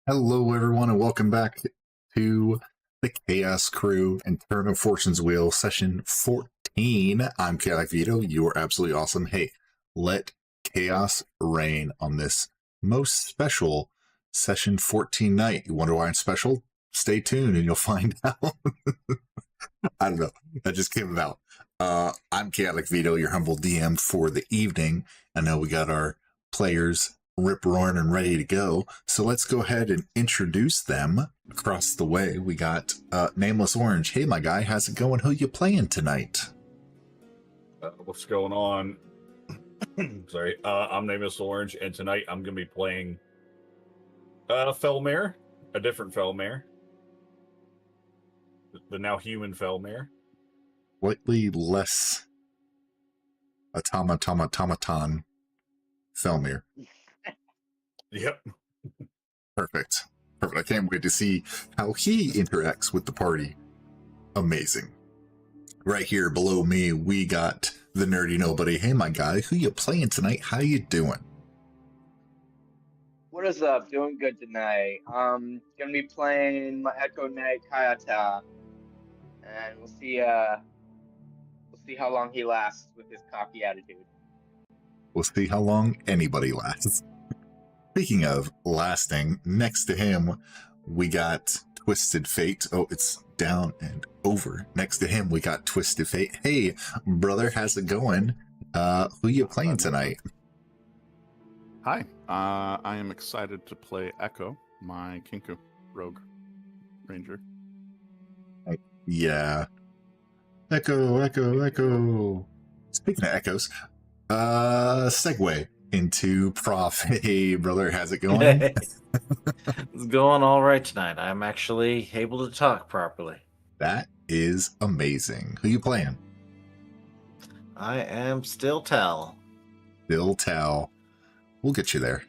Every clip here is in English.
Hello, everyone, and welcome back to the Chaos Crew and Turn of Fortune's Wheel, session 14. I'm Chaotic Vito. You are absolutely awesome. Hey, let chaos reign on this most special session 14 night. You wonder why it's special? Stay tuned and you'll find out. I don't know. That just came about. I'm Chaotic Vito, your humble DM for the evening. I know we got our players rip roaring and ready to go. So let's go ahead and introduce them. Across the way, we got Nameless Orange. Hey, my guy, how's it going? Who you playing tonight? What's going on? Sorry, I'm Nameless Orange, and tonight I'm going to be playing Felmare, a different Felmare. The now human Felmare. Slightly less automaton Felmir. Yep. Perfect. I can't wait to see how he interacts with the party. Amazing. Right here below me, we got the nerdy nobody. Hey, my guy, who you playing tonight? How you doing? What is up? Doing good tonight. Gonna be playing my Echo Knight Kayata, and we'll see how long he lasts with his cocky attitude. We'll see how long anybody lasts. Speaking of lasting, next to him, we got Twisted Fate. Oh, it's down and over. Next to him, we got Twisted Fate. Hey, brother, how's it going? Who you playing tonight? Hi, I am excited to play Echo, my Kinku rogue ranger. Yeah. Echo. Speaking of echoes, segue into Prof. Hey, brother, how's it going? It's going all right tonight. I'm actually able to talk properly. That is amazing. Who you playing? I am still Tal. Bill Tal. We'll get you there.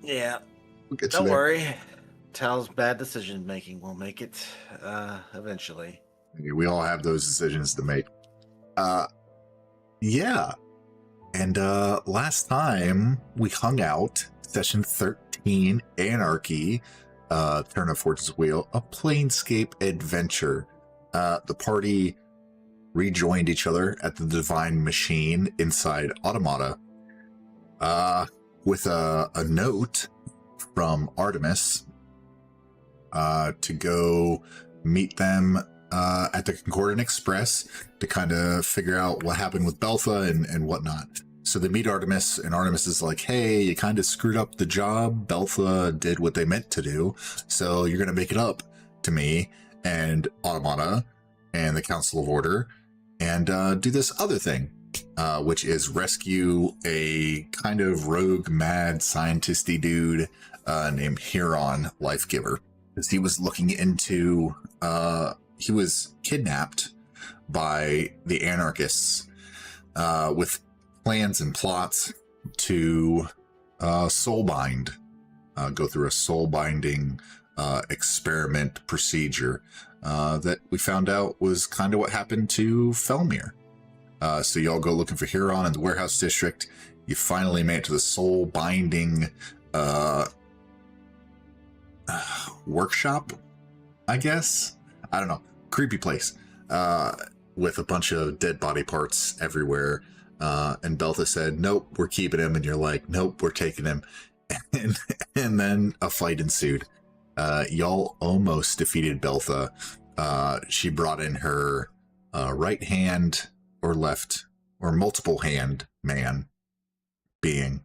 Yeah. We'll get Don't you there. worry. Tal's bad decision making will make it eventually. We all have those decisions to make. Yeah. And last time we hung out, session 13, Anarchy, Turn of Fortune's Wheel, a Planescape adventure. The party rejoined each other at the Divine Machine inside Automata, with a note from Artemis to go meet them at the Concordant Express to kind of figure out what happened with Beltha and whatnot. So they meet Artemis, and Artemis is like, hey, you kind of screwed up the job. Beltha did what they meant to do, so you're going to make it up to me and Automata and the Council of Order and do this other thing, which is rescue a kind of rogue, mad, scientist-y dude named Huron Lifegiver. Because he was looking into... he was kidnapped by the anarchists with plans and plots to soulbind, go through a soul-binding experiment procedure that we found out was kind of what happened to Felmir. So y'all go looking for Huron in the Warehouse District. You finally made it to the soul-binding workshop, I guess? I don't know. Creepy place with a bunch of dead body parts everywhere. And Beltha said, nope, we're keeping him. And you're like, nope, we're taking him. And then a fight ensued. Y'all almost defeated Beltha. She brought in her right hand or left or multiple hand man being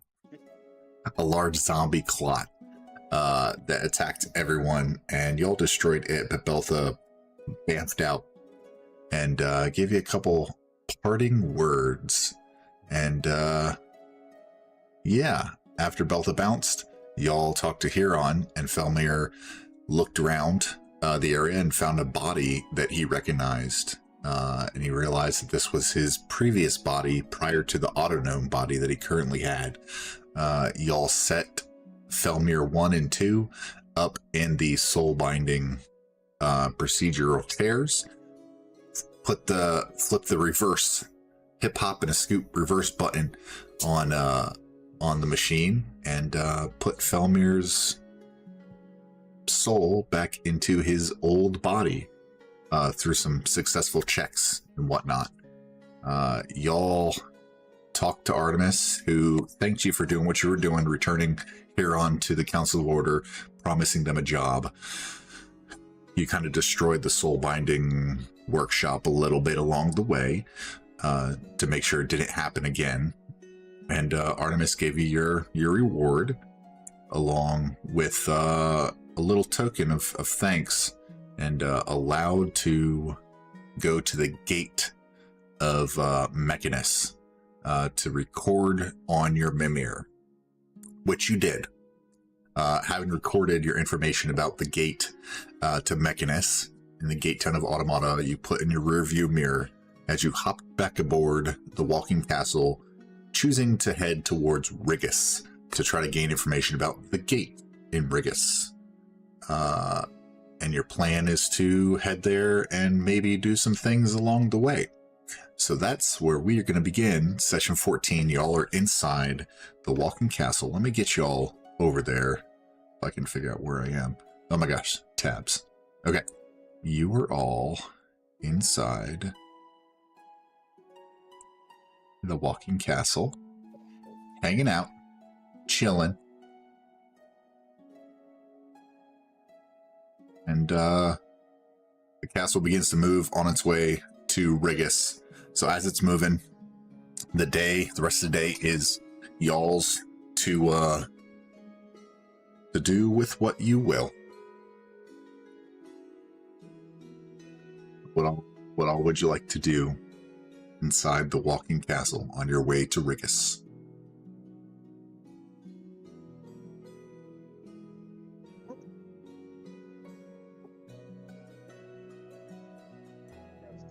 a large zombie clot that attacked everyone. And y'all destroyed it, but Beltha bamfed out and gave you a couple parting words. And yeah, after Beltha bounced, y'all talked to Huron, and Felmir looked around the area and found a body that he recognized. And he realized that this was his previous body prior to the Autognome body that he currently had. Y'all set Felmir 1 and 2 up in the soul-binding procedural chairs, flip the reverse hip hop and a scoop reverse button on the machine, and put Felmir's soul back into his old body through some successful checks and whatnot. Y'all talked to Artemis, who thanked you for doing what you were doing, returning Huron to the Council of Order, promising them a job. You kind of destroyed the soul binding workshop a little bit along the way to make sure it didn't happen again. And Artemis gave you your reward, along with a little token of thanks, and allowed to go to the gate of Mechanus to record on your Mimir, which you did. Having recorded your information about the gate to Mechanus in the gate town of Automata, you put in your rearview mirror as you hopped back aboard the walking castle, choosing to head towards Rigus to try to gain information about the gate in Rigus. And your plan is to head there and maybe do some things along the way. So that's where we are going to begin session 14. Y'all are inside the walking castle. Let me get y'all over there if I can figure out where I am. Oh my gosh, tabs. Okay. You are all inside the walking castle, hanging out, chilling. And the castle begins to move on its way to Rigus. So as it's moving, the rest of the day is y'all's to do with what you will. What all would you like to do inside the walking castle on your way to Rigus?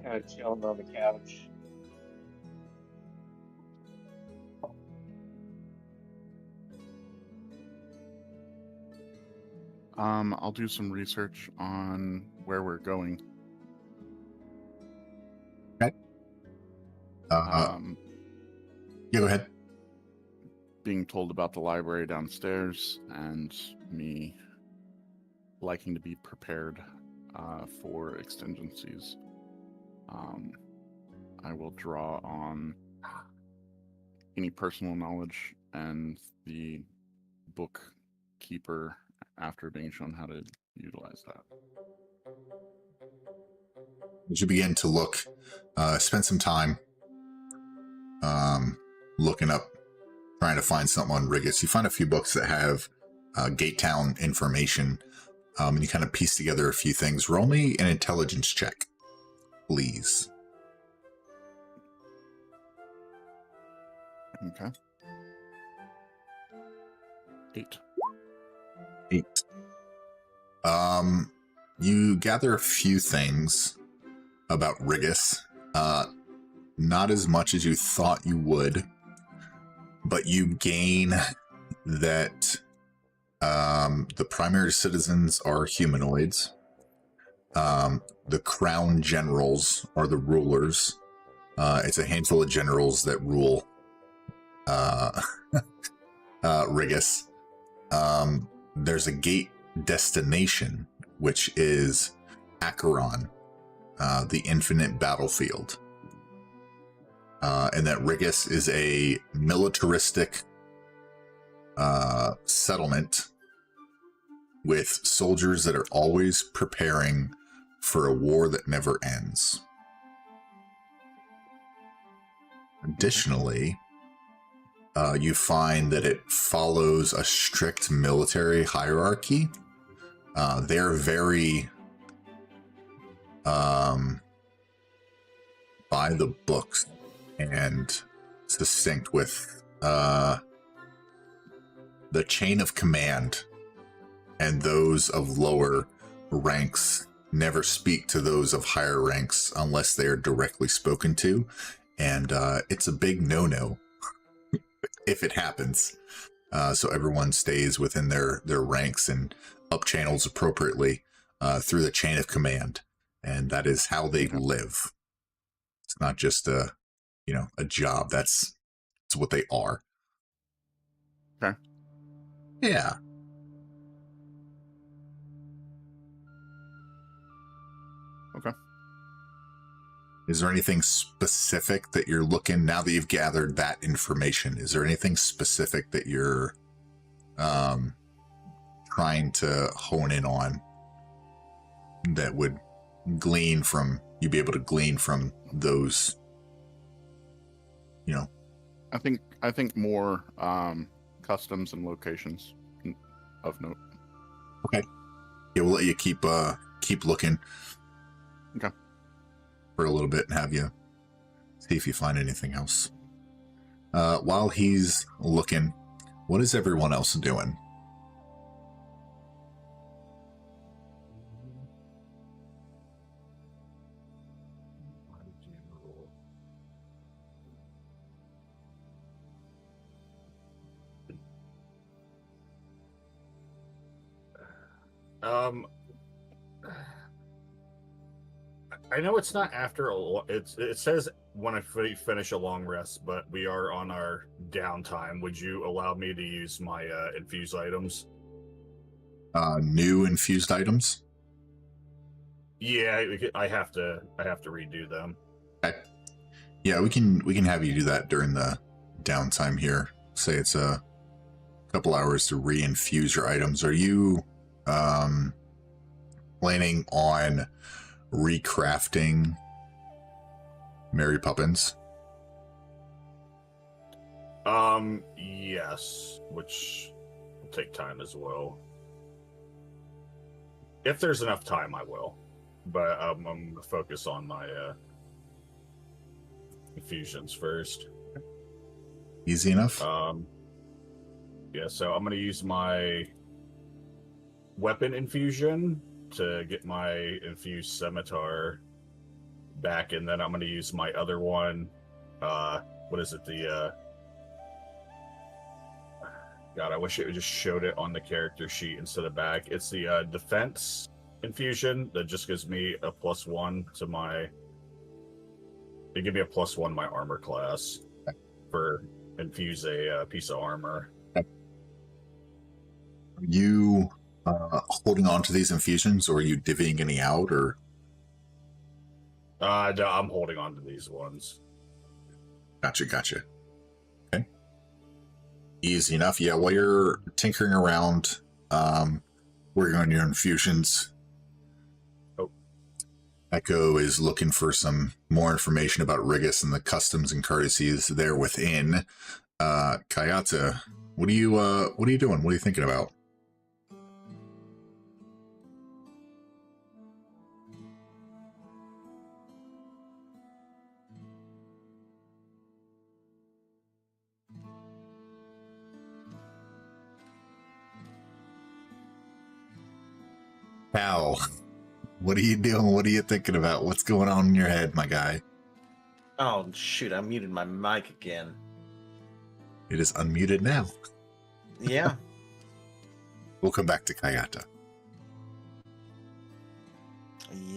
Kind of chilling on the couch. I'll do some research on where we're going. Okay. Yeah, go ahead. Being told about the library downstairs and me liking to be prepared for exigencies. I will draw on any personal knowledge and the bookkeeper after being shown how to utilize that. As you begin to look, spend some time looking up, trying to find something on Rigus. You find a few books that have Gate Town information, and you kind of piece together a few things. Roll me an intelligence check, please. Okay. 8. 8. You gather a few things about Rigus. Not as much as you thought you would, but you gain that the primary citizens are humanoids. The crown generals are the rulers. It's a handful of generals that rule Rigus. There's a gate destination, which is Acheron, the infinite battlefield. And that Rigus is a militaristic settlement with soldiers that are always preparing for a war that never ends. Additionally, you find that it follows a strict military hierarchy. They're very by the books and succinct with the chain of command, and those of lower ranks never speak to those of higher ranks unless they are directly spoken to, and it's a big no-no if it happens. So everyone stays within their ranks and up channels appropriately through the chain of command, and that is how they live. It's not just a job. It's what they are. Okay. Yeah. Okay. Is there anything specific that you're looking, now that you've gathered that information, is there anything specific that you're trying to hone in on that would you'd be able to glean from those, I think more customs and locations of note. Okay. Yeah, we'll let you keep looking. Okay. For a little bit and have you see if you find anything else. While he's looking, what is everyone else doing? I know it's not after it says when I finish a long rest, but we are on our downtime. Would you allow me to use my infused items? New infused items? Yeah, I have to redo them. Okay. Yeah, we can have you do that during the downtime here. Say it's a couple hours to re-infuse your items. Are you planning on recrafting Mary Poppins? Yes, which will take time as well. If there's enough time, I will. But I'm gonna focus on my infusions first. Easy enough? Yeah, so I'm gonna use my weapon infusion to get my infused scimitar back, and then I'm going to use my other one. What is it? God, I wish it just showed it on the character sheet instead of back. It's the defense infusion that just gives me a +1 to my. They give me a +1 to my armor class for infuse a piece of armor. Are you holding on to these infusions, or are you divvying any out, or? No, I'm holding on to these ones. Gotcha. Okay. Easy enough. Yeah, while you're tinkering around, working on your infusions, Echo is looking for some more information about Rigus and the customs and courtesies there within. Kayata, what are you doing? What are you thinking about? Pal, what are you doing? What are you thinking about? What's going on in your head, my guy? Oh, shoot, I muted my mic again. It is unmuted now. Yeah. We'll come back to Kayata.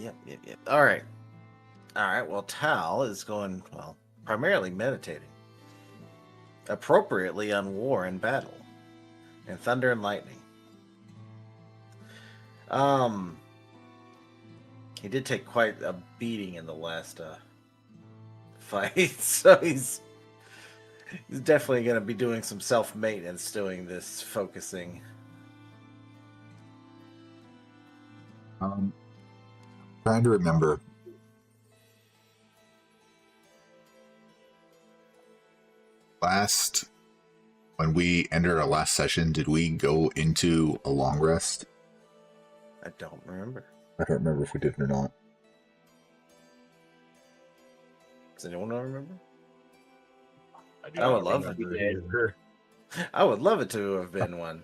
Yep. All right, well, Tal is going, primarily meditating. Appropriately on war and battle. And thunder and lightning. He did take quite a beating in the last fight, so he's definitely going to be doing some self-maintenance doing this focusing. Trying to remember. When we entered our last session, did we go into a long rest? I don't remember. I don't remember if we did or not. Does anyone remember? I would love it. I would love it to have been one.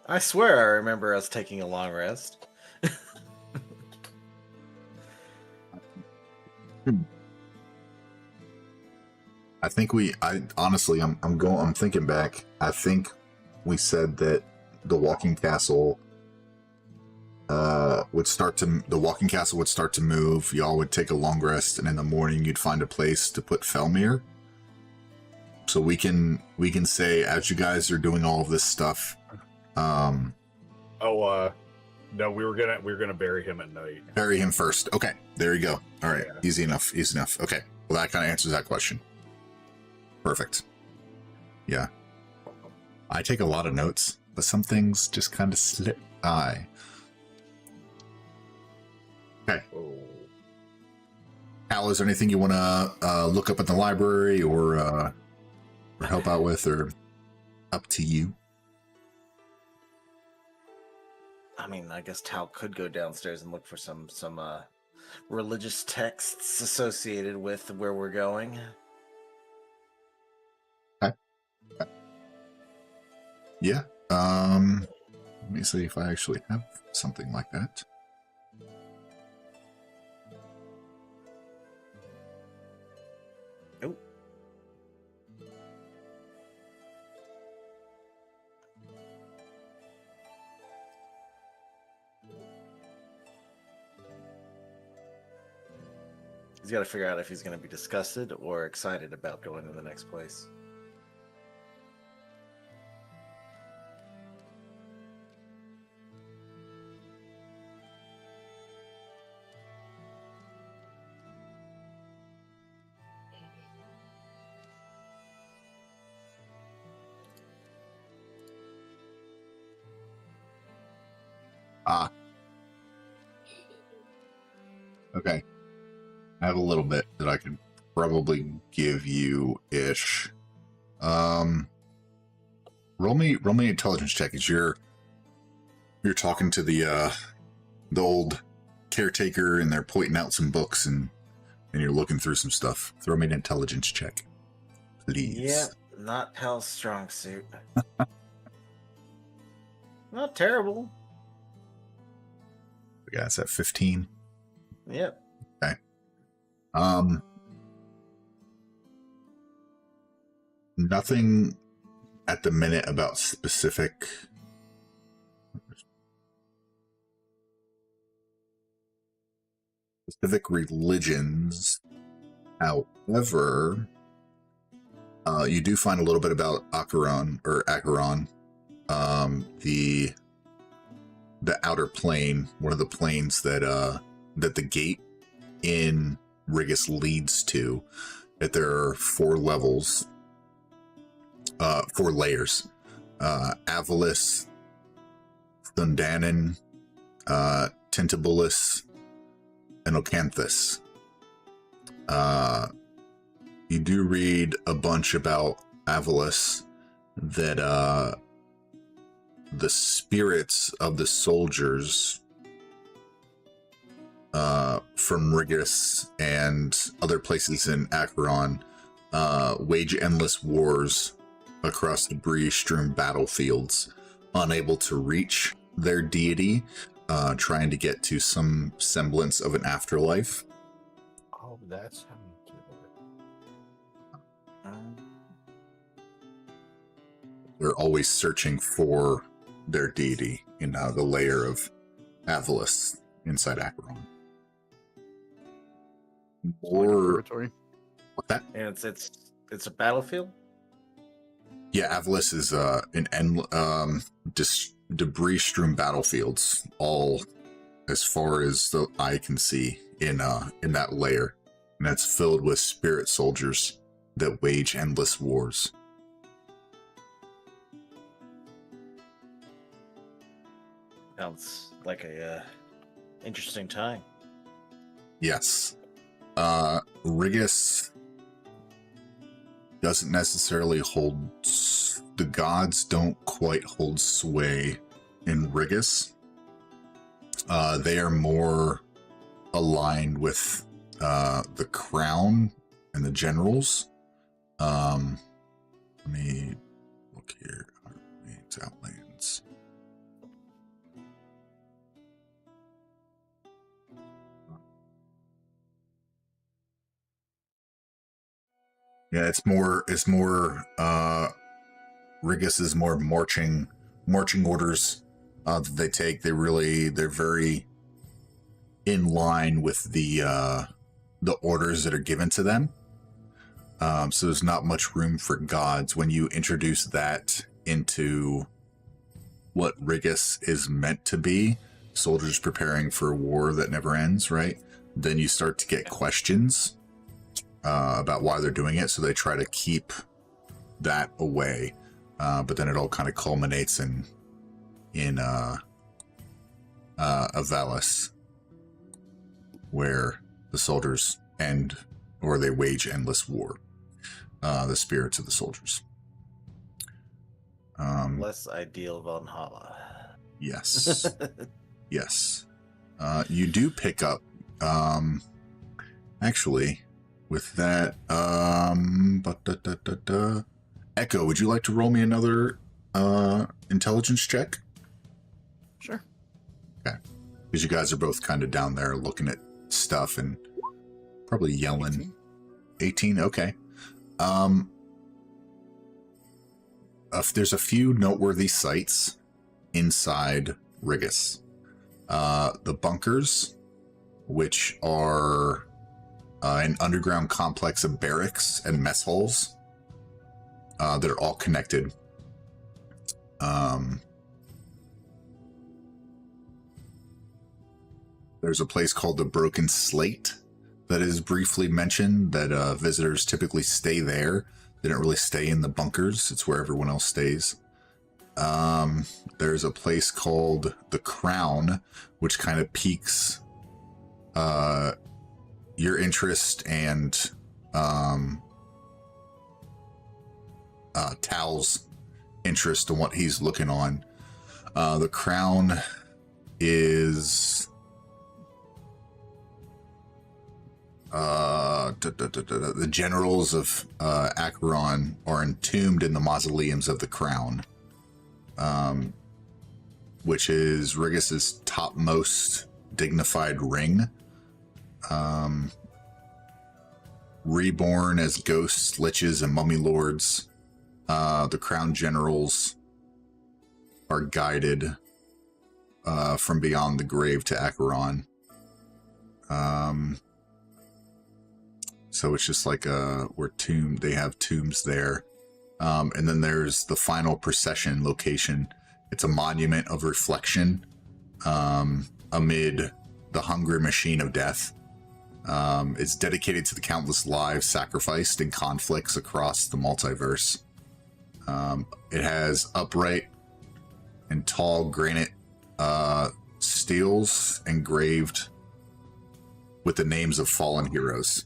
I swear I remember us taking a long rest. I think honestly, I'm thinking back. I think we said that the walking castle would start to move. Y'all would take a long rest, and in the morning you'd find a place to put Felmir. So we can say, as you guys are doing all of this stuff, No, we were gonna bury him at night. Bury him first. Okay, there you go. All right, Yeah. easy enough. Okay, well, that kind of answers that question. Perfect. Yeah. I take a lot of notes, but some things just kind of slip by. Oh. Hal, is there anything you want to look up at the library or help out with, or up to you? I mean, I guess Tal could go downstairs and look for some religious texts associated with where we're going. Yeah. Let me see if I actually have something like that. Nope. He's got to figure out if he's going to be disgusted or excited about going to the next place. Ah. Okay. I have a little bit that I could probably give you ish. Roll me an intelligence check as you're talking to the old caretaker and they're pointing out some books and you're looking through some stuff. Throw me an intelligence check, please. Yeah, not Hal's strong suit. Not terrible. Yeah, it's at 15. Yep. Nothing at the minute about specific religions. However, you do find a little bit about Acheron, the outer plane, one of the planes that the gate in Rigus leads to. That there are 4 levels, 4 layers: Avalis, Thundanon, Tentibulus, and Ocanthus. You do read a bunch about Avalis, that the spirits of the soldiers from Rigus and other places in Acheron wage endless wars across debris-strewn battlefields, unable to reach their deity, trying to get to some semblance of an afterlife. Oh, that's how They're always searching for their deity in the layer of Avalis inside Acheron. Or Territory. what that? And it's a battlefield? Yeah, Avalis is debris-strewn battlefields, all as far as the eye can see in that layer, and that's filled with spirit soldiers that wage endless wars. Sounds like a interesting time. Yes. Rigus doesn't necessarily hold... The gods don't quite hold sway in Rigus. They are more aligned with the crown and the generals. Let me look here. It's Outlands. Yeah, it's more Rigus is more marching orders that they take. They're very in line with the orders that are given to them. So there's not much room for gods when you introduce that into what Rigus is meant to be. soldiers preparing for a war that never ends, right? Then you start to get questions about why they're doing it, so they try to keep that away. But then it all kind of culminates in Avalis, where the soldiers end, or they wage endless war. The spirits of the soldiers. Less ideal Valhalla. Yes. Yes. You do pick up, actually, with that, Echo, would you like to roll me another intelligence check? Sure. Okay. Because you guys are both kind of down there looking at stuff and probably yelling. 18? Okay. There's a few noteworthy sites inside Rigus. The bunkers, which are an underground complex of barracks and mess halls that are all connected. There's a place called the Broken Slate that is briefly mentioned, that visitors typically stay there. They don't really stay in the bunkers. It's where everyone else stays. There's a place called the Crown, which kind of piques your interest and Tal's interest in what he's looking on. The Crown is the generals of Acheron are entombed in the mausoleums of the Crown, which is Rigus's topmost dignified ring. Reborn as ghosts, liches, and mummy lords, the Crown generals are guided from beyond the grave to Acheron. So it's just like we're tombed. They have tombs there. And then there's the final procession location. It's a monument of reflection amid the hungry machine of death. It's dedicated to the countless lives sacrificed in conflicts across the multiverse. It has upright and tall granite steels engraved with the names of fallen heroes.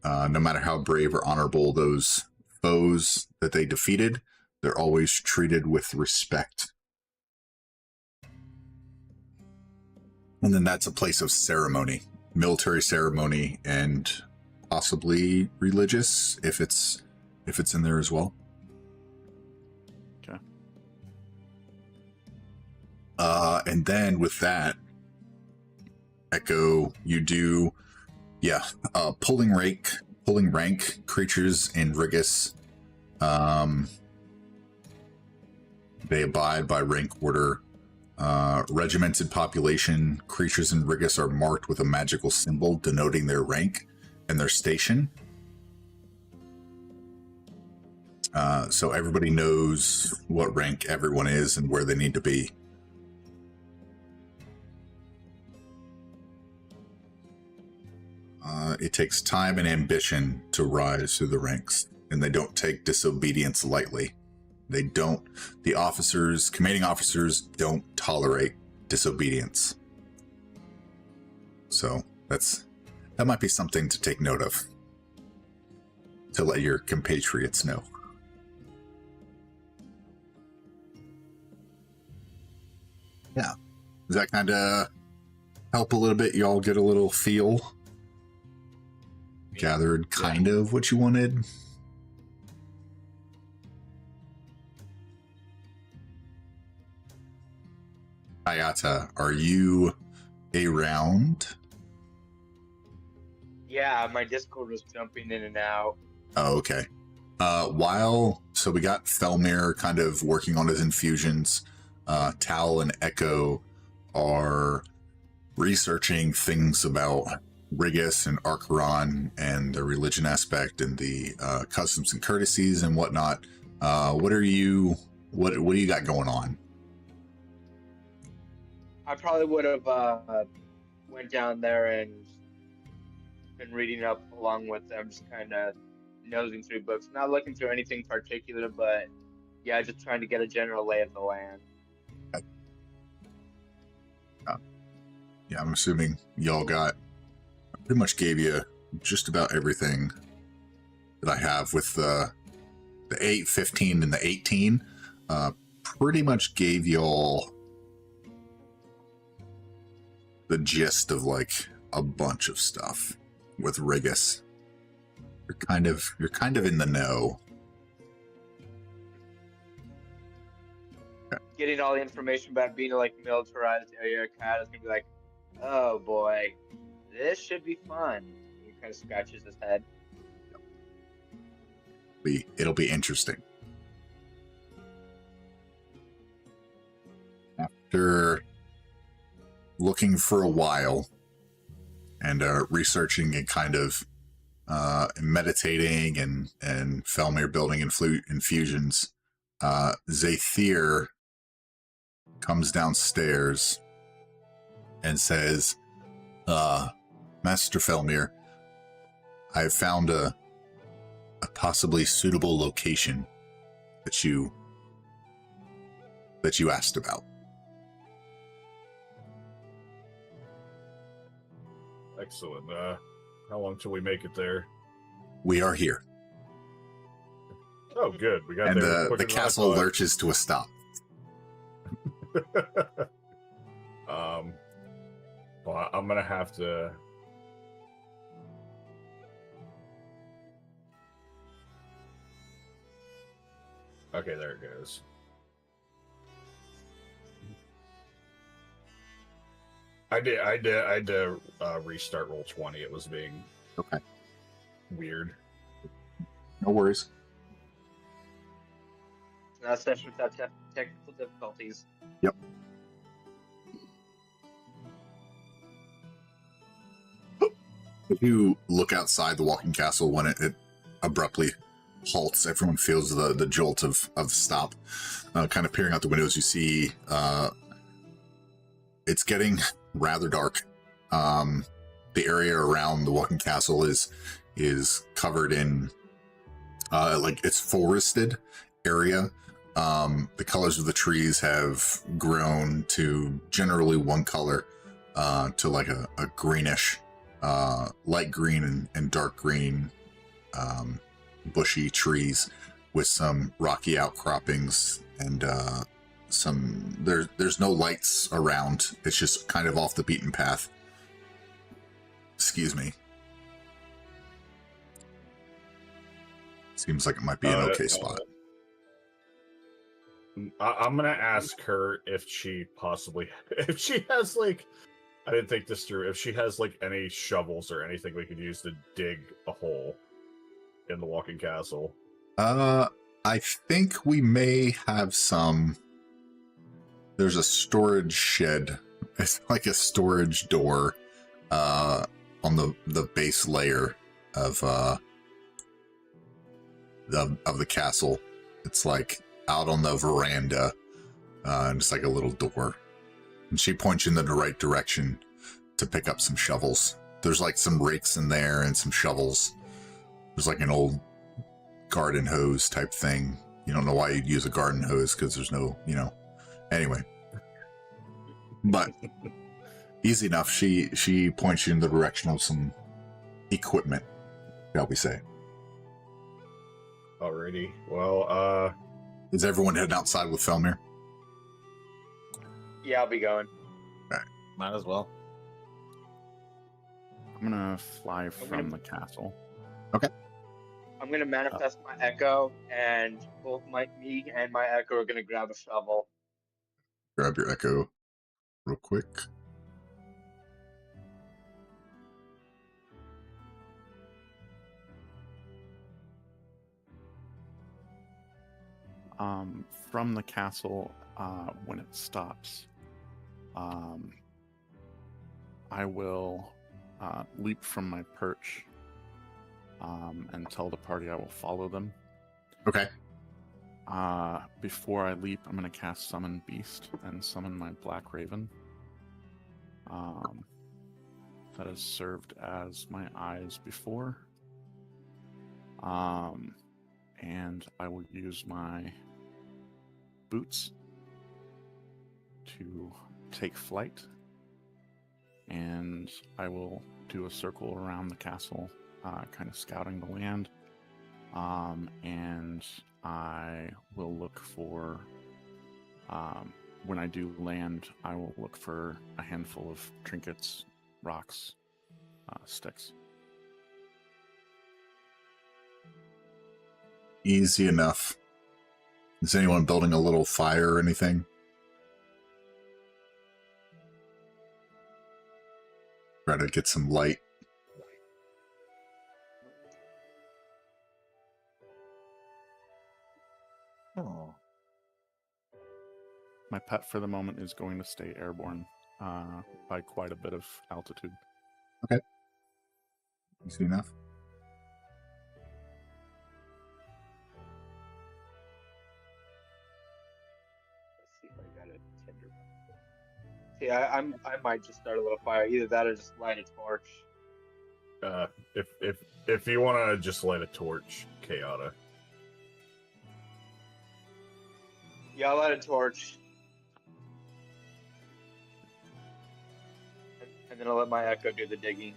No matter how brave or honorable those foes that they defeated, they're always treated with respect. And then that's a place of ceremony, military ceremony, and possibly religious if it's in there as well. Okay. And then with that, Echo, you do, pulling rank creatures in Rigus. They abide by rank order. Regimented population creatures in Rigus are marked with a magical symbol denoting their rank and their station. So everybody knows what rank everyone is and where they need to be. It takes time and ambition to rise through the ranks, and they don't take disobedience lightly. The officers, commanding officers, don't tolerate disobedience. So that might be something to take note of, to let your compatriots know. Yeah. Does that kind of help a little bit? Y'all get a little feel? Gathered kind of what you wanted? Ayata, are you around? Yeah, my Discord was jumping in and out. Oh, okay. So we got Felmir kind of working on his infusions. Tal and Echo are researching things about Rigus and Acheron and the religion aspect and the customs and courtesies and whatnot. What do you got going on? I probably would have went down there and been reading up along with them, just kind of nosing through books, not looking through anything particular, but yeah, just trying to get a general lay of the land. Yeah, I'm assuming y'all got. I pretty much gave you just about everything that I have with the 8, 15, and the 18. Pretty much gave y'all the gist of like a bunch of stuff with Rigus. You're kind of in the know. Getting all the information about being like militarized area, Kat is gonna be like, oh boy, this should be fun. He kind of scratches his head. It'll be interesting. After looking for a while and researching and kind of meditating and Felmir building infusions, Zathir comes downstairs and says, Master Felmir, I have found a possibly suitable location that you asked about. Excellent. How long till we make it there? We are here. Oh, good. We got And there. the quicker than I castle thought. lurches to a stop. Well, I'm gonna have to. Okay, there it goes. I had to restart roll 20. It was being Okay. weird. No worries. Not a session without technical difficulties. Yep. If you look outside the walking castle when it abruptly halts, everyone feels the jolt of the stop. Kind of peering out the windows, you see it's getting rather dark. The area around the walking castle is covered in like it's forested area. The colors of the trees have grown to generally one color, to like a greenish, light green and dark green, bushy trees with some rocky outcroppings and there's no lights around. It's just kind of off the beaten path. Excuse me. Seems like it might be an okay spot. I'm gonna ask her if she has like, I didn't think this through. If she has like any shovels or anything we could use to dig a hole in the walking castle. I think we may have some. There's a storage shed. It's like a storage door on the base layer of the castle. It's like out on the veranda, and it's like a little door. And she points you in the right direction to pick up some shovels. There's like some rakes in there and some shovels. There's like an old garden hose type thing. You don't know why you'd use a garden hose because there's no, anyway. But easy enough. She points you in the direction of some equipment, shall we say. Alrighty. Well, Is everyone heading outside with Felmir? Yeah, I'll be going. Might as well. I'm gonna fly from the castle. I'm gonna manifest my echo, and both me and my echo are gonna grab a shovel. Grab your echo real quick. From the castle, when it stops, I will leap from my perch and tell the party I will follow them. Okay. Before I leap, I'm going to cast Summon Beast and summon my Black Raven. that has served as my eyes before. And I will use my boots to take flight, and I will do a circle around the castle, kind of scouting the land, and I will look for, when I do land, I will look for a handful of trinkets, rocks, sticks. Easy enough. Is anyone building a little fire or anything? Try to get some light. Oh. My pet for the moment is going to stay airborne by quite a bit of altitude. Easy enough. Let's see if I got a tinder. See, I might just start a little fire. Either that or just light a torch. If you want to just light a torch, Chaota. Yeah, I'll light a torch. And then I'll let my echo do the digging.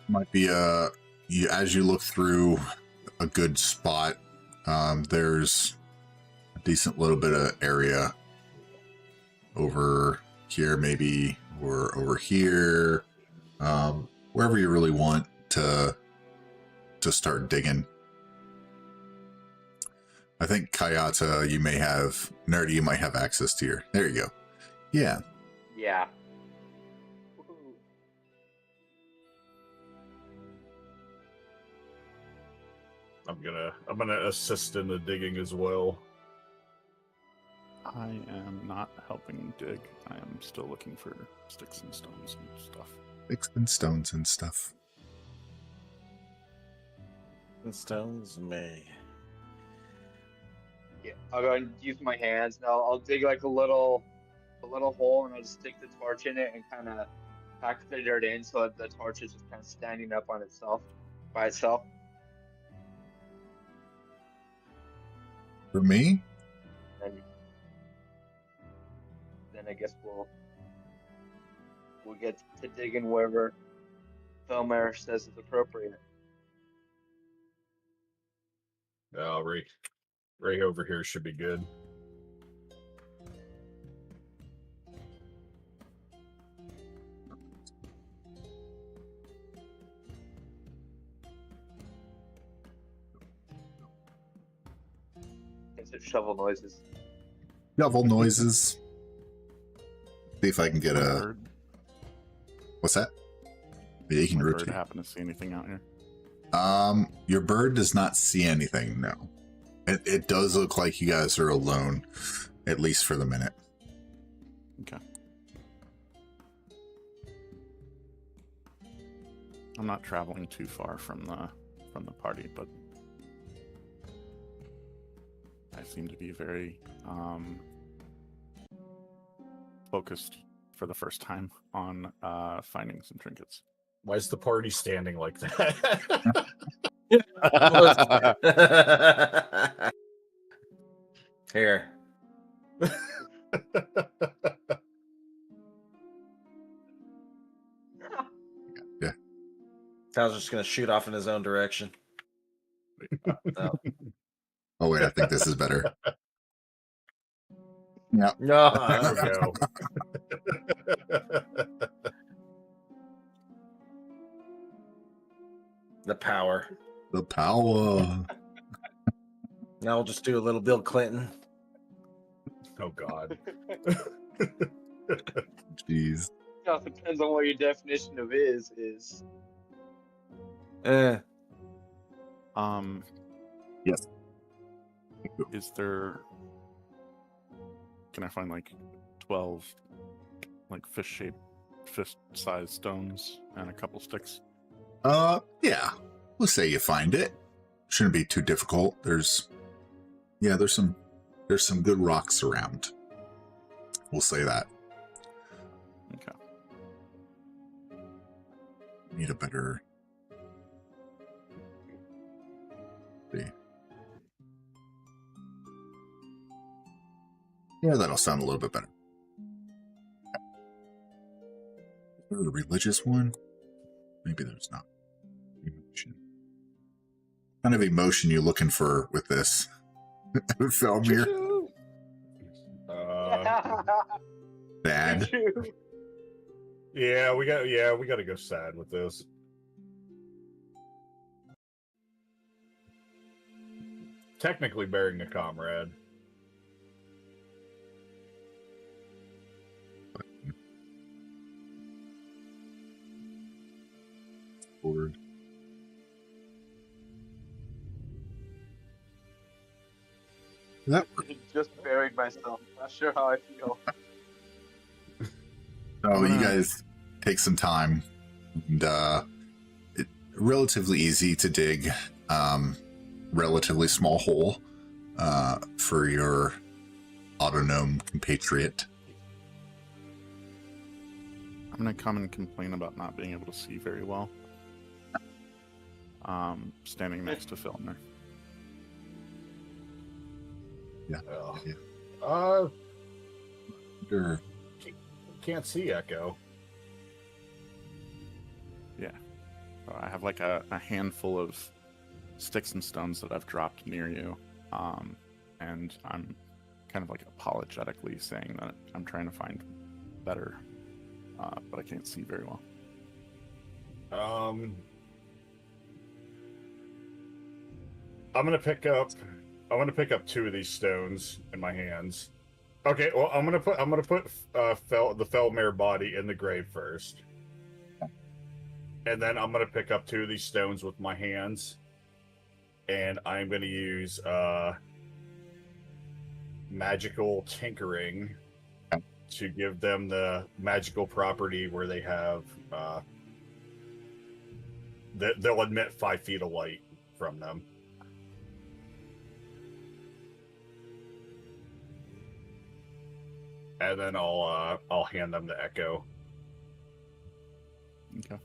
Might be as you look through a good spot, there's a decent little bit of area over here maybe, or over here, wherever you really want to start digging. I think Kayata, you may have, Nerdy, you might have access to your, there you go. Yeah. Yeah. I'm gonna assist in the digging as well. I am not helping dig. I am still looking for sticks and stones and stuff. Sticks and stones and stuff. And stones may. Yeah, I'll go and use my hands. And I'll dig like a little hole, and I'll just stick the torch in it and kind of pack the dirt in so that the torch is just kind of standing up on itself, by itself. For me? And then I guess we'll get to digging wherever Felmer says is appropriate. Ray over here should be good. It's shovel noises. Shovel noises. See if I can get a. Bird, What's that? Yeah, you can my bird rotate. happen to see anything out here? Your bird does not see anything. No, it does look like you guys are alone, at least for the minute. Okay. I'm not traveling too far from the party, but I seem to be very focused for the first time on finding some trinkets. Why is the party standing like that? Here. Yeah. Kyle's just gonna shoot off in his own direction. Oh. Oh wait, I think this is better. Yeah. No. There we go. The power. The power. Now we'll just do a little Bill Clinton. Oh God. Jeez. It depends on what your definition of is. Yes. Is there? Can I find like 12 like fist-sized stones and a couple sticks? Yeah. We'll say you find it. Shouldn't be too difficult. There's some there's some good rocks around. We'll say that. Okay. Need a better. See. Yeah, that'll sound a little bit better. Is there a religious one? Maybe there's not. Emotion. What kind of emotion you looking for with this, Felmir? Bad. Yeah, we got to go sad with this. Technically bearing the comrade. Forward. That Just buried myself. Not sure how I feel. Oh, you guys take some time, and relatively easy to dig, relatively small hole for your autognome compatriot. I'm gonna come and complain about not being able to see very well. Standing next to Filner. Sure. Can't see Echo. I have like a handful of sticks and stones that I've dropped near you, and I'm kind of like apologetically saying that I'm trying to find better, but I can't see very well. I'm gonna pick up 2 of these stones in my hands. Okay, well I'm gonna put the Felmir body in the grave first. And then I'm gonna pick up 2 of these stones with my hands. And I'm gonna use magical tinkering to give them the magical property where they have they'll emit 5 feet of light from them. And then I'll hand them to Echo. Okay.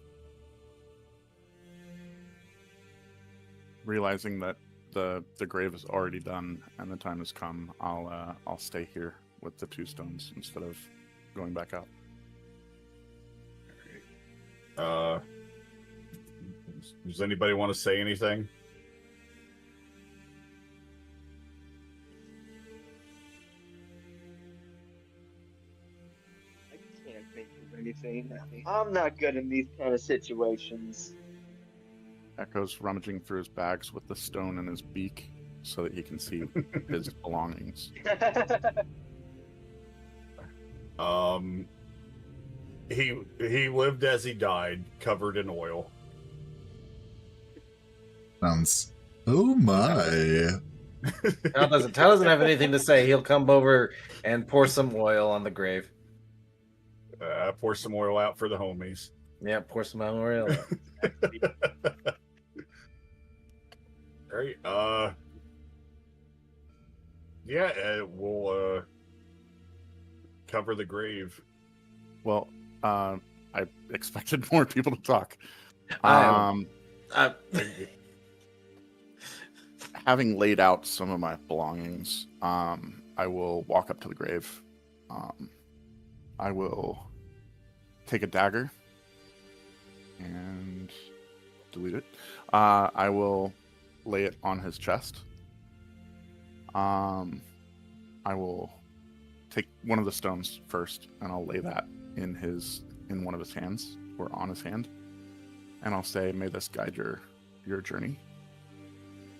Realizing that the grave is already done and the time has come, I'll stay here with the 2 stones instead of going back out. Does anybody want to say anything? I can't think of anything. I'm not good in these kind of situations. Echo's rummaging through his bags with the stone in his beak so that he can see his belongings. He lived as he died, covered in oil. Sounds. Oh my. Tal doesn't have anything to say. He'll come over and pour some oil on the grave. Pour some oil out for the homies. Yeah, pour some oil out. Great. We'll cover the grave. Well, I expected more people to talk. Having laid out some of my belongings, I will walk up to the grave. I will take a dagger and delete it. I will lay it on his chest. I will take one of the stones first, and I'll lay that in one of his hands or on his hand, and I'll say, "May this guide your journey."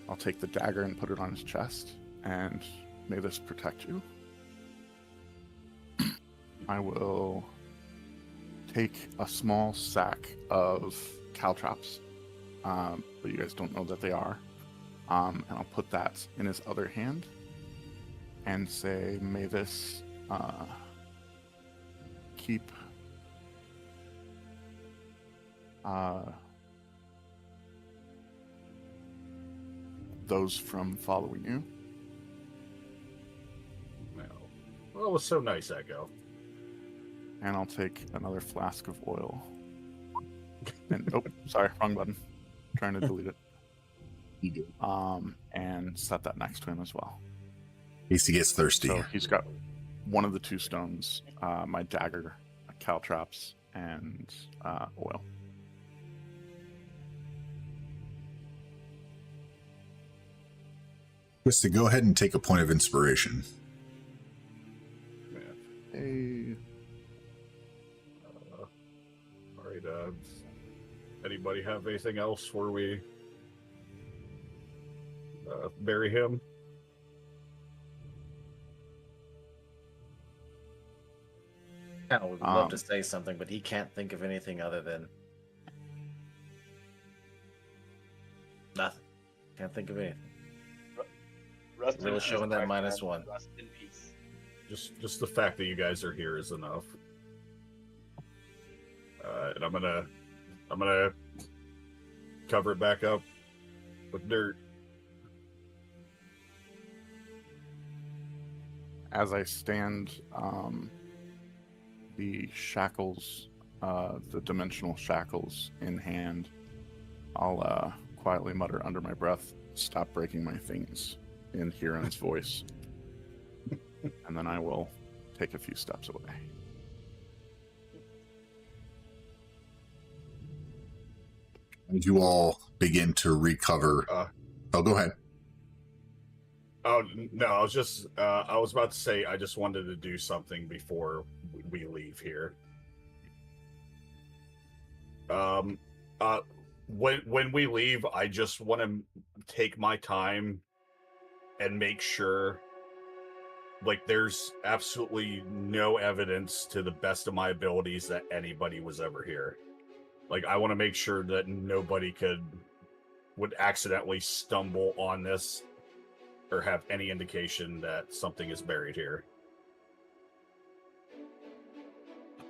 I'll take the dagger and put it on his chest, and may this protect you. I will take a small sack of caltrops, but you guys don't know that they are, and I'll put that in his other hand and say, may this keep those from following you. Well, it was so nice, Echo. And I'll take another flask of oil. And oh, sorry, wrong button. Trying to delete it. You do. And set that next to him as well. In case he gets thirsty. So he's got one of the 2 stones, my dagger, caltrops, and oil. Just to go ahead and take a point of inspiration. Man. Hey. All right. Anybody have anything else where we bury him? I would love to say something, but he can't think of anything other than nothing. Can't think of anything. Rust in Really peace, showing that my -1. friend. Rust in peace. Just the fact that you guys are here is enough. And I'm gonna cover it back up with dirt. As I stand, the shackles, the dimensional shackles in hand, I'll quietly mutter under my breath, "Stop breaking my things," in Huron's voice. And then I will take a few steps away. As you all begin to recover. Oh, go ahead. Oh no, I was about to say I just wanted to do something before we leave here. When we leave, I just want to take my time and make sure, like, there's absolutely no evidence to the best of my abilities that anybody was ever here. Like, I want to make sure that nobody would accidentally stumble on this or have any indication that something is buried here.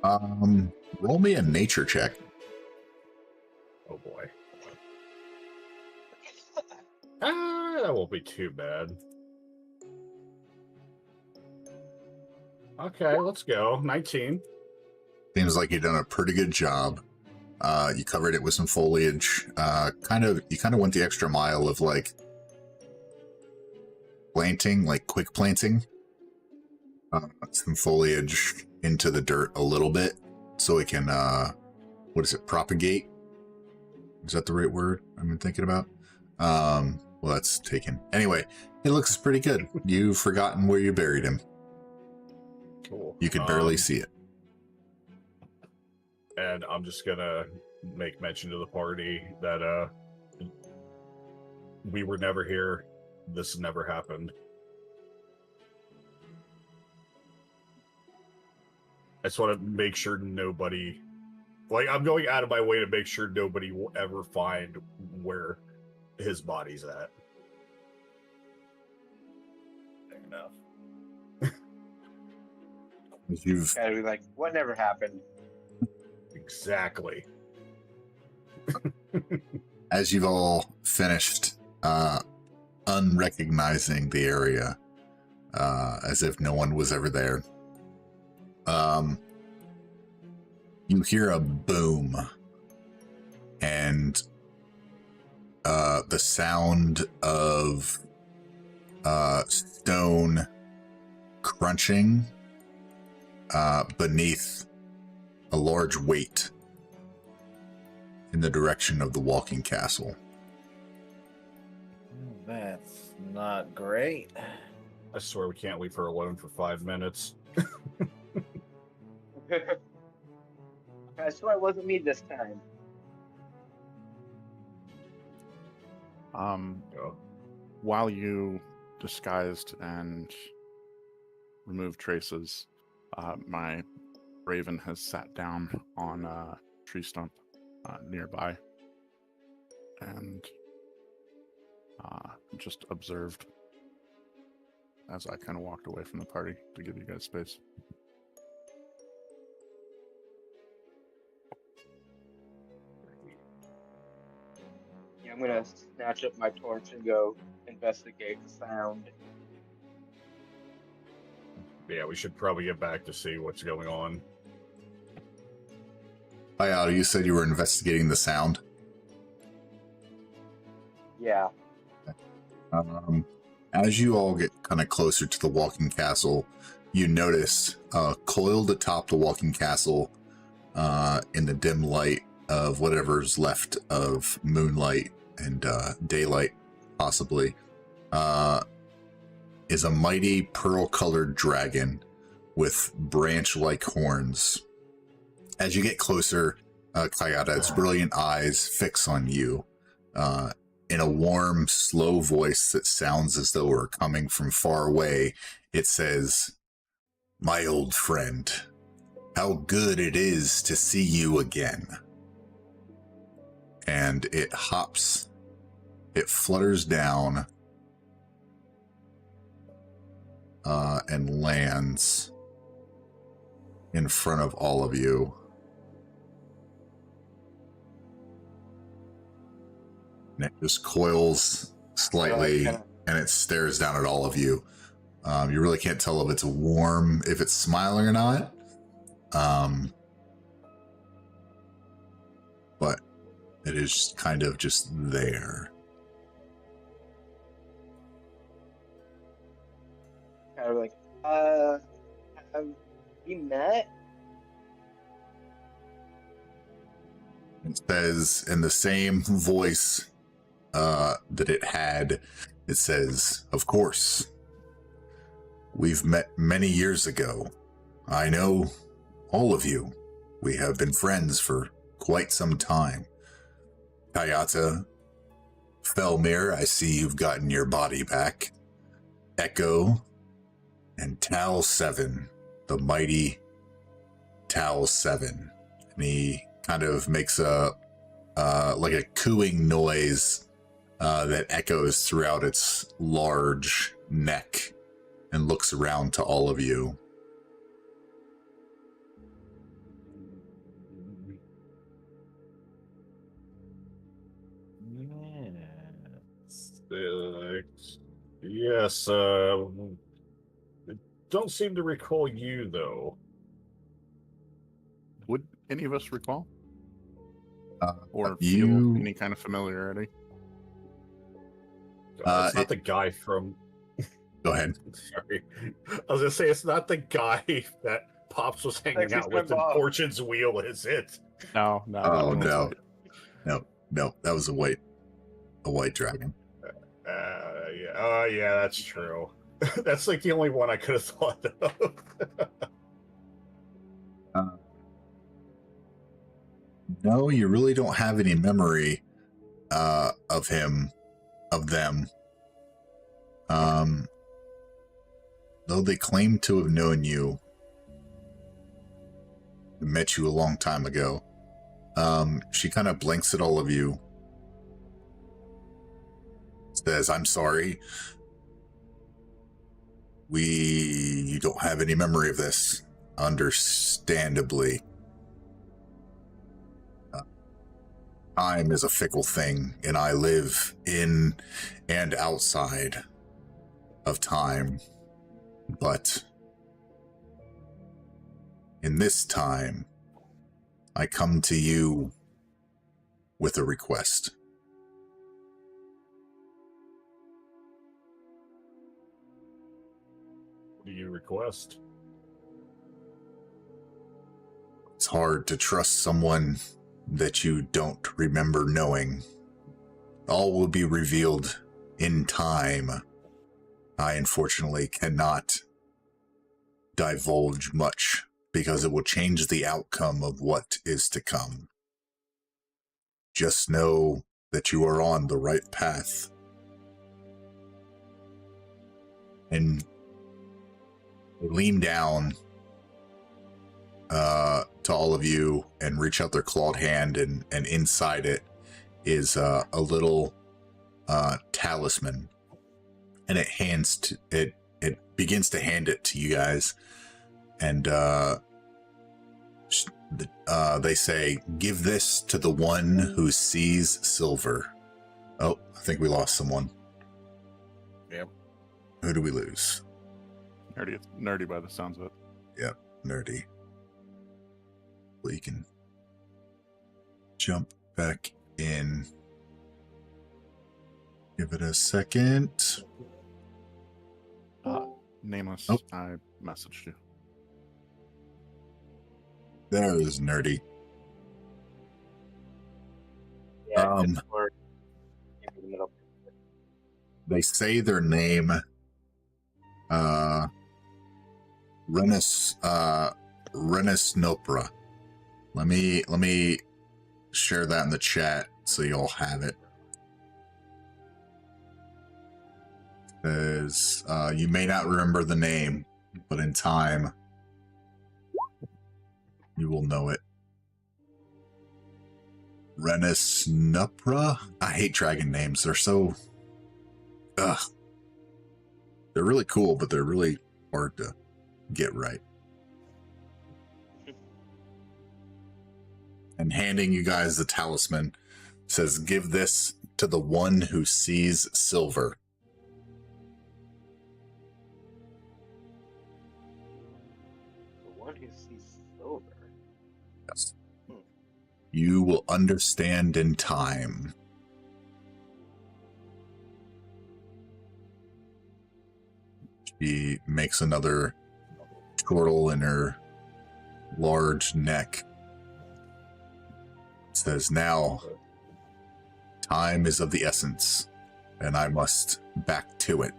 Roll me a nature check. Oh boy. That won't be too bad. Okay, let's go. 19. Seems like you've done a pretty good job. You covered it with some foliage. You kind of went the extra mile of like planting, like quick planting. Some foliage into the dirt a little bit so it can propagate? Is that the right word I've been thinking about? Well, that's taken. Anyway, it looks pretty good. You've forgotten where you buried him. Cool. You could barely see it. And I'm just gonna make mention to the party that we were never here. This never happened. I just want to make sure nobody, like, I'm going out of my way to make sure nobody will ever find where his body's at. Fair enough. You've Gotta be like, what never happened? Exactly. as you've all finished unrecognizing the area, as if no one was ever there, you hear a boom and the sound of stone crunching beneath a large weight in the direction of the walking castle. That's not great. I swear we can't leave her alone for 5 minutes. I swear it wasn't me this time. Oh. While you disguised and removed traces, my raven has sat down on a tree stump nearby and just observed as I kind of walked away from the party to give you guys space. Yeah, I'm gonna snatch up my torch and go investigate the sound. Yeah, we should probably get back to see what's going on. Hi, you said you were investigating the sound. Yeah. As you all get kind of closer to the walking castle, you notice coiled atop the walking castle in the dim light of whatever's left of moonlight and daylight, possibly, is a mighty pearl-colored dragon with branch-like horns. As you get closer, Kayata, its brilliant eyes fix on you. In a warm, slow voice that sounds as though it were coming from far away, it says, "My old friend, how good it is to see you again." And it hops, it flutters down, and lands in front of all of you. And it just coils slightly, and it stares down at all of you. You really can't tell if it's warm, if it's smiling or not. But it is kind of just there. Kind of like, have we met? It says in the same voice that it had, it says, "Of course. We've met many years ago. I know all of you. We have been friends for quite some time. Kayata, Felmir, I see you've gotten your body back. Echo, and Tal 7, the mighty Tal 7. And he kind of makes a like a cooing noise that echoes throughout its large neck and looks around to all of you. Yes, I don't seem to recall you, though. Would any of us recall? Or you- feel any kind of familiarity? It's not the guy from... Go ahead. Sorry. I was going to say, it's not the guy that Pops was hanging out with in Fortune's Wheel, is it? No. Oh, that no. one's right. No, that was a white dragon. Yeah, that's true. That's like the only one I could have thought of. No, you really don't have any memory of him, of them. Though they claim to have known you, met you a long time ago. She kind of blinks at all of you. Says, "I'm sorry. You don't have any memory of this. Understandably. Time is a fickle thing, and I live in and outside of time. But in this time, I come to you with a request." What do you request? It's hard to trust someone that you don't remember knowing. All will be revealed in time. I unfortunately cannot divulge much because it will change the outcome of what is to come. Just know that you are on the right path. And they lean down to all of you and reach out their clawed hand, and inside it is a little talisman, and it begins to hand it to you guys, and they say, "Give this to the one who sees silver." Oh, I think we lost someone. Yep. Who do we lose? nerdy by the sounds of it. Nerdy. Well, you can jump back in. Give it a second. Nameless, Oh. I messaged you. There is Nerdy. Yeah, Um, just for in the middle. They say their name. Renisnopra. Let me share that in the chat so you'll have it. Says you may not remember the name, but in time you will know it. Renisnopra? I hate dragon names. They're so ugh. They're really cool, but they're really hard to get right. And handing you guys the talisman says, give this to the one who sees silver. The one who sees silver. Yes. You will understand in time. She makes another twirl in her large neck. Says, now, time is of the essence, and I must back to it.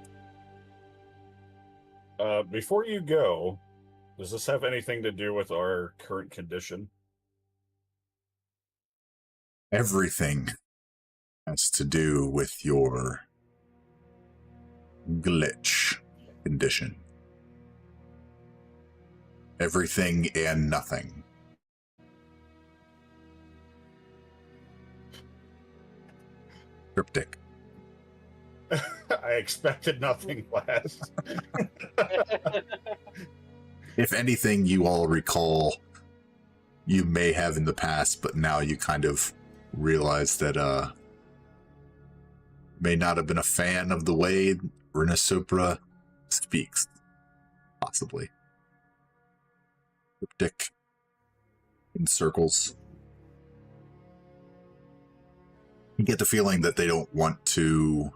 Before you go, does this have anything to do with our current condition? Everything has to do with your glitch condition. Everything and nothing. Cryptic. I expected nothing less. If anything, you all recall you may have in the past, but now you kind of realize that may not have been a fan of the way Renisupra speaks. Possibly. Cryptic. In circles. You get the feeling that they don't want to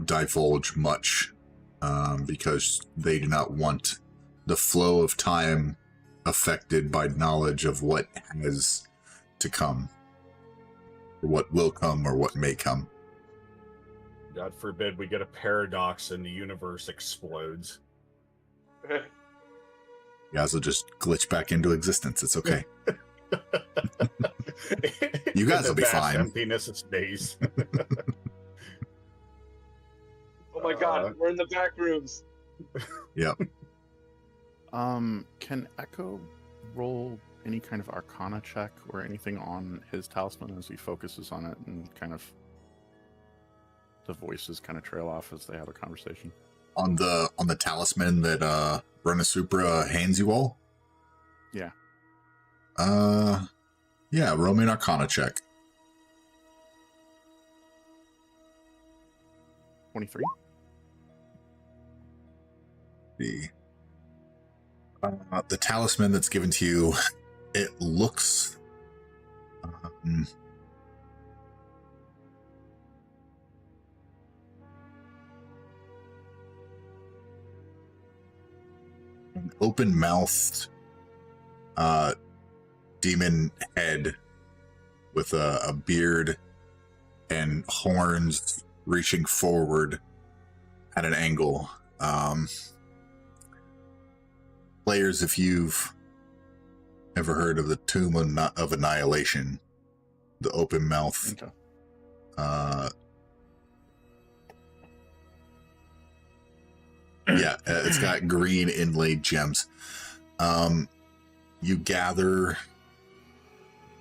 divulge much because they do not want the flow of time affected by knowledge of what has to come, or what will come, or what may come. God forbid we get a paradox and the universe explodes. You guys will just glitch back into existence. It's okay. You guys will be fine. Emptiness of space. Oh my god, we're in the back rooms. Yep. Can Echo roll any kind of Arcana check or anything on his talisman as he focuses on it, and kind of the voices kind of trail off as they have a conversation? On the talisman that Renisupra hands you all? Yeah. Yeah, roll me an Arcana check. 23. The talisman that's given to you, it looks an open-mouthed demon head with a beard and horns reaching forward at an angle. Players, if you've ever heard of the Tomb of Annihilation, the open mouth, Okay. yeah, it's got green inlaid gems. You gather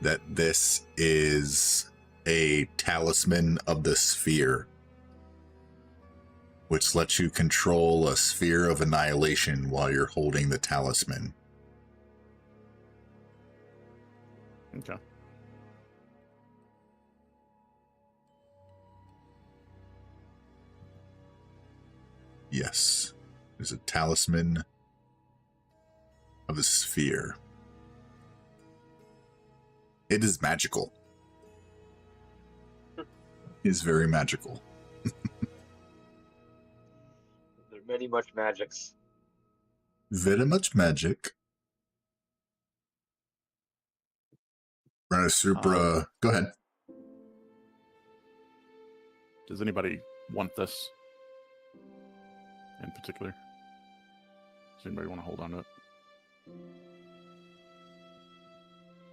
that this is a talisman of the sphere, which lets you control a sphere of annihilation while you're holding the talisman. Okay. Yes. There's a talisman of a sphere. It is magical. It is very magical. There are many much magics. Very much magic. Rana Supra, go ahead. Does anybody want this in particular? Does anybody want to hold on to it?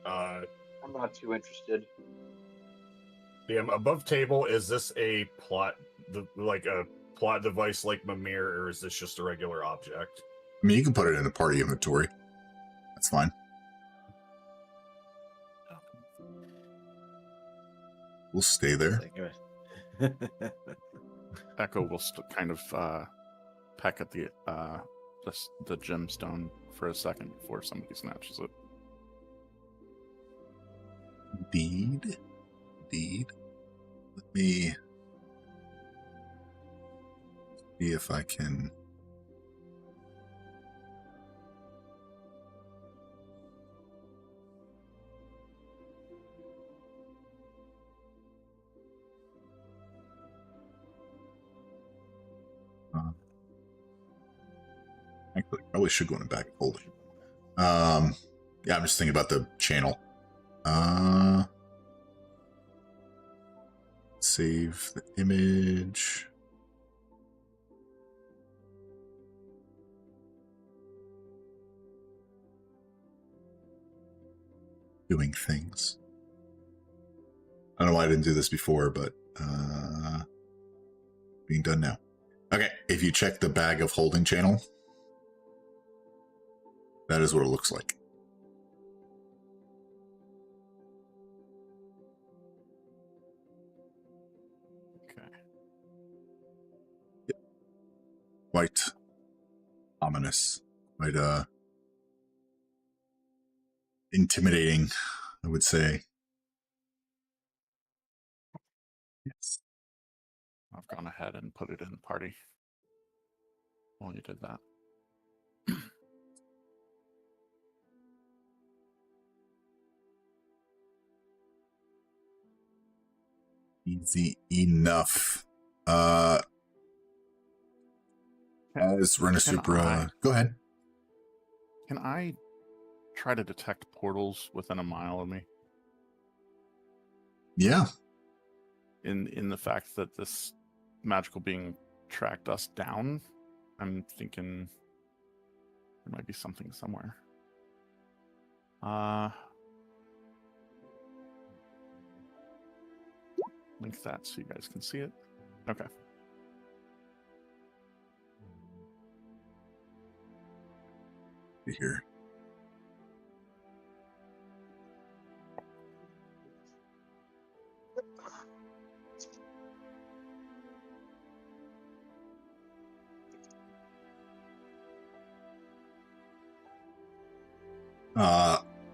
I'm not too interested. Above table, is this a plot, like a plot device like Mimir, or is this just a regular object? I mean, you can put it in the party inventory. That's fine. We'll stay there. Echo will kind of peck at the gemstone for a second before somebody snatches it. Indeed. Let me see if I can. Actually, probably should go in the back and hold it. Yeah, I'm just thinking about the channel. Save the image. Doing things. I don't know why I didn't do this before, but being done now. Okay, if you check the bag of holding channel, that is what it looks like. Okay. Yep. Quite ominous. Quite intimidating, I would say. Yes. I've gone ahead and put it in the party while you did that. Easy enough. As Rena Supra, go ahead. Can I try to detect portals within a mile of me? Yeah. In the fact that this magical being tracked us down, I'm thinking there might be something somewhere. Link that so you guys can see it. Okay. Here.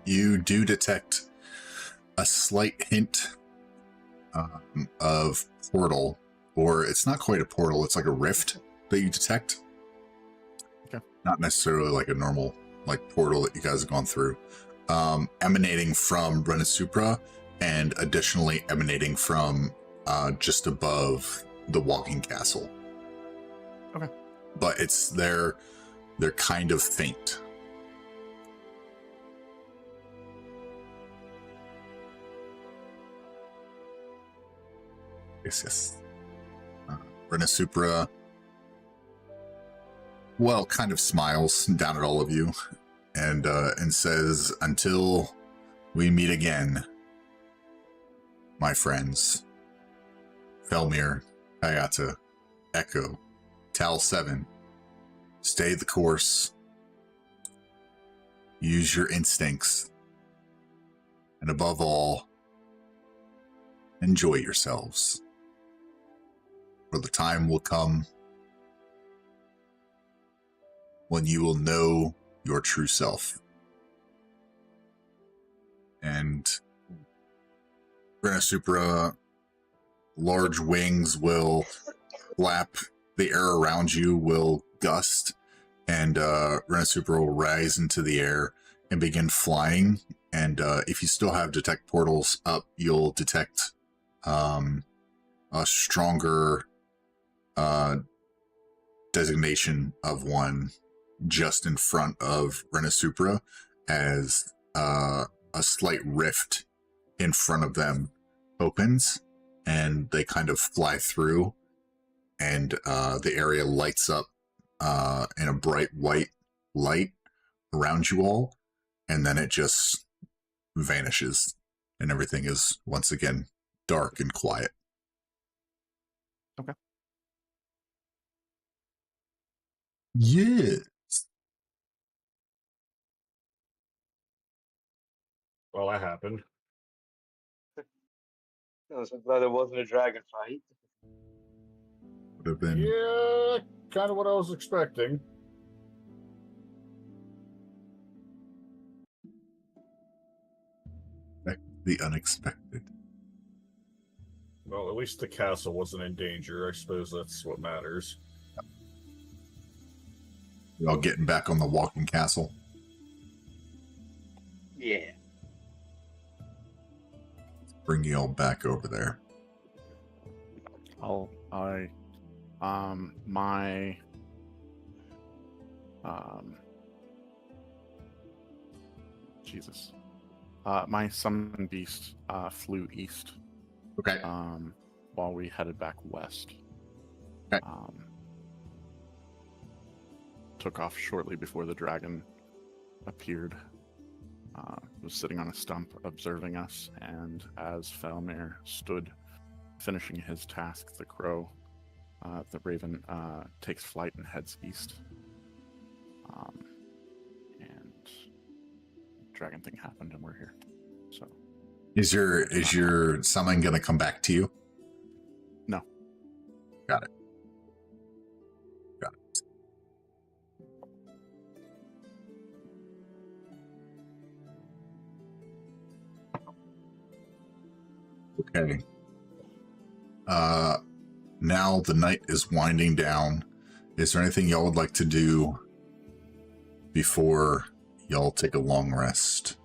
You do detect a slight hint of portal, or it's not quite a portal, it's like a rift that you detect. Okay. Not necessarily like a normal like portal that you guys have gone through. Emanating from Rena Supra, and additionally emanating from just above the walking castle. Okay. But it's they're kind of faint. Yes. Rena Supra, well, kind of smiles down at all of you, and says, "Until we meet again, my friends, Felmir, Kayata, Echo, Tal 7, stay the course, use your instincts, and above all, enjoy yourselves. For the time will come when you will know your true self." And Rena Supra, large wings will flap, the air around you will gust, and Renesupra will rise into the air and begin flying. And if you still have detect portals up, you'll detect a stronger designation of one just in front of Renesupra, as a slight rift in front of them opens, and they kind of fly through, and the area lights up in a bright white light around you all, and then it just vanishes, and everything is once again dark and quiet. Okay. Yes. Well, that happened. I'm so glad it wasn't a dragon fight. Would have been Yeah, kind of what I was expecting. the unexpected. Well, at least the castle wasn't in danger. I suppose that's what matters. Y'all getting back on the walking castle. Yeah. Bring y'all back over there. Jesus. My summon beast flew east Okay. while we headed back west. Okay. Took off shortly before the dragon appeared. Was sitting on a stump observing us, and as Felmir stood finishing his task, the crow, the raven, takes flight and heads east. And dragon thing happened, and we're here. So Is your summon gonna come back to you? No. Got it. Got it. Okay. Now the night is winding down. Is there anything y'all would like to do before y'all take a long rest?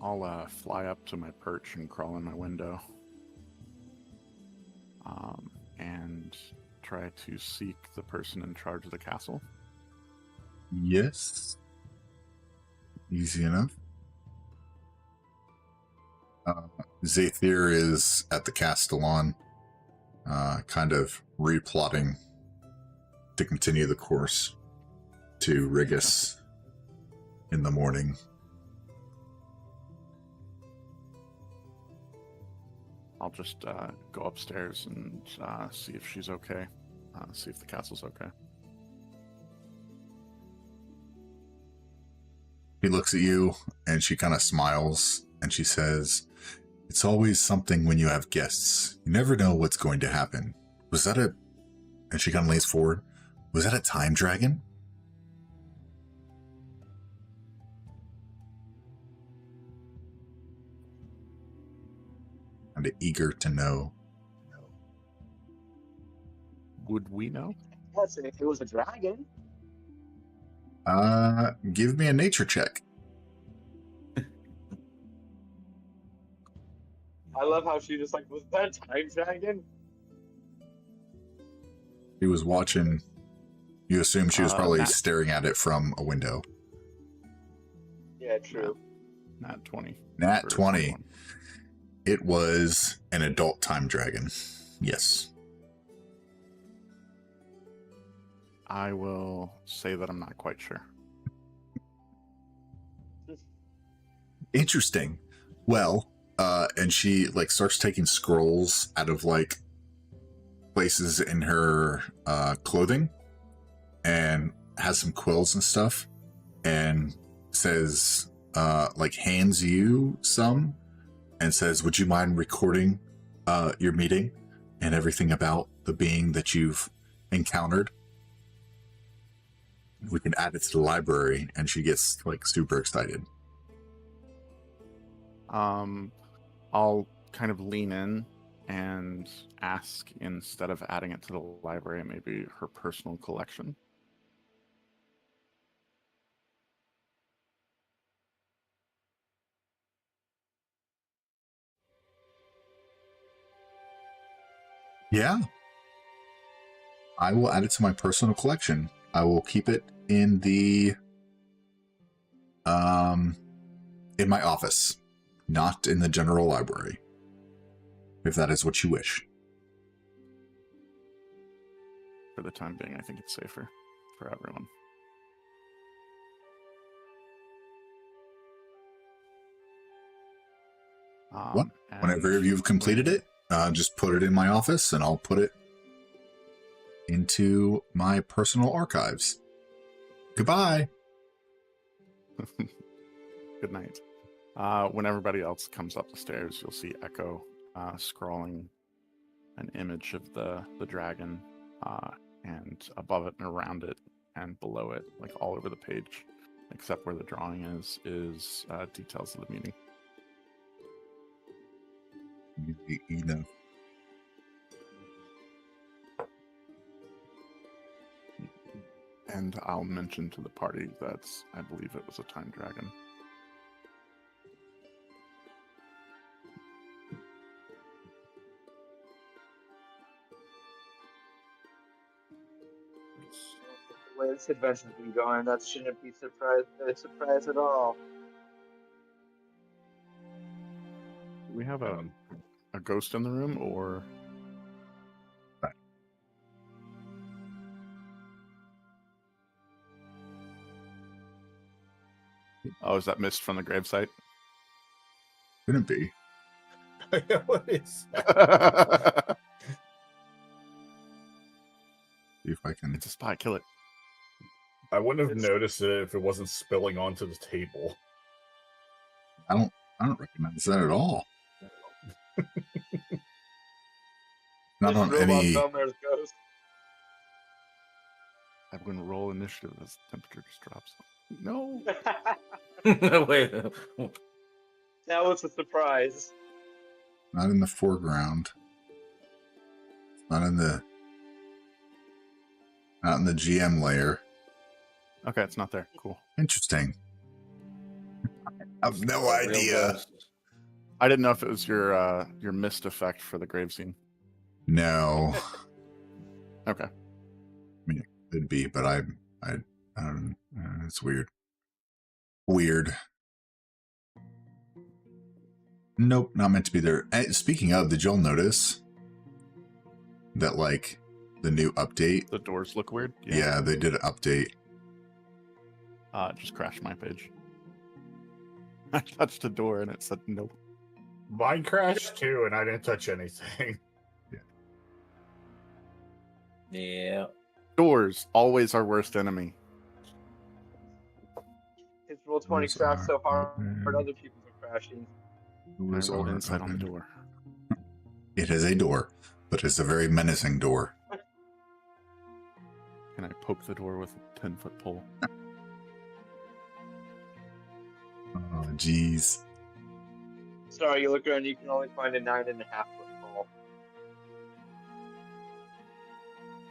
I'll fly up to my perch and crawl in my window, and try to seek the person in charge of the castle. Yes. Easy enough. Zathir is at the Castellan, kind of replotting to continue the course to Rigus in the morning. I'll just go upstairs and see if she's okay, see if the castle's okay. He looks at you and she kind of smiles and she says, "It's always something when you have guests. You never know what's going to happen. Was that a..." And she kind of leans forward. "Was that a time dragon?" Kind of eager to know. Would we know? Yes, it was a dragon. Give me a nature check. I love how she just like, was that a time dragon? He was watching. You assume she was probably Nat- staring at it from a window. Yeah, true. Nat 20. Nat for 20. 21. It was an adult time dragon. Yes. I will say that I'm not quite sure. Interesting. Well, and she like starts taking scrolls out of like places in her clothing and has some quills and stuff and says like hands you some and says, "Would you mind recording your meeting and everything about the being that you've encountered? We can add it to the library." And she gets like super excited. I'll kind of lean in and ask, instead of adding it to the library, maybe her personal collection. Yeah. I will add it to my personal collection. I will keep it in the in my office, not in the general library. If that is what you wish. For the time being, I think it's safer for everyone. What? Whenever and you've completed when- it, just put it in my office and I'll put it into my personal archives. Goodbye. Good night. When everybody else comes up the stairs, you'll see Echo scrawling an image of the dragon, and above it and around it and below it, like all over the page, except where the drawing is details of the meeting. You know. And I'll mention to the party that I believe it was a time dragon. The way this adventure's been going, that shouldn't be a surprise at all. Do we have a ghost in the room, or oh, is that mist from the gravesite? Couldn't be. What is that? See if I can. It's a spy. Kill it. I wouldn't have noticed it if it wasn't spilling onto the table. I don't recognize that at all. Not on any. Belmer's ghost. I'm going to roll initiative as the temperature just drops. No. Wait. That was a surprise. Not in the foreground. Not in the GM layer. Okay, it's not there. Cool. Interesting. I have no Real idea. ghost. I didn't know if it was your mist effect for the grave scene. No, Okay. could be, but I don't. It's weird. Weird. Nope, not meant to be there. Speaking of, did y'all notice that like the new update? The doors look weird. Yeah, they did an update. It just crashed my page. I touched a door and it said nope. Mine crashed too, and I didn't touch anything. Yeah. Doors, always our worst enemy. His roll 20 Those crashed so hard, are- other people are crashing. I Doors rolled are inside on the open. door. It is a door, but it's a very menacing door. Can I poke the door with a 10-foot pole? Oh, jeez. Sorry, you look around, you can only find a 9.5 foot pole.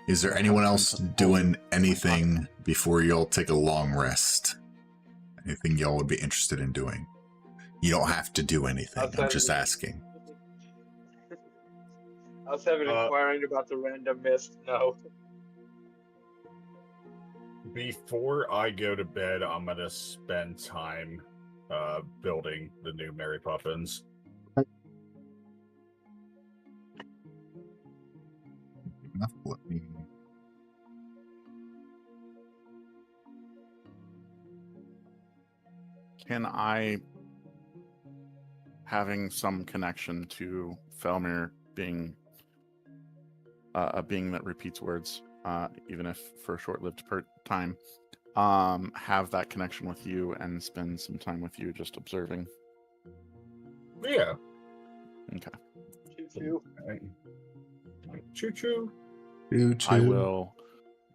Is there anyone else doing anything before y'all take a long rest? Anything y'all would be interested in doing? You don't have to do anything. I'm Outside just of- asking. I was having inquiring about the random mist. No. Before I go to bed, I'm gonna spend time building the new Mary Poppins. Enough, let me- Can I, having some connection to Felmir being a being that repeats words, even if for a short-lived time, have that connection with you and spend some time with you just observing? Yeah. Okay. Choo choo. Choo choo. Choo I choo. will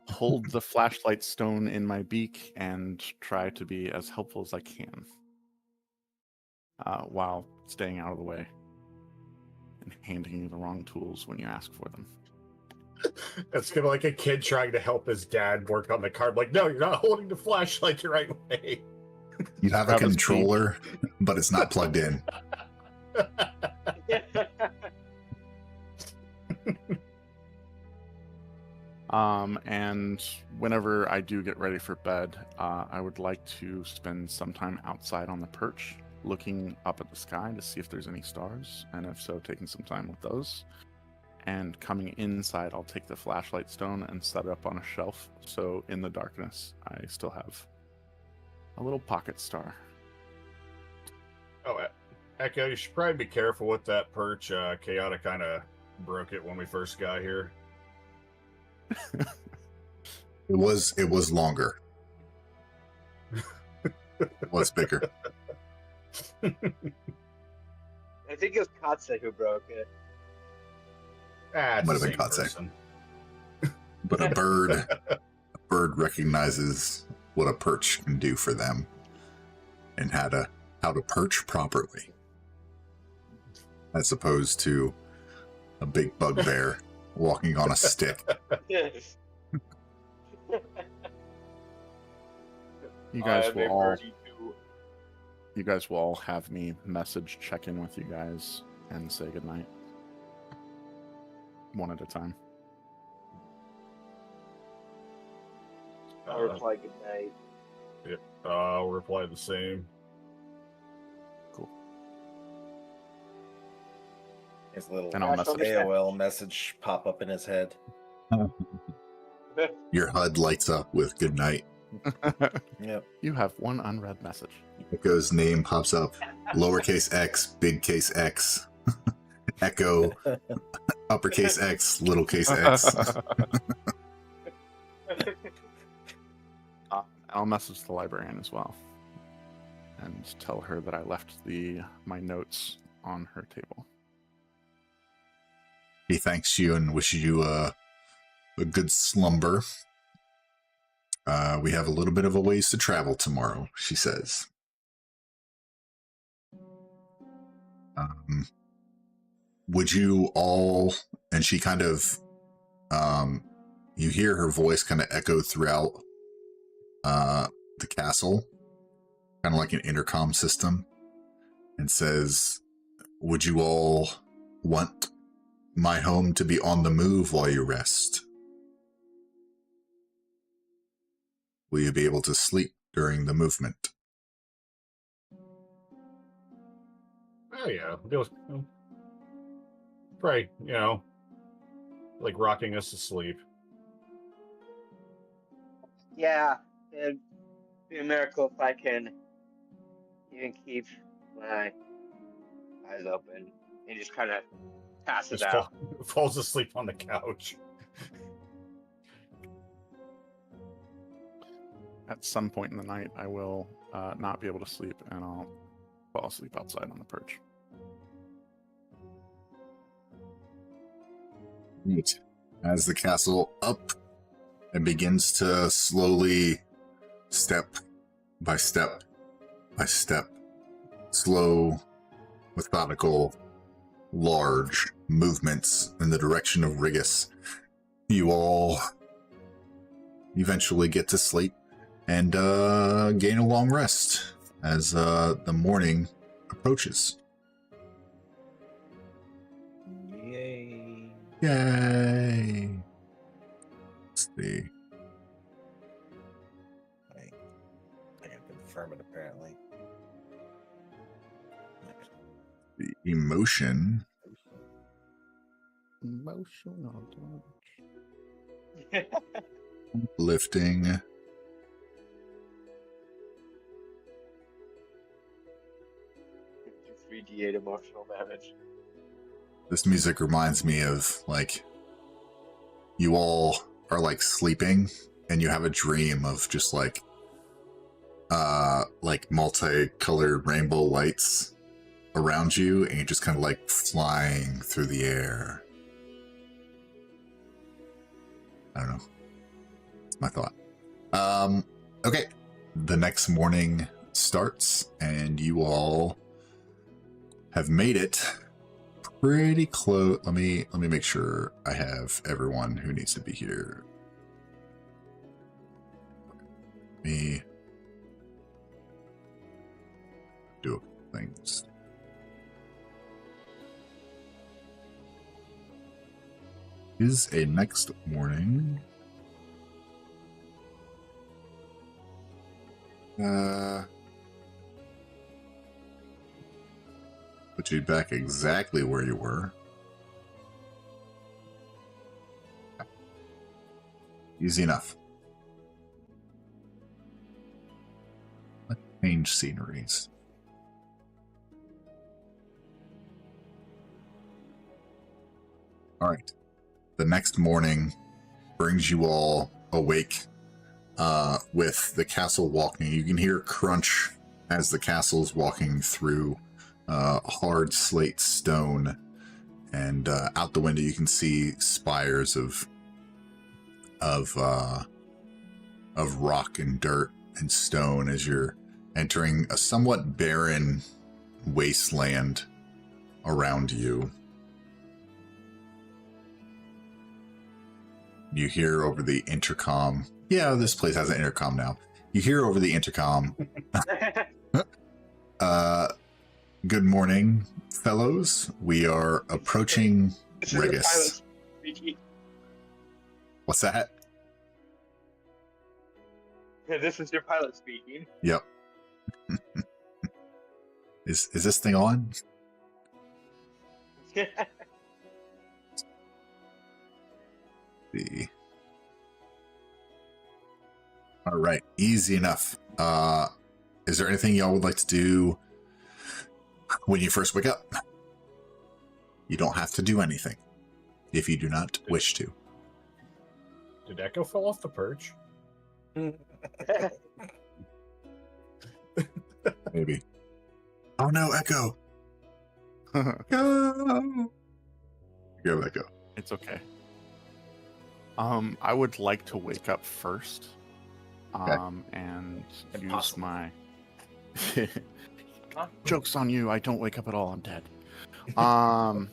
hold the flashlight stone in my beak and try to be as helpful as I can, while staying out of the way and handing you the wrong tools when you ask for them. It's kind of like a kid trying to help his dad work on the card. Like, no, you're not holding the flashlight the right way. You have a Grab his controller, but it's not plugged in. And whenever I do get ready for bed, I would like to spend some time outside on the perch, looking up at the sky to see if there's any stars, and if so, taking some time with those. And coming inside, I'll take the flashlight stone and set it up on a shelf, so in the darkness, I still have a little pocket star. Oh, Echo, you should probably be careful with that perch. Chaotic kind of broke it when we first got here. It was longer. It was bigger. I think it was Katse who broke it. It's Might the have been same Katse. person. But a bird recognizes what a perch can do for them and how to perch properly, as opposed to a big bugbear walking on a stick. Yes. You guys I'm will a all birdie too. have me message check in with you guys and say goodnight. One at a time. I'll reply good night. I'll reply the same. Cool. His little And I'll message- AOL message pop up in his head. Your HUD lights up with good night. Yep. You have one unread message. Echo's name pops up, lowercase x, big case X. Echo, uppercase X, little case X. I'll message the librarian as well and tell her that I left my notes on her table. He thanks you and wishes you a good slumber. We have a little bit of a ways to travel tomorrow, she says. Would you all, and she kind of, you hear her voice kind of echo throughout the castle, kind of like an intercom system, and says, would you all want my home to be on the move while you rest? Will you be able to sleep during the movement? Oh yeah, probably, like rocking us to sleep. Yeah, it'd be a miracle if I can even keep my eyes open and just kind of passes Just out. falls asleep on the couch. At some point in the night, I will not be able to sleep, and I'll fall asleep outside on the perch. Neat. As the castle up and begins to slowly, step by step by step, slow, methodical, large movements in the direction of Rigus, you all eventually get to sleep and gain a long rest as the morning approaches. Yay. Yay! Let's see. I can confirm it apparently. The emotion. Emotional Lifting. 3d8 emotional damage. This music reminds me of, like, you all are, like, sleeping, and you have a dream of just, like multicolored rainbow lights around you, and you're just kind of, like, flying through the air. I don't know. It's my thought. Okay. The next morning starts, and you all have made it pretty close. Let me make sure I have everyone who needs to be here. Me do a couple things. Is a next morning. Put you back exactly where you were. Easy enough. Let's change sceneries. All right. The next morning brings you all awake with the castle walking. You can hear crunch as the castle's walking through hard slate stone, and out the window you can see spires of rock and dirt and stone as you're entering a somewhat barren wasteland around you. You hear over the intercom. Yeah, this place has an intercom now. You hear over the intercom. Good morning, fellows. We are approaching This is the pilot Rigus. speaking. What's that? Yeah, this is your pilot speaking. Yep. Is this thing on? The all right, easy enough. Is there anything y'all would like to do when you first wake up? You don't have to do anything if you do not wish to. Did Echo fall off the perch? Maybe. Oh no, Echo! Go! Go, Echo. It's okay. I would like to wake up first. And use Impossible. my Huh? joke's on you. I don't wake up at all. I'm dead. I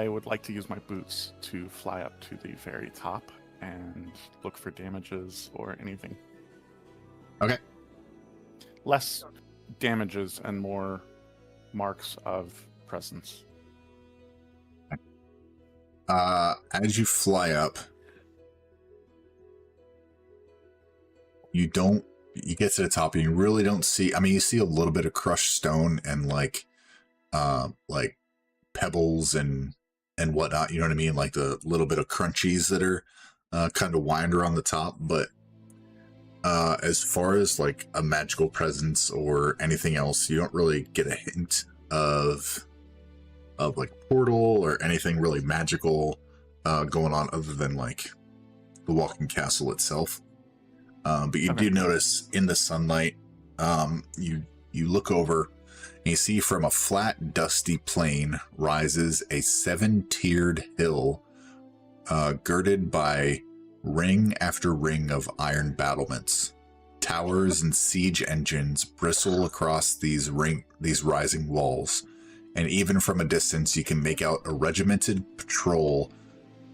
would like to use my boots to fly up to the very top and look for damages or anything. Okay. Less damages and more marks of presence. As you fly up, you get to the top and you really don't see, I mean, you see a little bit of crushed stone and like pebbles and whatnot, you know what I mean? Like the little bit of crunchies that are kind of wind around the top. But as far as like a magical presence or anything else, you don't really get a hint of like portal or anything really magical going on other than like the walking castle itself. But you Okay. do notice in the sunlight, you look over and you see from a flat, dusty plain rises a 7-tiered hill, girded by ring after ring of iron battlements. Towers and siege engines bristle across these rising walls, and even from a distance you can make out a regimented patrol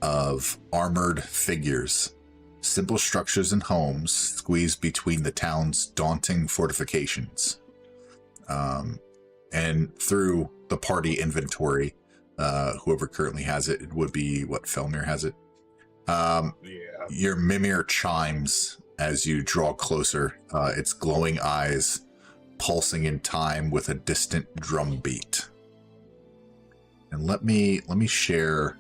of armored figures. Simple structures and homes squeezed between the town's daunting fortifications. And through the party inventory, whoever currently has it, it would be what Felmir has it. Yeah. Your Mimir chimes as you draw closer, its glowing eyes pulsing in time with a distant drum beat. And let me share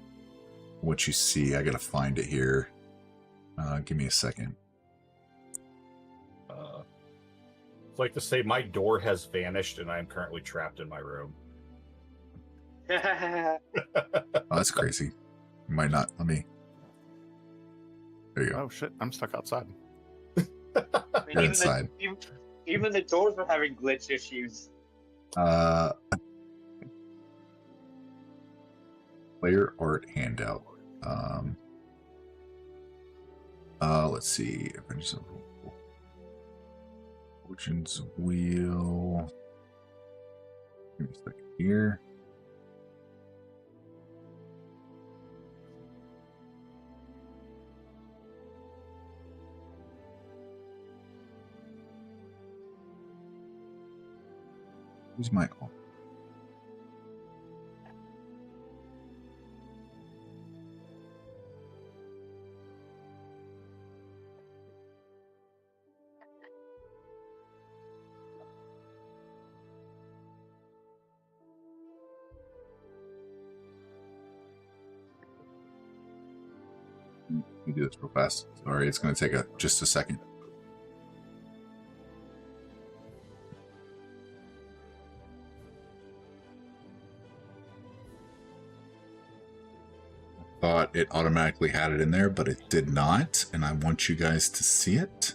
what you see. I gotta find it here. Give me a second. It's like to say my door has vanished and I am currently trapped in my room. Oh, that's crazy. You might not. Let me. There you go. Oh shit! I'm stuck outside. You're inside. Even the doors were having glitch issues. Player art handout. Let's see. Fortune's Wheel. Give me a second here. Who's my Let me do this real fast. Sorry, it's going to take just a second. Thought it automatically had it in there, but it did not, and I want you guys to see it.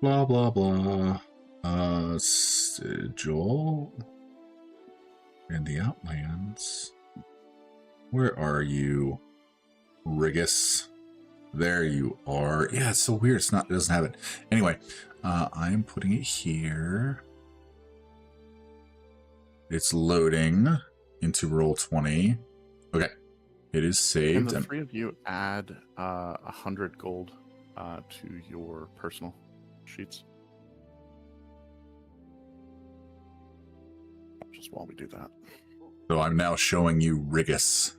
Blah blah blah. Sigil in the Outlands. Where are you, Rigus? There you are. Yeah, it's so weird. It doesn't have it. Anyway, I'm putting it here. It's loading into Roll20. Okay, it is saved. Can the three of you add 100 gold to your personal sheets? Just while we do that. So I'm now showing you Rigus.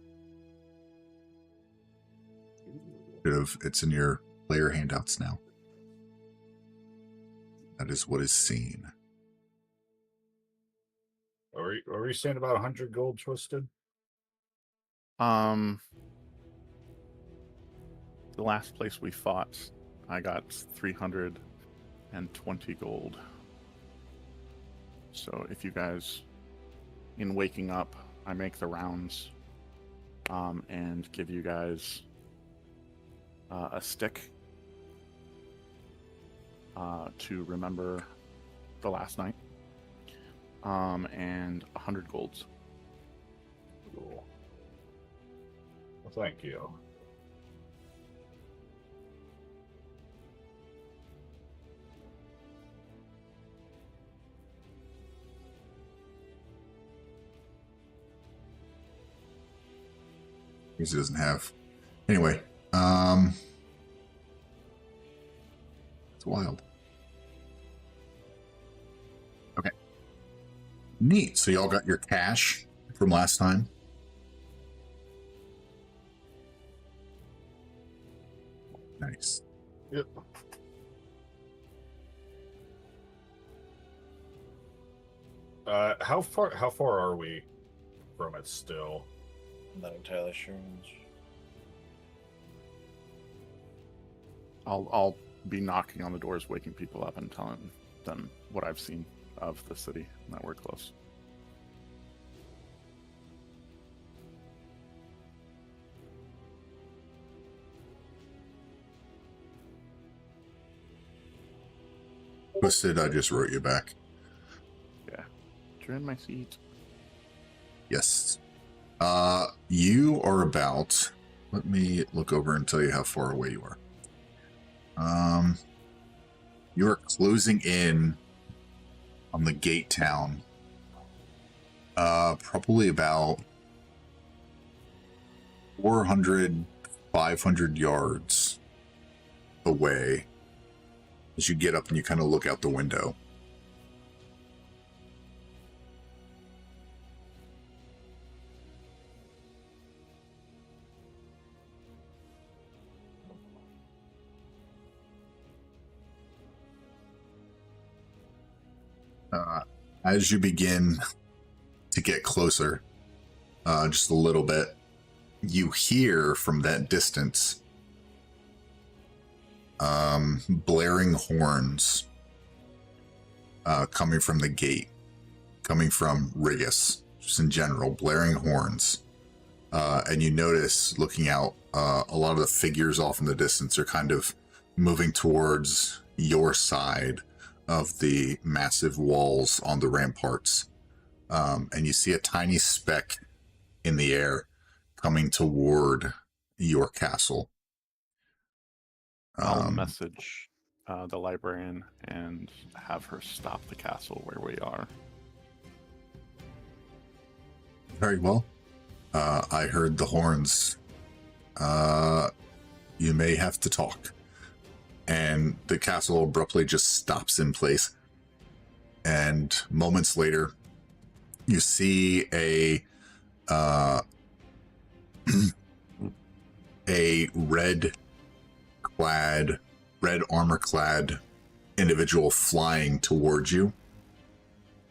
It's in your player handouts now. That is what is seen. Are we saying about 100 gold, Twisted? The last place we fought, I got 320 gold. So if you guys, in waking up, I make the rounds and give you guys a stick to remember the last night, and 100 golds. Cool. Well, thank you. Because it doesn't have. Anyway, it's wild. Okay. Neat. So y'all got your cash from last time. Nice. Yep. How far are we from it still? I'm not entirely sure. I'll be knocking on the doors, waking people up, and telling them what I've seen of the city and that we're close. Twisted, I just wrote you back. Yeah. You're in my seat. Yes. You are about. Let me look over and tell you how far away you are. You are closing in on the gate town. Probably about 400, 500 yards away. As you get up and you kind of look out the window. As you begin to get closer, just a little bit, you hear from that distance blaring horns coming from the gate, coming from Rigus, just in general, blaring horns. And you notice, looking out, a lot of the figures off in the distance are kind of moving towards your side of the massive walls on the ramparts. And you see a tiny speck in the air coming toward your castle. I'll message the librarian and have her stop the castle where we are. Very well. I heard the horns. you may have to talk. And the castle abruptly just stops in place. And moments later, you see a red armor clad individual flying towards you,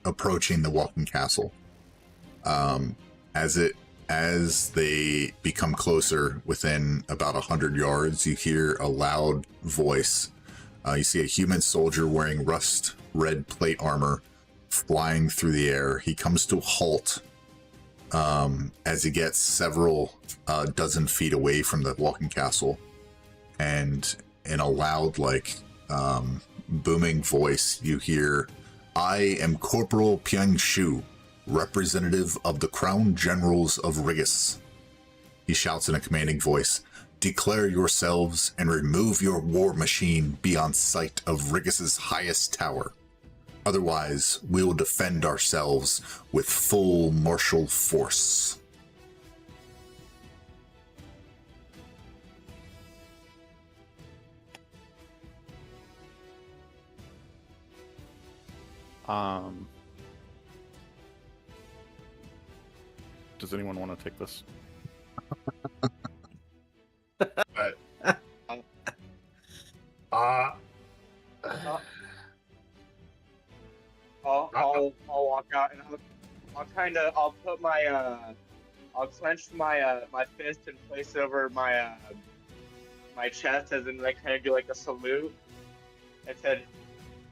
approaching the Walking Castle. As they become closer, within about 100 yards, you hear a loud voice. You see a human soldier wearing rust red plate armor flying through the air. He comes to a halt as he gets several dozen feet away from the Walking Castle, and in a loud, booming voice, you hear, "I am Corporal Pyung Shu, representative of the Crown Generals of Rigus." He shouts in a commanding voice, "Declare yourselves and remove your war machine beyond sight of Rigus's highest tower. Otherwise, we will defend ourselves with full martial force." Does anyone want to take this? I'll walk out and I'll put my I'll clench my my fist and place it over my my chest, as in kind of do a salute. It said,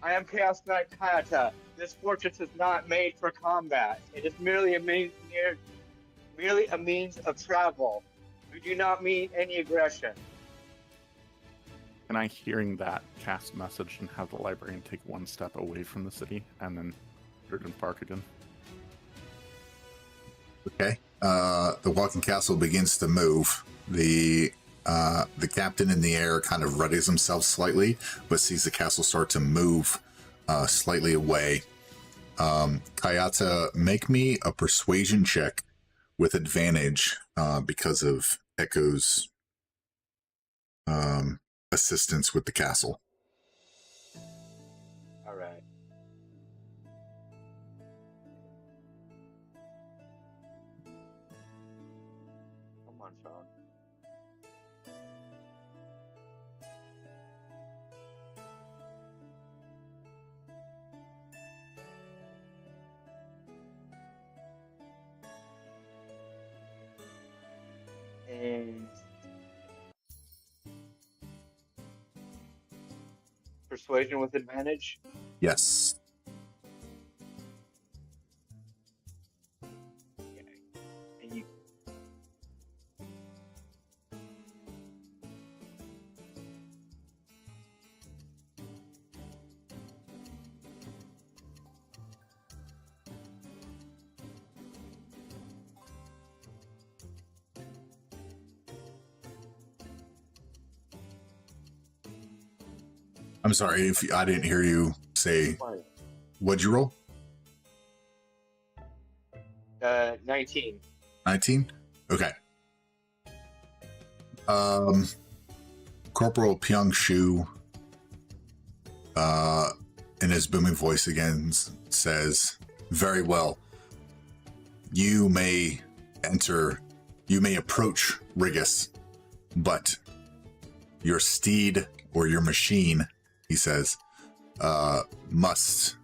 "I am Chaos Knight Kayata. This fortress is not made for combat. It is merely a means of travel. We do not mean any aggression." Can I, hearing that, cast message and have the librarian take one step away from the city and then turn and bark again? Okay. The Walking Castle begins to move. The captain in the air kind of readies himself slightly, but sees the castle start to move slightly away. Kayata, make me a persuasion check with advantage because of Echo's assistance with the castle. All right. Come on, Sean. And persuasion with advantage. Yes. Okay. And you. I'm sorry if I didn't hear you say. What'd you roll? 19. 19? Okay. Corporal Pyung Shu, in his booming voice again, says, "Very well. You may approach Rigus, but your steed or your machine," he says, "must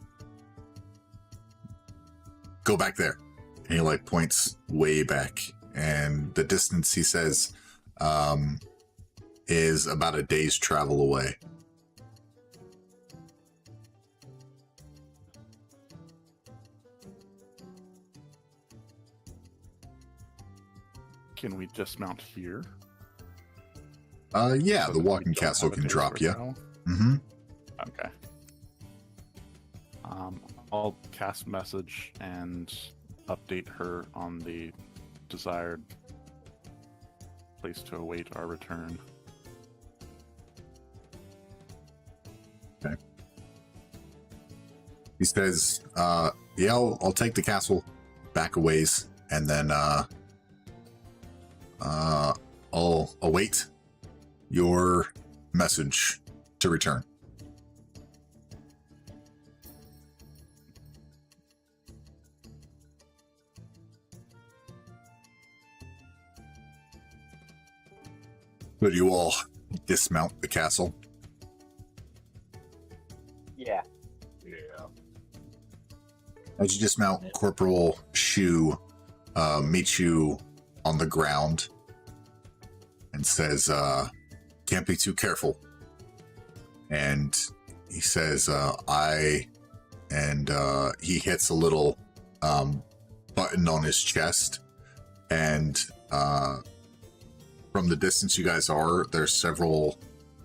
go back there." And he points way back, and the distance, he says, is about a day's travel away. Can we dismount here? Yeah, So the that we Walking don't Castle have a can day's drop you. travel? Mm-hmm. Okay. I'll cast message and update her on the desired place to await our return. Okay. He says, "Yeah, I'll take the castle back a ways, and then I'll await your message to return. But you all dismount the castle. Yeah. Yeah. As you dismount, Corporal Shu meets you on the ground and says, can't be too careful. And he says, he hits a little button on his chest. And from the distance you guys are, there's several,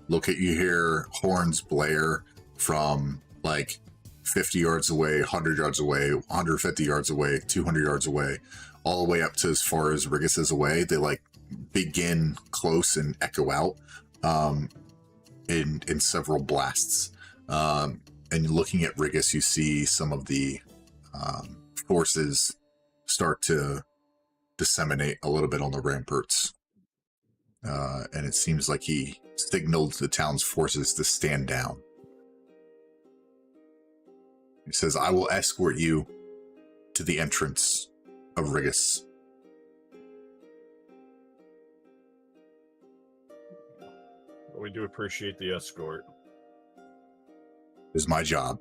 you hear horns blare from like 50 yards away, 100 yards away, 150 yards away, 200 yards away, all the way up to as far as Rigus is away. They like begin close and echo out in several blasts. And looking at Rigus, you see some of the forces start to disseminate a little bit on the ramparts. And it seems like he signaled the town's forces to stand down. He says, I will escort you to the entrance of Rigus. We do appreciate the escort. It is my job.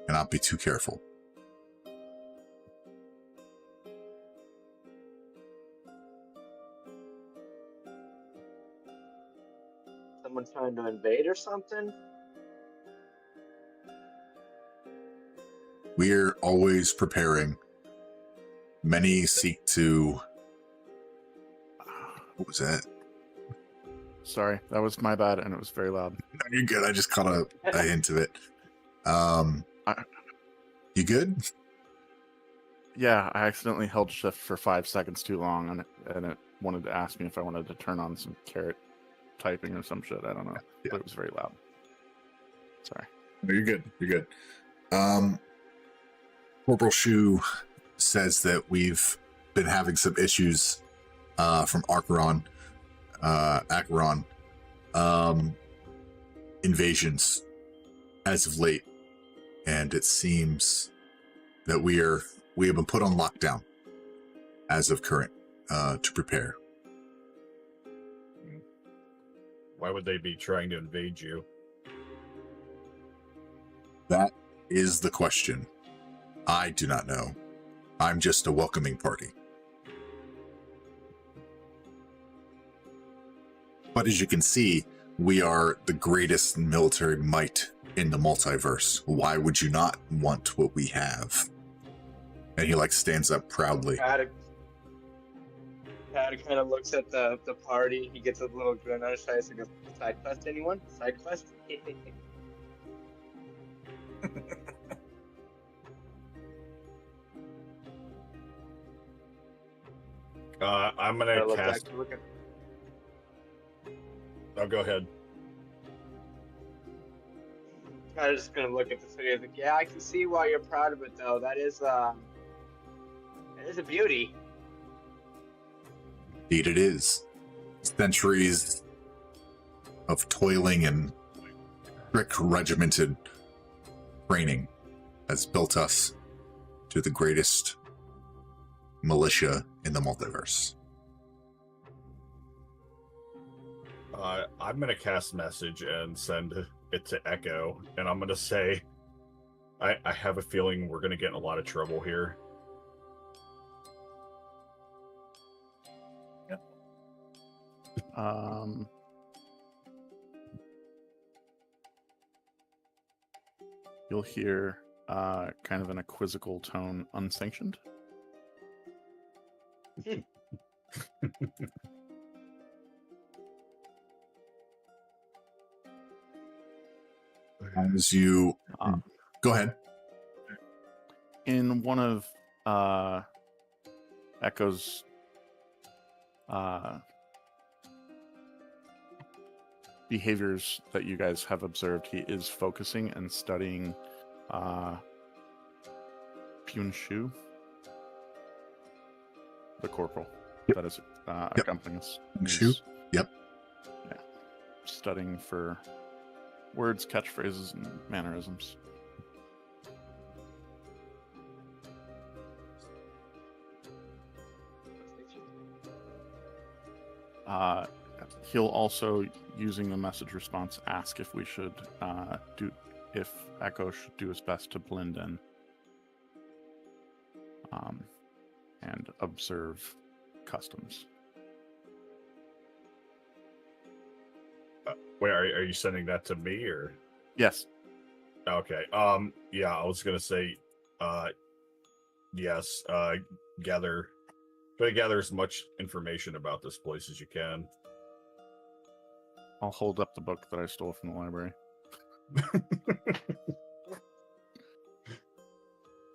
Cannot be too careful. Someone trying to invade or something? We're always preparing. Many seek to... What was that? Sorry, that was my bad, and it was very loud. No, you're good. I just caught a hint of it. You good? Yeah, I accidentally held shift for 5 seconds too long, and it wanted to ask me if I wanted to turn on some carrot typing or some shit. I don't know, Yeah. but it was very loud. Sorry. No, you're good. You're good. Corporal Shu says that we've been having some issues from Acheron invasions as of late, and it seems that we have been put on lockdown as of current to prepare. Why would they be trying to invade you? That is the question. I do not know. I'm just a welcoming party. But as you can see, we are the greatest military might in the multiverse. Why would you not want what we have? And he stands up proudly. Pat kind of looks at the party. He gets a little grin on his face and goes, "Side quest, anyone? Side quest?" I'm gonna cast. Oh, go ahead. I'm just gonna look at this video. Like, yeah, I can see why you're proud of it, though. That is a beauty. Indeed it is. Centuries of toiling and strict regimented training has built us to the greatest militia in the multiverse. I'm gonna cast message and send it to Echo, and I'm gonna say, I have a feeling we're gonna get in a lot of trouble here. You'll hear kind of an a quizzical tone, unsanctioned. As you go ahead. In one of Echo's behaviors that you guys have observed, he is focusing and studying Pyun Shu, the corporal. Yep. That is accompanying us. Shoot. is, Yep. Yeah. Studying for words, catchphrases, and mannerisms. He'll also, using the message response, ask if we should if Echo should do his best to blend in and observe customs. Wait, are you sending that to me or? Yes. Okay. Yeah, I was gonna say, yes. Try to gather as much information about this place as you can. I'll hold up the book that I stole from the library.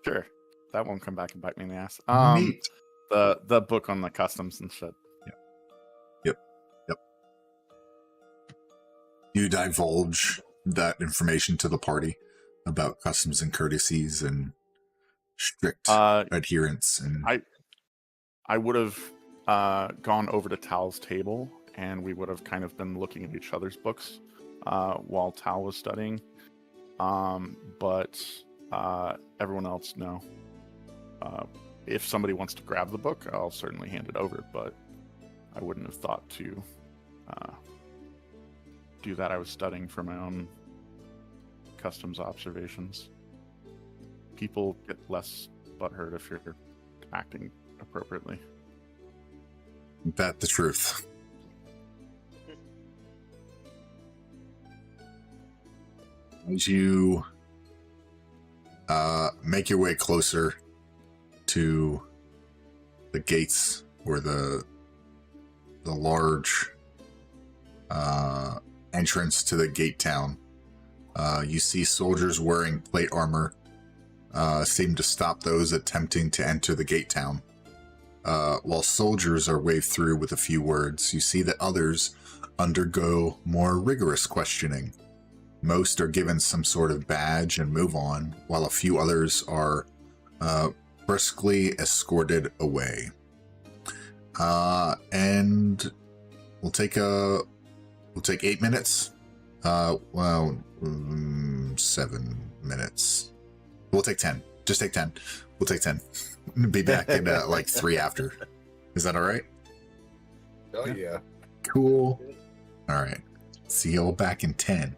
Sure, that won't come back and bite me in the ass. Neat. The book on the customs and shit. Yep. You divulge that information to the party about customs and courtesies and strict adherence. And I would have gone over to Tal's table, and we would have kind of been looking at each other's books while Tal was studying. But everyone else, no. If somebody wants to grab the book, I'll certainly hand it over, but I wouldn't have thought to do that. I was studying for my own customs observations. People get less butthurt if you're acting appropriately. that the truth. As you make your way closer to the gates or the large entrance to the gate town, you see soldiers wearing plate armor seem to stop those attempting to enter the gate town. While soldiers are waved through with a few words, you see that others undergo more rigorous questioning. Most are given some sort of badge and move on, while a few others are briskly escorted away. And we'll take 8 minutes. 7 minutes. We'll take 10. Just take 10. We'll take 10. Be back in like 3 after. Is that all right? Oh yeah. Cool. All right. See y'all back in 10.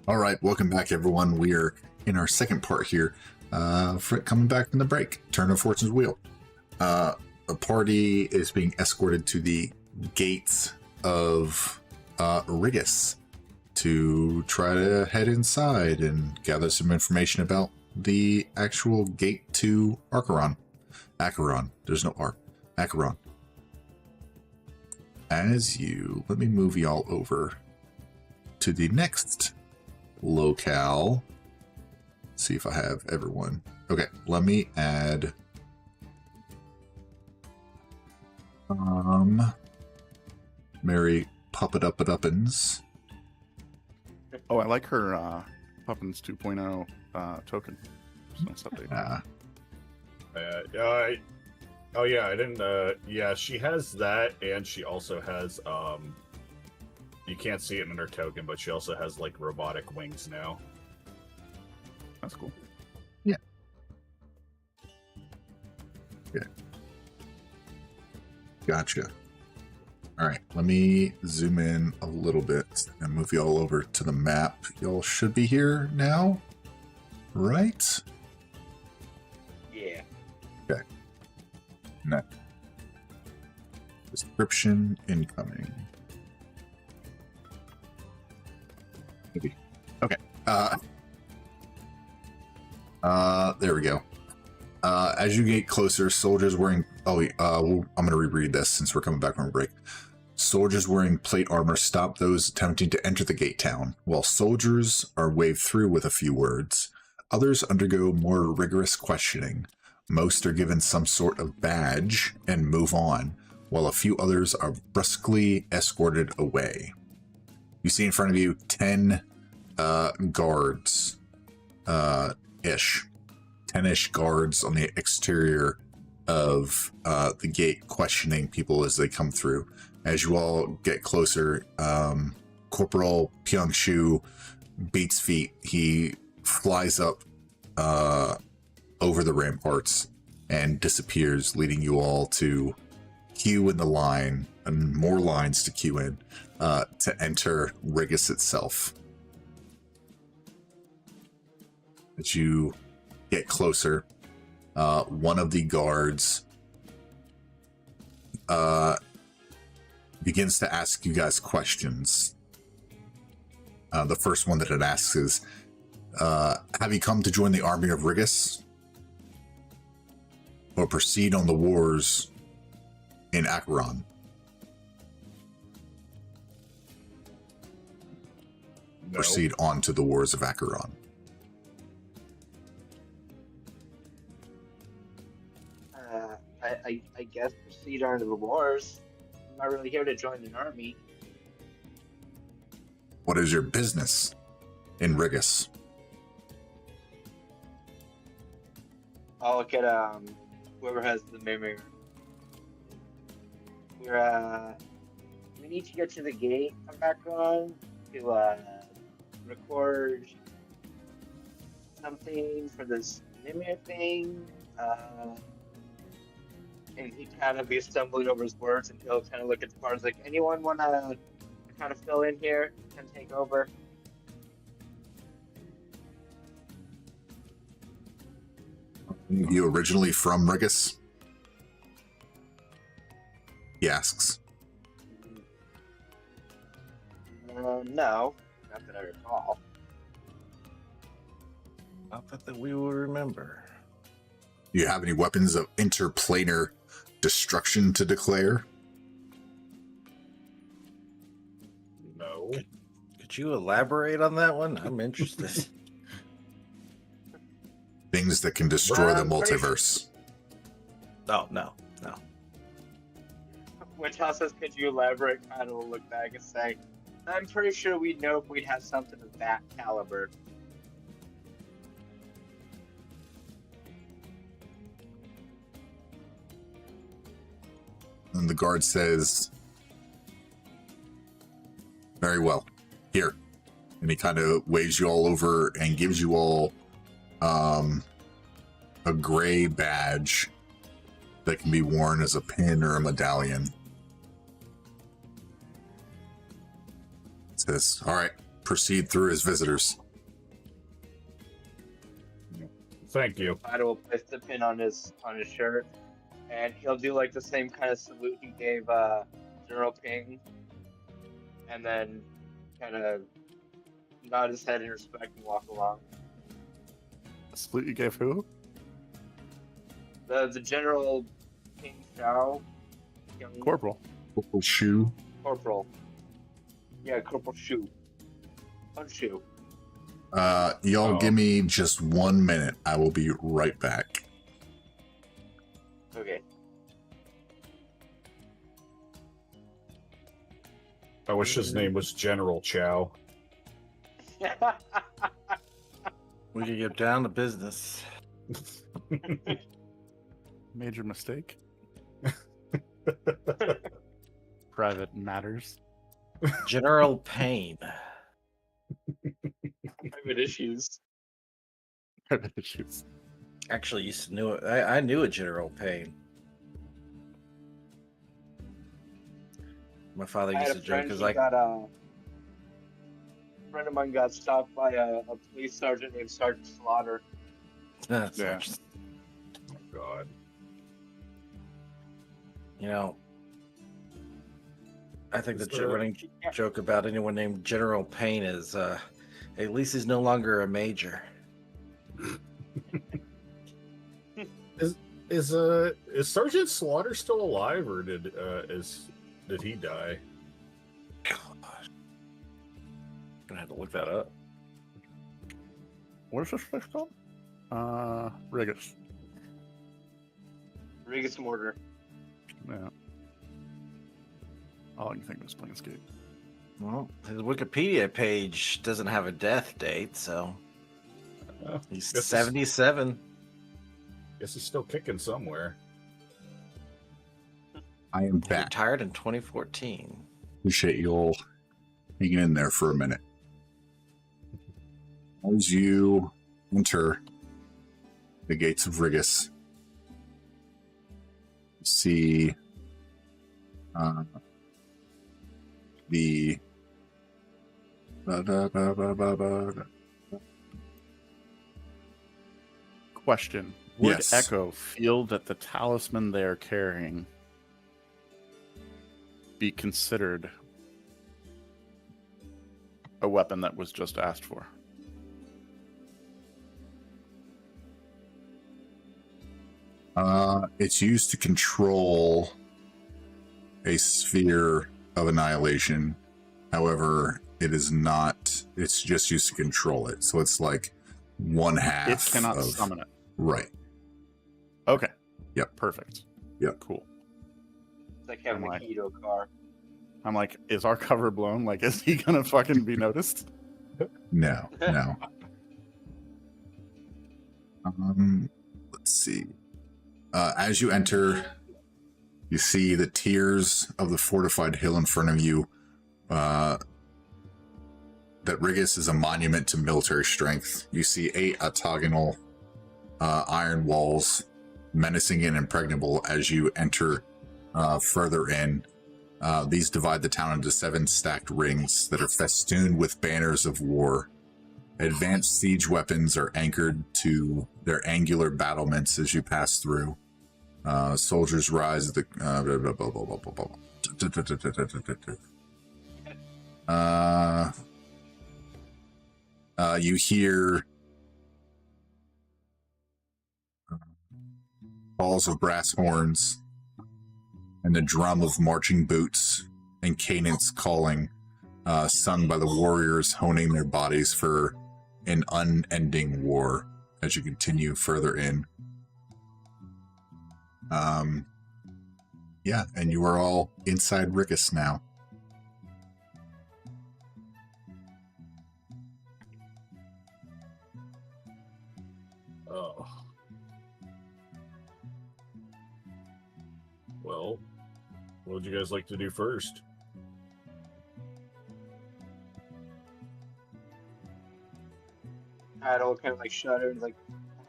All right, welcome back, everyone. We are in our second part here. Coming back from the break, Turn of Fortune's Wheel. A party is being escorted to the gates of Rigus to try to head inside and gather some information about the actual gate to Acheron. Acheron. There's no R. Acheron. Let me move y'all over to the next locale. See if I have everyone. Okay, let me add Mary Puppet Uppins. Oh, I like her Puppins 2.0 token. Just nice update. Oh yeah, I didn't. Yeah, she has that, and she also has. You can't see it in her token, but she also has like robotic wings now. That's cool. Yeah. Okay. Gotcha. All right, let me zoom in a little bit and move y'all over to the map. Y'all should be here now, right? Yeah. Okay. No. Description incoming. Maybe. Okay. There we go. As you get closer, soldiers wearing... I'm going to reread this since we're coming back from a break. Soldiers wearing plate armor stop those attempting to enter the gate town. While soldiers are waved through with a few words, others undergo more rigorous questioning. Most are given some sort of badge and move on, while a few others are brusquely escorted away. You see in front of you 10 guards, ish. 10-ish guards on the exterior of the gate questioning people as they come through. As you all get closer, Corporal Pyeong-shu beats feet. He flies up over the ramparts and disappears, leading you all to queue in the line, and more lines to queue in to enter Rigus itself. As you get closer, one of the guards begins to ask you guys questions. The first one that it asks is, have you come to join the army of Rigus or proceed on the wars in Acheron? No. Proceed on to the wars of Acheron. I guess proceed on to the wars. I'm not really here to join an army. What is your business in Rigus? I'll look at whoever has the mimir. We need to get to the gate of Acheron to record something for this mimir thing. And he kind of be stumbling over his words, and he'll kind of look at the cards like, anyone want to kind of fill in here and take over? You originally from Rigus? He asks. No, not that I recall. Not that we will remember. Do you have any weapons of interplanar destruction to declare? No. Could you elaborate on that one? I'm interested. Things that can destroy the Well, I'm pretty multiverse. No. When Todd says, could you elaborate, kind of will look back and say, I'm pretty sure we'd know if we'd have something of that caliber. And the guard says, very well, here. And he kind of waves you all over and gives you all a gray badge that can be worn as a pin or a medallion. It says, all right, proceed through his visitors. Thank you. Fido will place the pin on his shirt, and he'll do like the same kind of salute he gave General Ping, and then kind of nod his head in respect and walk along. Salute you gave who? The General Ping Shao, young Corporal. Local shoe. corporal. Yeah, Corporal Shu. Shu. Y'all Oh. give me just 1 minute. I will be right back. Okay. I wish his name was General Chow. We can get down to business. Major mistake. Private matters. General Payne. Private issues. Private issues. Actually, used to knew it. I knew a General Payne. My father I used had to a joke friend because who like, got a friend of mine got stopped by a police sergeant named Sergeant Slaughter. Yeah. Oh, God. you know, I think Is the there- running joke about anyone named General Payne is, at least he's no longer a major. Is Sergeant Slaughter still alive, or did he die? Gosh, gonna have to look that up. What is this place called? Rigus. Regis Mortar. Yeah. All I can think of is Planescape. Well, his Wikipedia page doesn't have a death date, so he's Guess 77. Guess he's still kicking somewhere. I am He back. retired in 2014. Appreciate you all hanging in there for a minute. As you enter the gates of Rigus, you see the Question. Would Yes. Echo feel that the talisman they are carrying be considered a weapon that was just asked for? It's used to control a sphere of annihilation. However, it is not. It's just used to control it. So it's like one half. It cannot of, summon it. Right. Okay. Yep. Perfect. Yep. Cool. It's like having I'm a like- Hito car. I'm like, is our cover blown? Like, is he gonna fucking be noticed? No. No. Let's see. As you enter, you see the tiers of the fortified hill in front of you. That Rigus is a monument to military strength. You see 8 octagonal iron walls, menacing and impregnable as you enter further in. These divide the town into 7 stacked rings that are festooned with banners of war. Advanced siege weapons are anchored to their angular battlements as you pass through. Soldiers rise at the you hear calls of brass horns and the drum of marching boots and cadence calling, sung by the warriors honing their bodies for an unending war as you continue further in. Yeah, and you are all inside Rigus now. Oh. Well, what would you guys like to do first? Idol kind of like shuddered, like,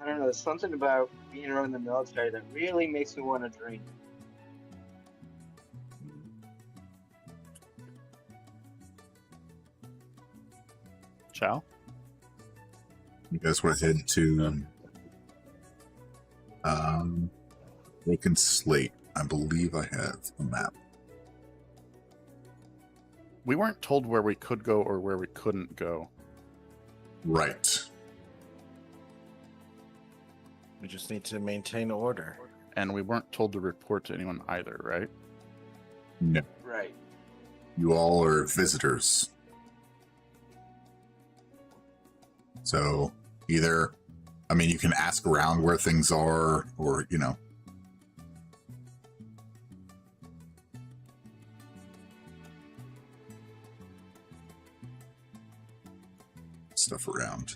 I don't know, there's something about being around the military that really makes me want to drink. Chow. You guys want to head to Broken Slate. I believe I have a map. We weren't told where we could go or where we couldn't go. Right. We just need to maintain order. And we weren't told to report to anyone either, right? No. Right. You all are visitors. So either, I mean, you can ask around where things are, or, you know. Stuff around.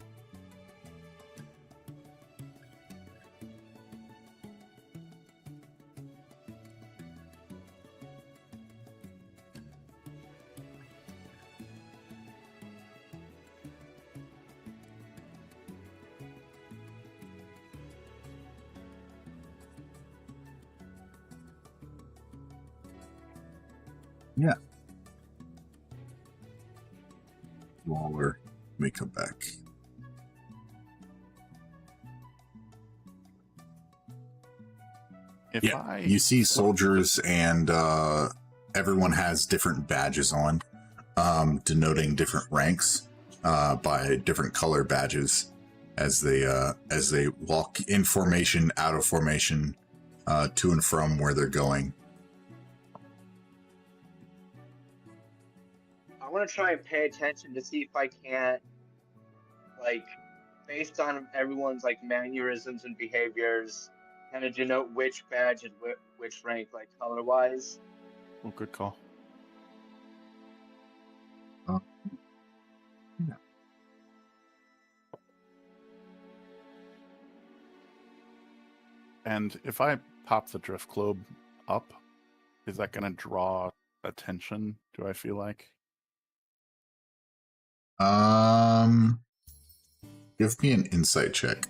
Yeah. Waller, let me come back. If Yeah, you see soldiers, and everyone has different badges on, denoting different ranks by different color badges as they walk in formation, out of formation, to and from where they're going. I want to try and pay attention to see if I can't, like, based on everyone's like mannerisms and behaviors, kind of denote which badge and which rank, like color-wise. Oh, good call. Yeah. And if I pop the drift globe up, is that going to draw attention? Do I feel like? Give me an insight check.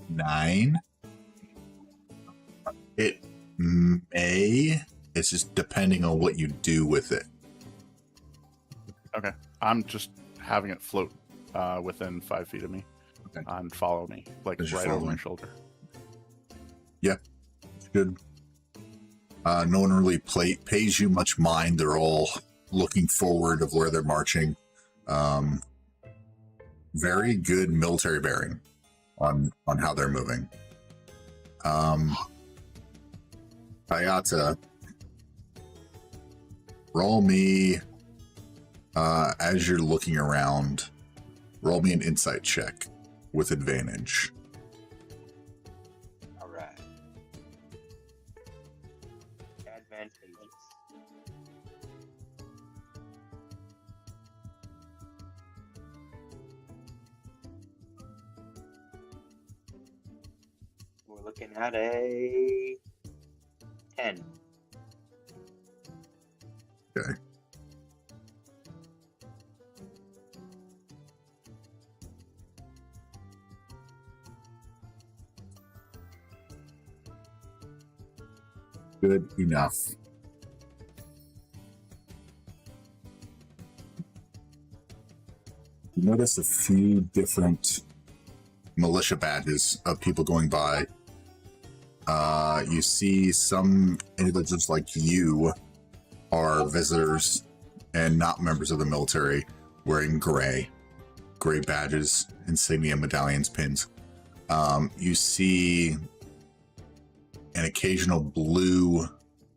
Nine. It may. It's just depending on what you do with it. Okay. I'm just having it float within 5 feet of me. Okay. And follow me, like As you're right over my following. shoulder. It's good. No one really pays you much mind. They're all looking forward of where they're marching. Very good military bearing on how they're moving. Hayata, roll me, as you're looking around, roll me an insight check with advantage. All right. Advantageous. We're looking at a 10. Okay. Good enough. You notice a few different militia badges of people going by. You see some individuals like you are visitors and not members of the military wearing gray badges, insignia, medallions, pins. You see an occasional blue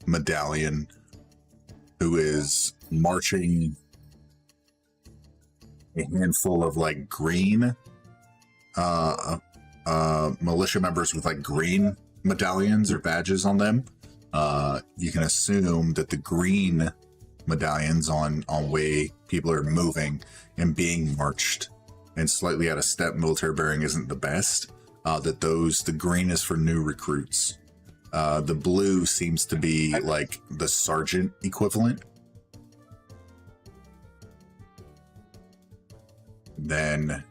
medallion who is marching a handful of like green militia members with like green medallions or badges on them. You can assume that the green medallions on way people are moving and being marched and slightly out of step military bearing isn't the best. The green is for new recruits. The blue seems to be like the sergeant equivalent. Then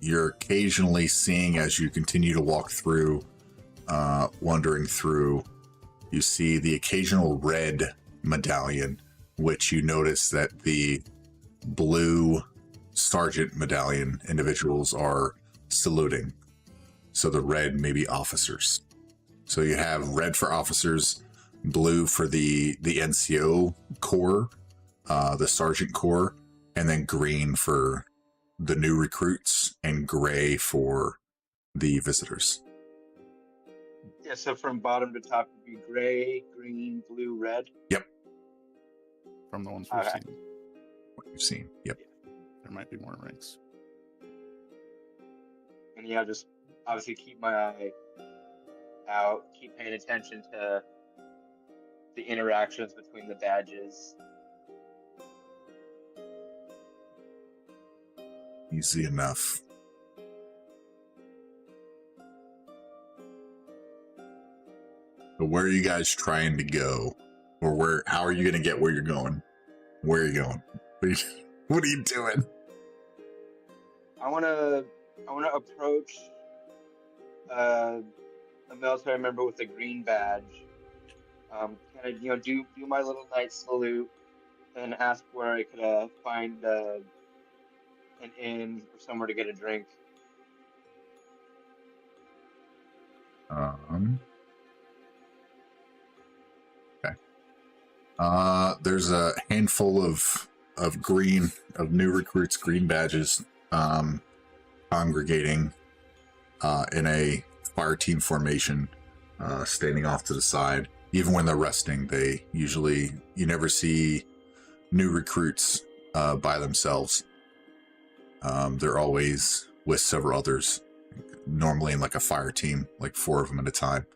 you're occasionally seeing as you continue to walk through, wandering through, you see the occasional red medallion, which you notice that the blue sergeant medallion individuals are saluting. So the red may be officers. So you have red for officers, blue for the NCO corps, the sergeant corps, and then green for the new recruits, and gray for the visitors. Yeah, so from bottom to top would be gray, green, blue, red. From the ones we've Okay. seen. What you've seen. Yep. There might be more ranks. And yeah, just obviously keep my eye out, keep paying attention to the interactions between the badges. Easy enough. But where are you guys trying to go? Or how are you going to get where you're going? Where are you going? What are you doing? I wanna approach a military member with a green badge. Kind of do my little night salute and ask where I could find an inn or somewhere to get a drink. Okay. There's a handful of new recruits, green badges, congregating in a fire team formation, standing off to the side. Even when they're resting, you never see new recruits by themselves. They're always with several others, normally in like a fire team, like 4 of them at a time.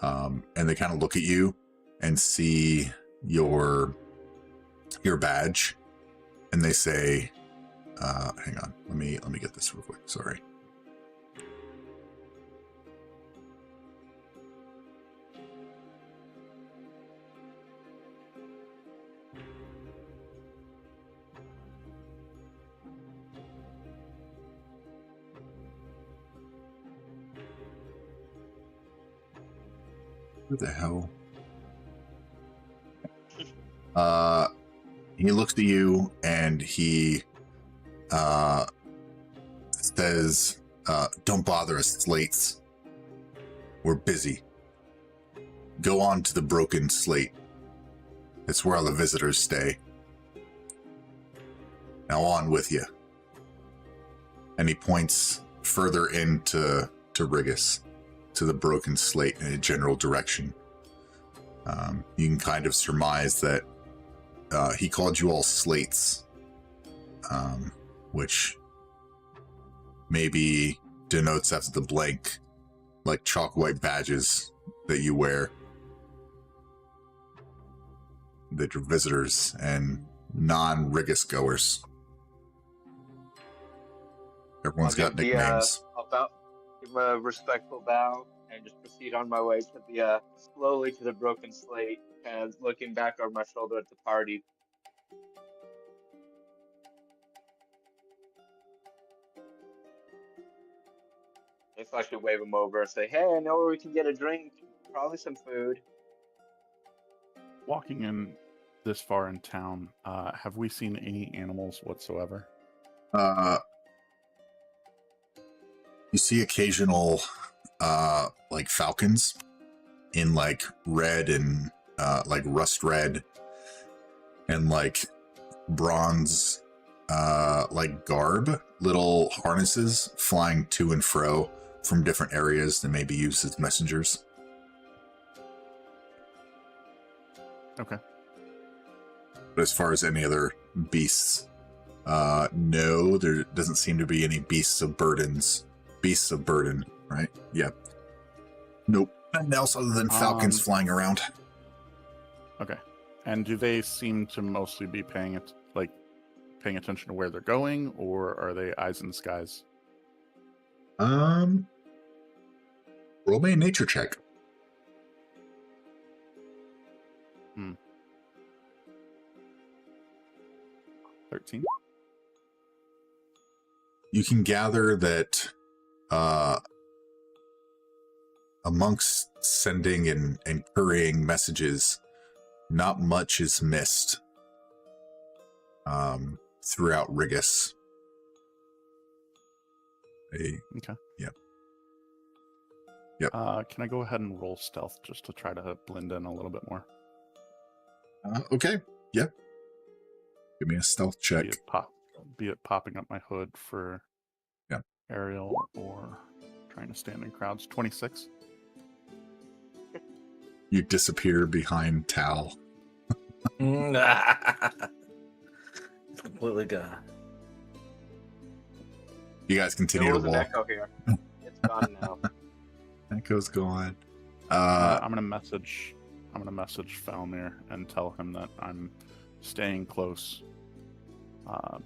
And they kind of look at you and see your badge, and they say, hang on, let me get this real quick. Sorry. Who the hell? He looks at you and he says, don't bother us, slates. We're busy. Go on to the broken slate. It's where all the visitors stay. Now on with you. And he points further into Rigus, to the broken slate in a general direction. You can kind of surmise that he called you all slates, which maybe denotes after the blank, like chalk white badges that you wear, that you're visitors and non-Rigus goers. Everyone's got nicknames. I'll give him a respectful bow and just proceed on my way to slowly to the broken slate, kind of looking back over my shoulder at the party. If I should wave him over and say, hey, I know where we can get a drink, probably some food. Walking in this far in town, have we seen any animals whatsoever? You see occasional like falcons in like red and like rust red and like bronze like garb, little harnesses flying to and fro from different areas that may be used as messengers. Okay. But as far as any other beasts, no, there doesn't seem to be any beasts of burden, right? Yeah. Nope. Nothing else other than falcons flying around. Okay. And do they seem to mostly be paying attention to where they're going, or are they eyes in the skies? Roll me a nature check. 13. you can gather that amongst sending and currying messages, not much is missed throughout Rigus. Okay. Yep. Can I go ahead and roll stealth just to try to blend in a little bit more? Okay. Yep. Give me a stealth check. Be it popping up my hood for Yep. Ariel or trying to stand in crowds. 26. You disappear behind Tal. It's completely gone. You guys continue There to was an walk. echo here. It's gone now. Echo's gone. I'm gonna message Falmir and tell him that I'm staying close,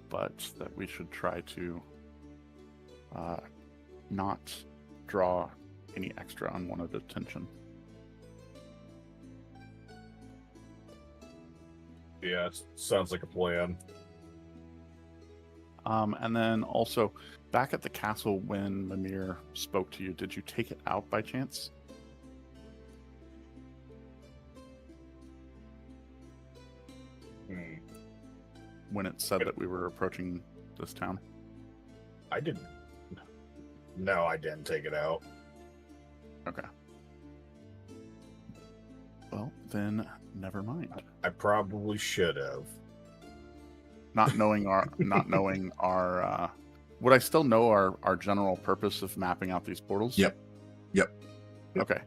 but that we should try to not draw any extra unwanted attention. Yeah, it sounds like a plan. And then also, back at the castle when Mimir spoke to you, did you take it out by chance? Hmm. When it said that we were approaching this town? I didn't. No, I didn't take it out. Okay. Well, then never mind. I probably should have. Not knowing our would I still know our general purpose of mapping out these portals? Yep. Okay.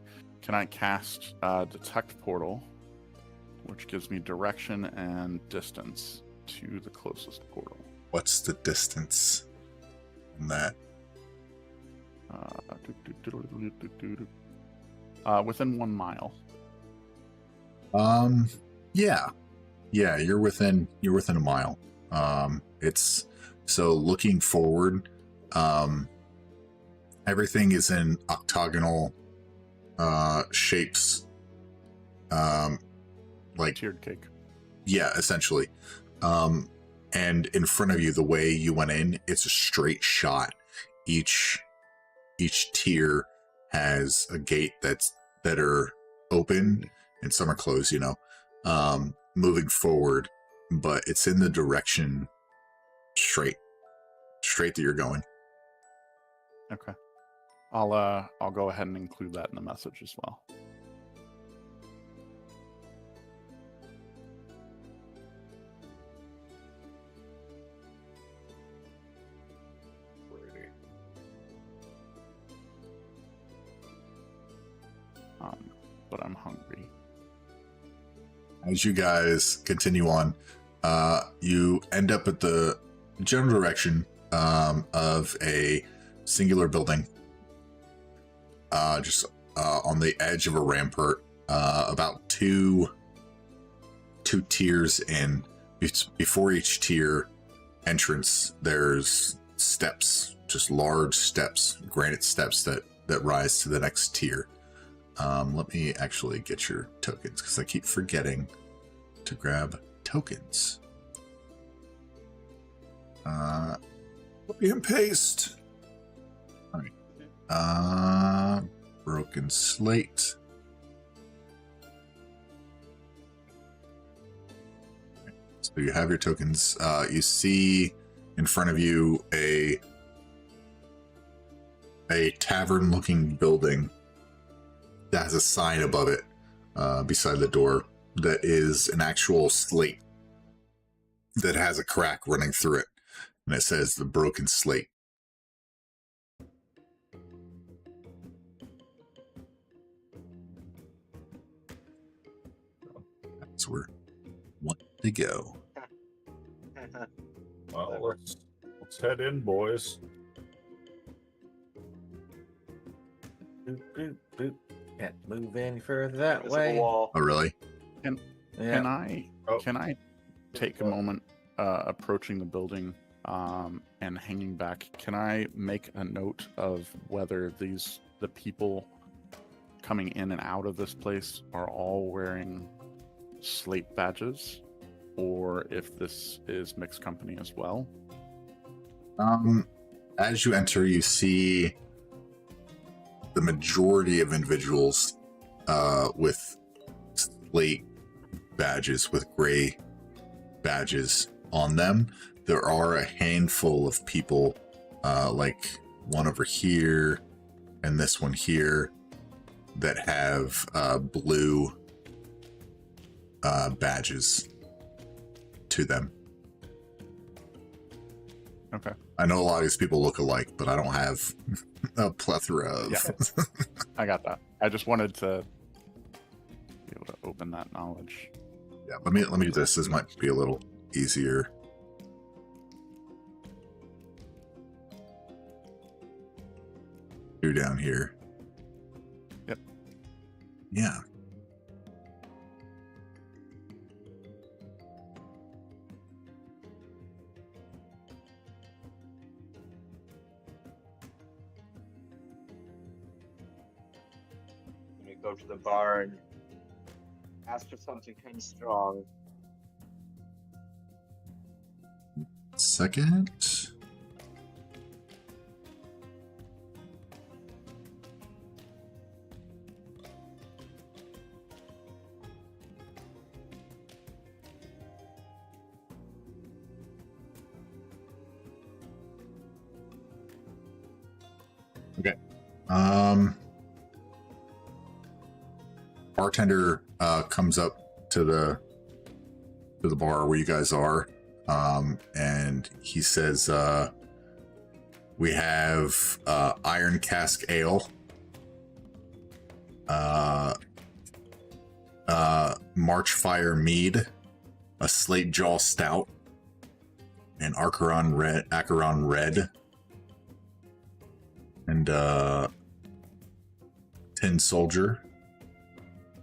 Can I cast detect portal, which gives me direction and distance to the closest portal? What's the distance on that? Within 1 mile. Yeah, you're within a mile. It's so looking forward. Everything is in octagonal shapes. Like Tiered cake. yeah, essentially. And in front of you, the way you went in, it's a straight shot. Each tier has a gate that are open and some are closed, moving forward, but it's in the direction straight that you're going. Okay. I'll go ahead and include that in the message as well. But I'm hungry. As you guys continue on, you end up at the general direction of a singular building, just on the edge of a rampart, about two tiers in. Before each tier entrance, there's steps, just large steps, granite steps that rise to the next tier. Let me actually get your tokens because I keep forgetting to grab tokens. Copy and paste. All right. Broken slate. So you have your tokens. You see in front of you a tavern-looking building that has a sign above it, beside the door, that is an actual slate that has a crack running through it, and it says the Broken Slate. That's where we want to go. Well, let's head in, boys. Boop, boop, boop. Can't move any further that Invisible way. wall. Oh, really? Yeah. Can I take a moment approaching the building and hanging back? Can I make a note of whether the people coming in and out of this place are all wearing slate badges, or if this is mixed company as well? As you enter, you see the majority of individuals with slate badges, with gray badges on them. There are a handful of people, like one over here and this one here, that have blue badges to them. Okay. I know a lot of these people look alike, but I don't have a plethora of. Yeah. I got that. I just wanted to be able to open that knowledge. Yeah, let me do this. This might be a little easier. Down here. Yep. Yeah. I'm gonna go to the bar and ask for something kind of strong. Second. Okay. Bartender comes up to the bar where you guys are, and he says, "We have Iron Cask Ale, Marchfire Mead, a Slate Jaw Stout, and Acheron Red, and Tin Soldier."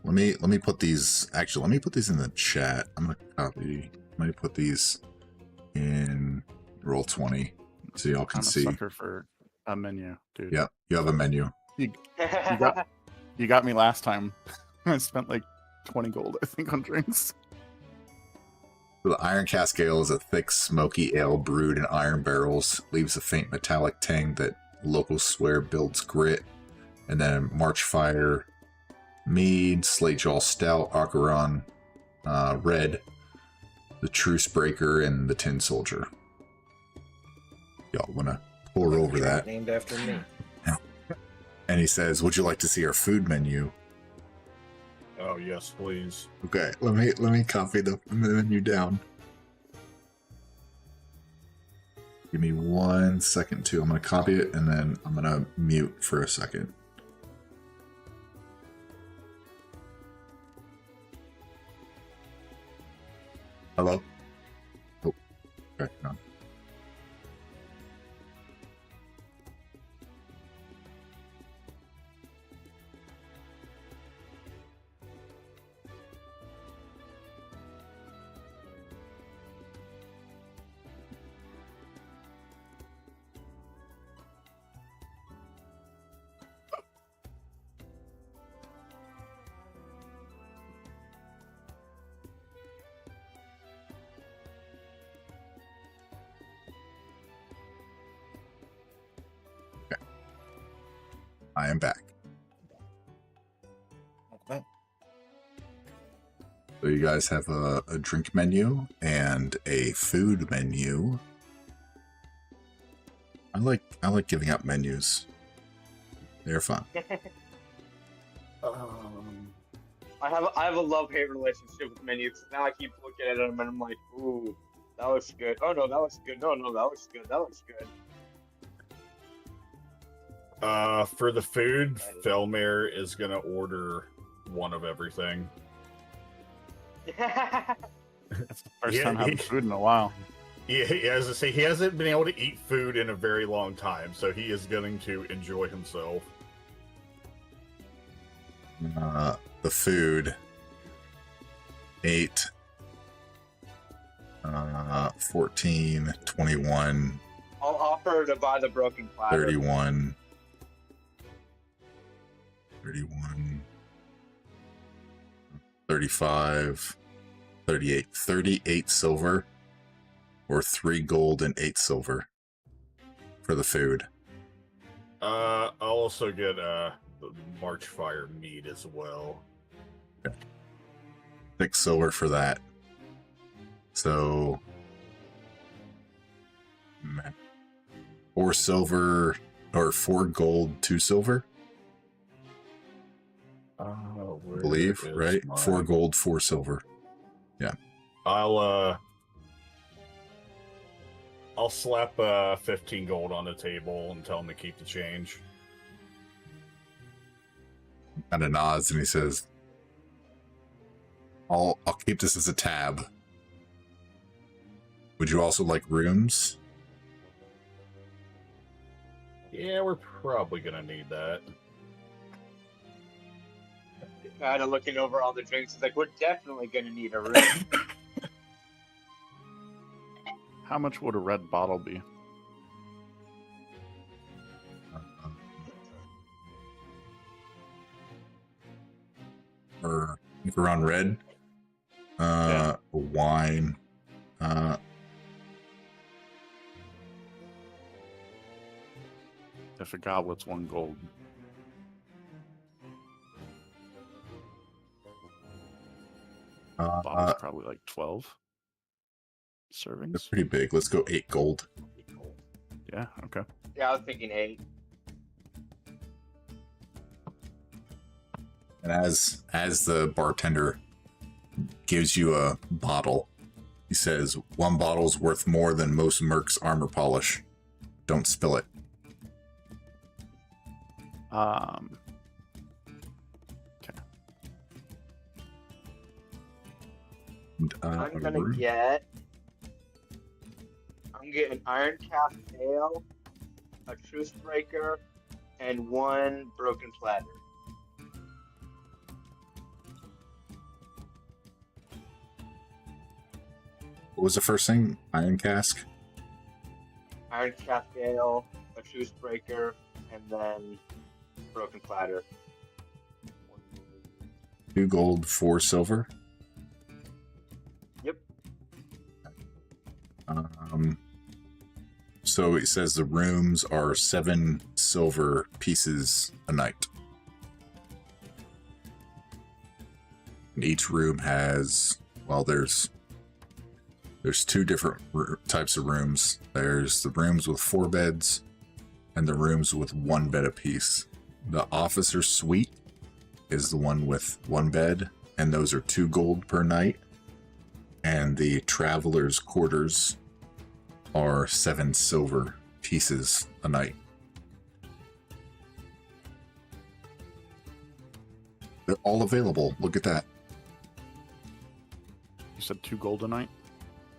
Let me put these. Actually, let me put these in the chat. I'm gonna copy. Let me put these in Roll20 so y'all can I'm a see. sucker for a menu, dude. Yeah, you have a menu. You got me last time. I spent like 20 gold, I think, on drinks. So the Iron Cask Ale is a thick, smoky ale brewed in iron barrels. Leaves a faint metallic tang that locals swear builds grit. And then Marchfire Mead, Slate Jaw Stout, Acheron Red, the Truce Breaker, and the Tin Soldier. Y'all want to pour over that. Named after me. And he says, "Would you like to see our food menu?" Oh yes, please. Okay, let me copy the menu down. Give me 1 second too. I'm gonna copy it and then I'm gonna mute for a second. Hello? Oh, okay, no. I am back. Okay. So you guys have a drink menu and a food menu. I like giving out menus. They're fun. I have a love-hate relationship with menus. Now I keep looking at them and I'm like, ooh, that looks good. Oh no, that looks good. No, that looks good. That looks good. For the food, Felmir is gonna order one of everything. It's the first Yeah, time having he- food in a while. As I say, he hasn't been able to eat food in a very long time, so he is going to enjoy himself. The food 8 14 21 I'll offer to buy the broken platter. 31 31 35 38 38 silver or 3 gold and 8 silver. for the food. I'll also get the Marchfire meat as well. 6 silver for that. So 4 silver or 4 gold, 2 silver. I believe, right? 4 gold, 4 silver. Yeah. I'll slap 15 gold on the table and tell him to keep the change. Kind of nods and he says, I'll keep this as a tab. Would you also like rooms? Yeah, we're probably gonna need that. Kind of looking over all the drinks. It's like, we're definitely going to need a room. How much would a red bottle be? Or if we're on red, wine. If a goblet's 1 gold. Bottle's probably like 12 That's servings. pretty big. Let's go 8 gold. Yeah, okay. Yeah, I was thinking 8. And as the bartender gives you a bottle, he says, 1 bottle's worth more than most mercs' armor polish. Don't spill it. Okay. And, I'm getting Iron Cast Ale, a Truce Breaker, and 1 Broken Platter. what was the first thing? Iron cask? Iron Cast Ale, a Truce Breaker, and then Broken Platter. 2 gold, 4 silver. Yep. So it says the rooms are 7 silver pieces a night. And each room has, well, there's 2 different types of rooms. There's the rooms with 4 beds and the rooms with 1 bed apiece. The officer's suite is the one with 1 bed, and those are 2 gold per night. And the traveler's quarters are 7 silver pieces a night. They're all available. Look at that. You said 2 gold a night?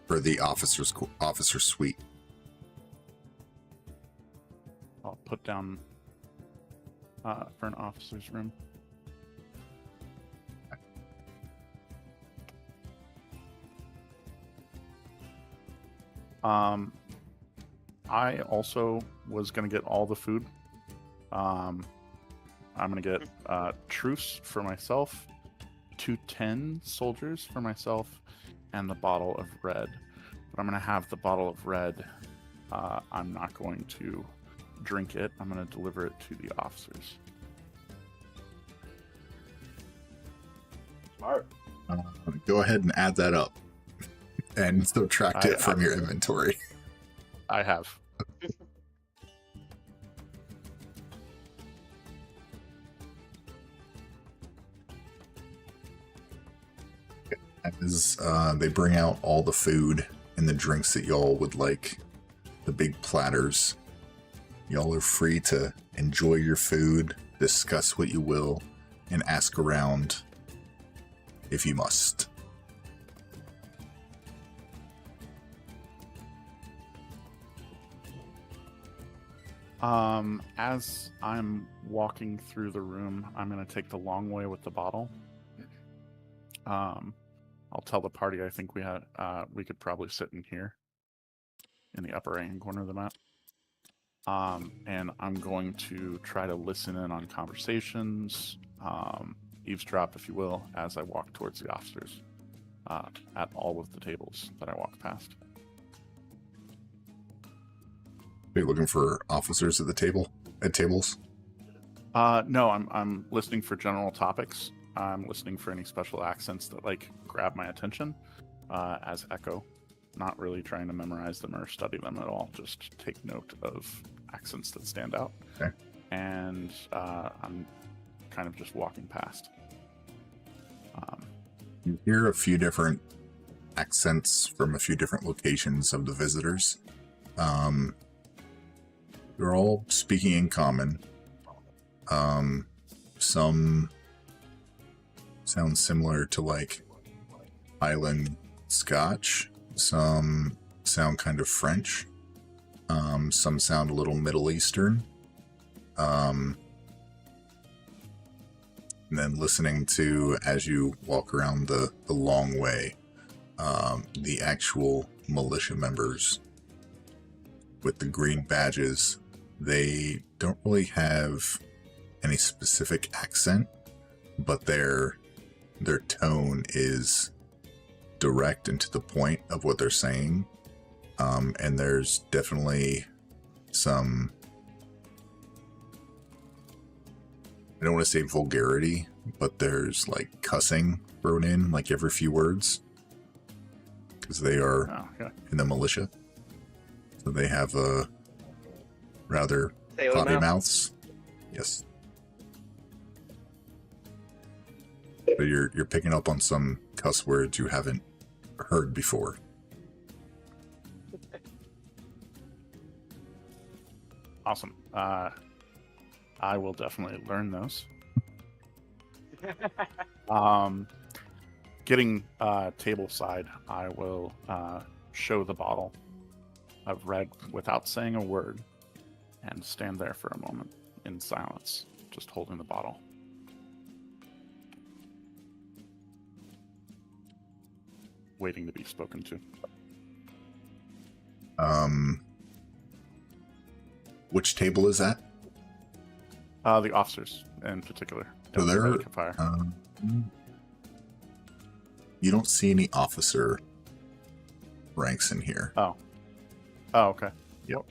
For the officer suite. I'll put down for an officer's room. I also was gonna get all the food. I'm gonna get truce for myself, 2 10 soldiers for myself, and the bottle of red. But I'm gonna have the bottle of red. I'm not going to drink it. I'm gonna deliver it to the officers. Smart. Go ahead and add that up and subtract it from your inventory. I have. As they bring out all the food and the drinks that y'all would like, the big platters, y'all are free to enjoy your food, discuss what you will, and ask around if you must. As I'm walking through the room, I'm going to take the long way with the bottle. I'll tell the party I think we could probably sit in here in the upper right-hand corner of the map. And I'm going to try to listen in on conversations, eavesdrop, if you will, as I walk towards the officers at all of the tables that I walk past. Are you looking for officers at the table? At tables? No, I'm listening for general topics. I'm listening for any special accents that like grab my attention as echo. Not really trying to memorize them or study them at all. Just take note of accents that stand out. Okay. And I'm kind of just walking past. You hear a few different accents from a few different locations of the visitors. They're all speaking in common. Some sound similar to like Highland Scotch. Some sound kind of French. Some sound a little Middle Eastern. And then listening to, as you walk around the long way, the actual militia members with the green badges, they don't really have any specific accent, but their tone is direct and to the point of what they're saying. And there's definitely some, I don't want to say vulgarity, but there's like cussing thrown in like every few words because they are in the militia. So they have a rather potty mouths. Yes. So you're picking up on some cuss words you haven't heard before. Awesome. I will definitely learn those. Getting table side, I will show the bottle of red without saying a word and stand there for a moment in silence, just holding the bottle. Waiting to be spoken to. Which table is that? The officers in particular. So they're, Fire. you don't see any officer ranks in here. Oh, okay. Yep.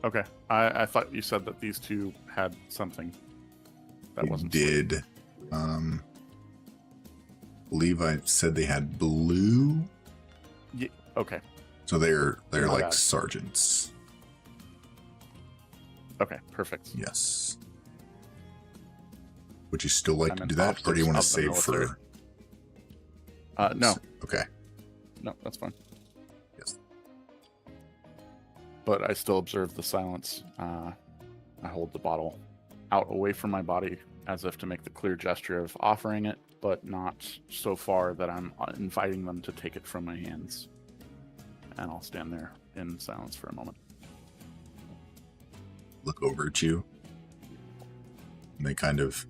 Okay. I thought you said that these two had something that wasn't. Did. Believe I said they had blue. Yeah, okay. So they're My like bad. sergeants. Okay, perfect. Yes. Would you still like I'm to an do that, or do you want to officer of the save military. for? No, Okay. no, that's fine. Yes. But I still observe the silence. I hold the bottle out away from my body as if to make the clear gesture of offering it, but not so far that I'm inviting them to take it from my hands. And I'll stand there in silence for a moment. Look over at you. And they kind of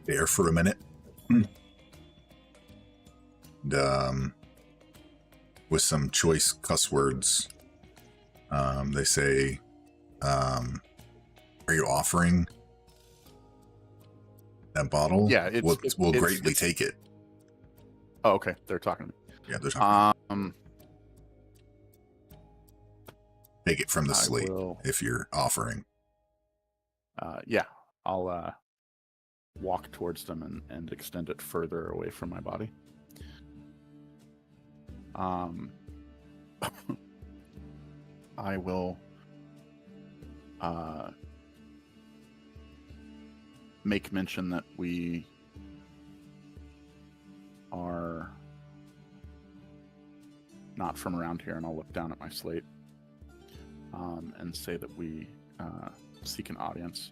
stare for a minute. And, with some choice cuss words, they say, are you offering that bottle? Yeah, we'll greatly take it. Oh, okay. They're talking to me. Yeah, they're talking. Um, Take it from the I slate will- if you're offering. yeah, I'll walk towards them and extend it further away from my body. I will make mention that we are not from around here, and I'll look down at my slate and say that we seek an audience.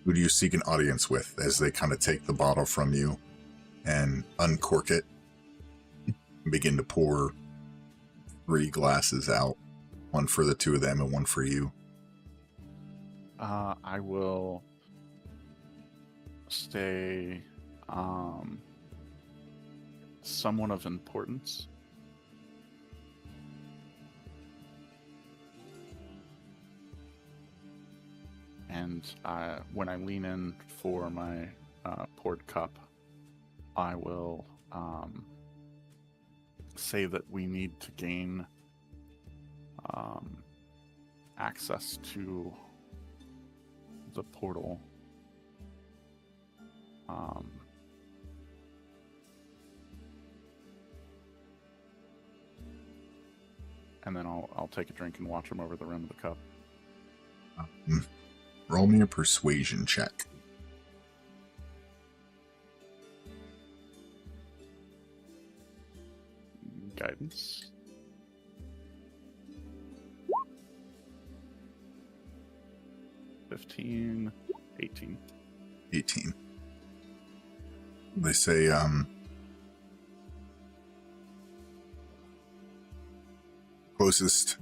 Who do you seek an audience with as they kind of take the bottle from you and uncork it and begin to pour 3 glasses out, one for the two of them and one for you? I will say someone of importance. And when I lean in for my poured cup, I will say that we need to gain access to the portal. And then I'll take a drink and watch him over the rim of the cup. Roll me a persuasion check. Guidance. $15, $18. 18. They say, closest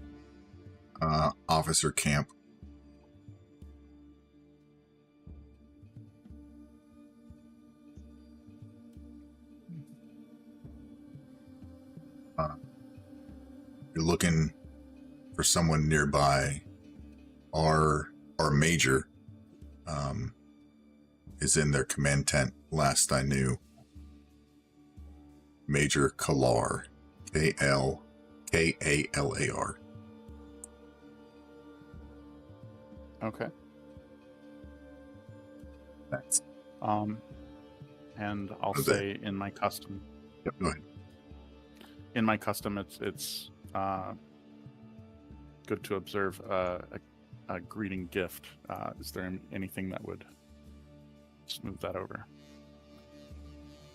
officer camp. You're looking for someone nearby. Our major is in their command tent. Last I knew, Major Kalar, Kalkalar. Okay. That's And I'll Okay. say in my custom. Yep, go ahead. In my custom, it's good to observe a greeting gift. Is there anything that would smooth that over?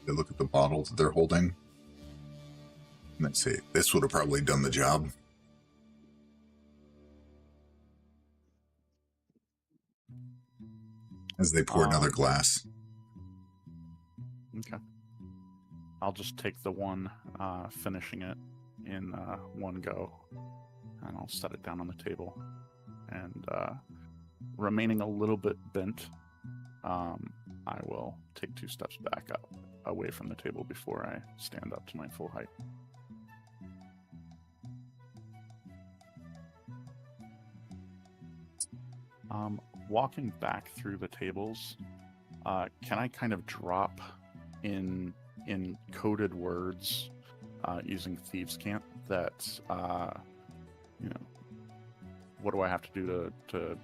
They look at the bottles that they're holding, and they say, "This would have probably done the job." As they pour another glass. Okay. I'll just take the one, finishing it in one go, and I'll set it down on the table. And remaining a little bit bent, I will take 2 steps back up, away from the table before I stand up to my full height. Walking back through the tables, can I kind of drop in coded words using Thieves' Cant that, what do I have to do to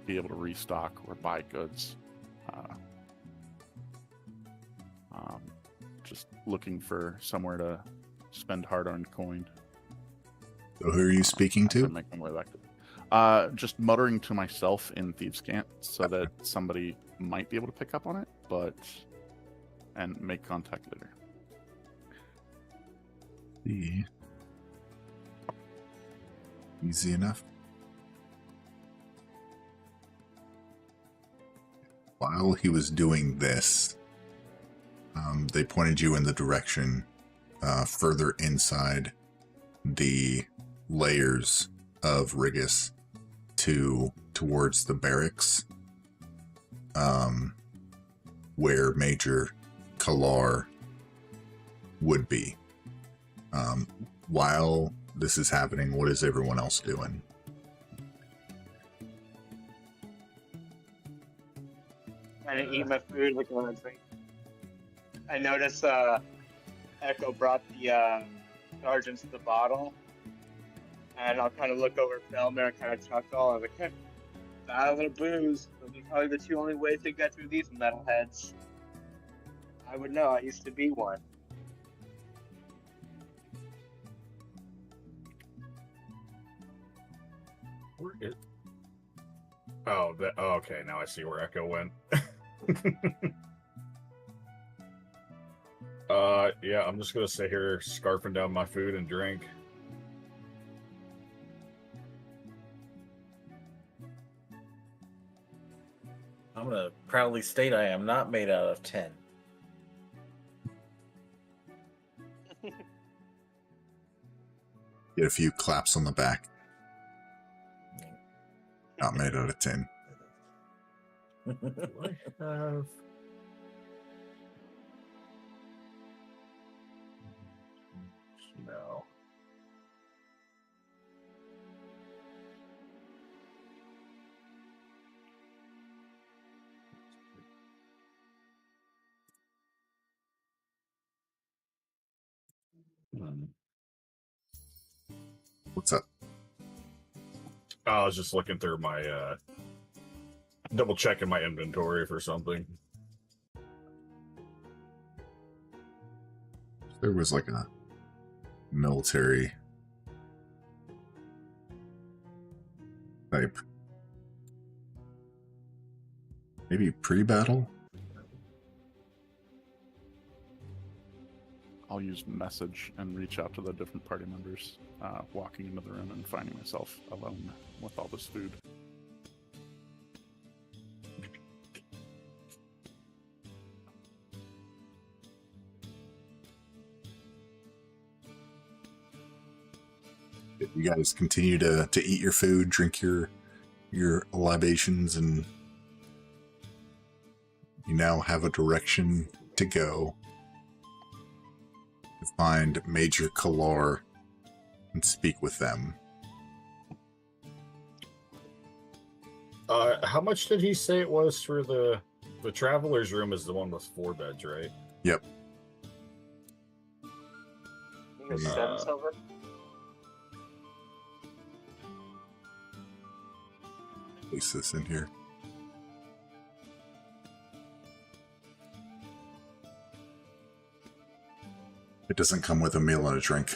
be able to restock or buy goods? Just looking for somewhere to spend hard-earned coin. So who are you speaking as I to? make my way back to just muttering to myself in Thieves' Cant so that somebody might be able to pick up on it, and make contact later. Easy enough. While he was doing this, they pointed you in the direction further inside the layers of Rigus towards the barracks, where Major Kalar would be. While this is happening, what is everyone else doing? Trying to eat my food, looking at my drink. I notice Echo brought the sergeants the bottle, and I'll kind of look over at Felmer and kind of chuckle. I'm like, hey, a little booze. Those are probably the 2 only ways to get through these metalheads. I would know. I used to be one. Where is? Oh, okay. Now I see where Echo went. Yeah, I'm just gonna sit here scarfing down my food and drink. I'm gonna proudly state I am not made out of tin. Get a few claps on the back. Not made out of tin. Do I have? No. Hmm. What's up? I was just looking through my double checking my inventory for something. There was like a military type. Maybe pre-battle? I'll use message and reach out to the different party members, walking into the room and finding myself alone with all this food. You guys continue to eat your food, drink your libations, and you now have a direction to go to find Major Kalar and speak with them. How much did he say it was for the traveler's room? Is the one with 4 beds, right? Yep. I think it was 7 silver. Place this in here. It doesn't come with a meal and a drink.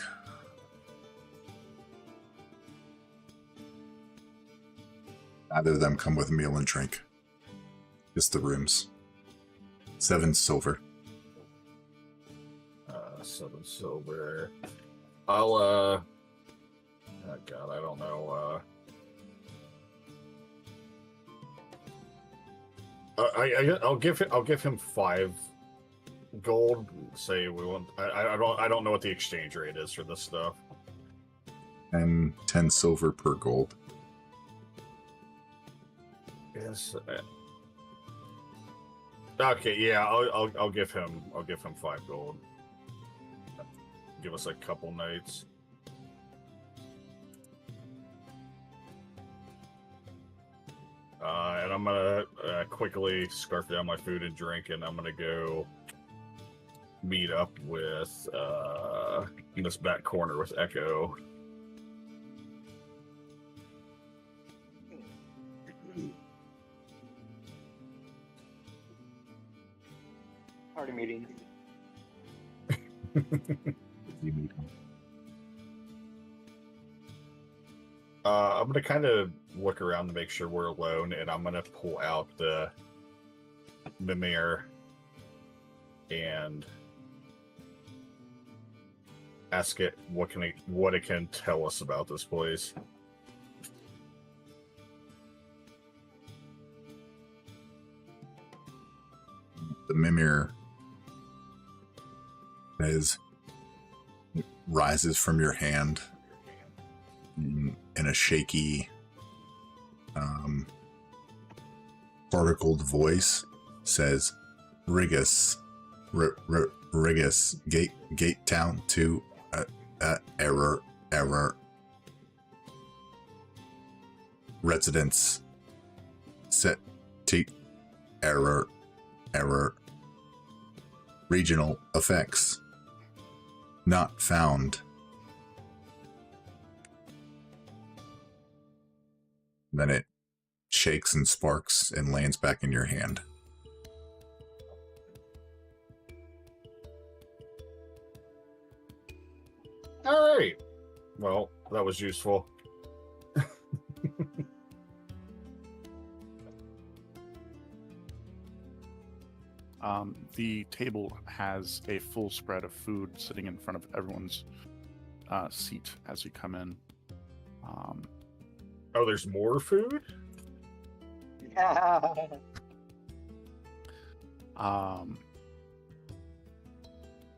Neither of them come with a meal and drink. Just the rooms. 7 silver. 7 silver. I'll oh god, I don't know. I'll give him 5 gold. Say we want. I don't know what the exchange rate is for this stuff. And 10 silver per gold. Yes. Okay, yeah, I'll give him 5 gold. Give us a couple nights. And I'm gonna quickly scarf down my food and drink, and I'm gonna go meet up with in this back corner with Echo. Party meeting. You meet him. I'm gonna kind of look around to make sure we're alone, and I'm gonna pull out the Mimir and ask it what it can tell us about this place. The Mimir rises from your hand in a shaky, particled voice, says, Rigus, Rigus, gate town to, error, residence, set, error, regional effects, not found. Then it shakes and sparks and lands back in your hand. All right. Well, that was useful. The table has a full spread of food sitting in front of everyone's seat as you come in. Oh, there's more food?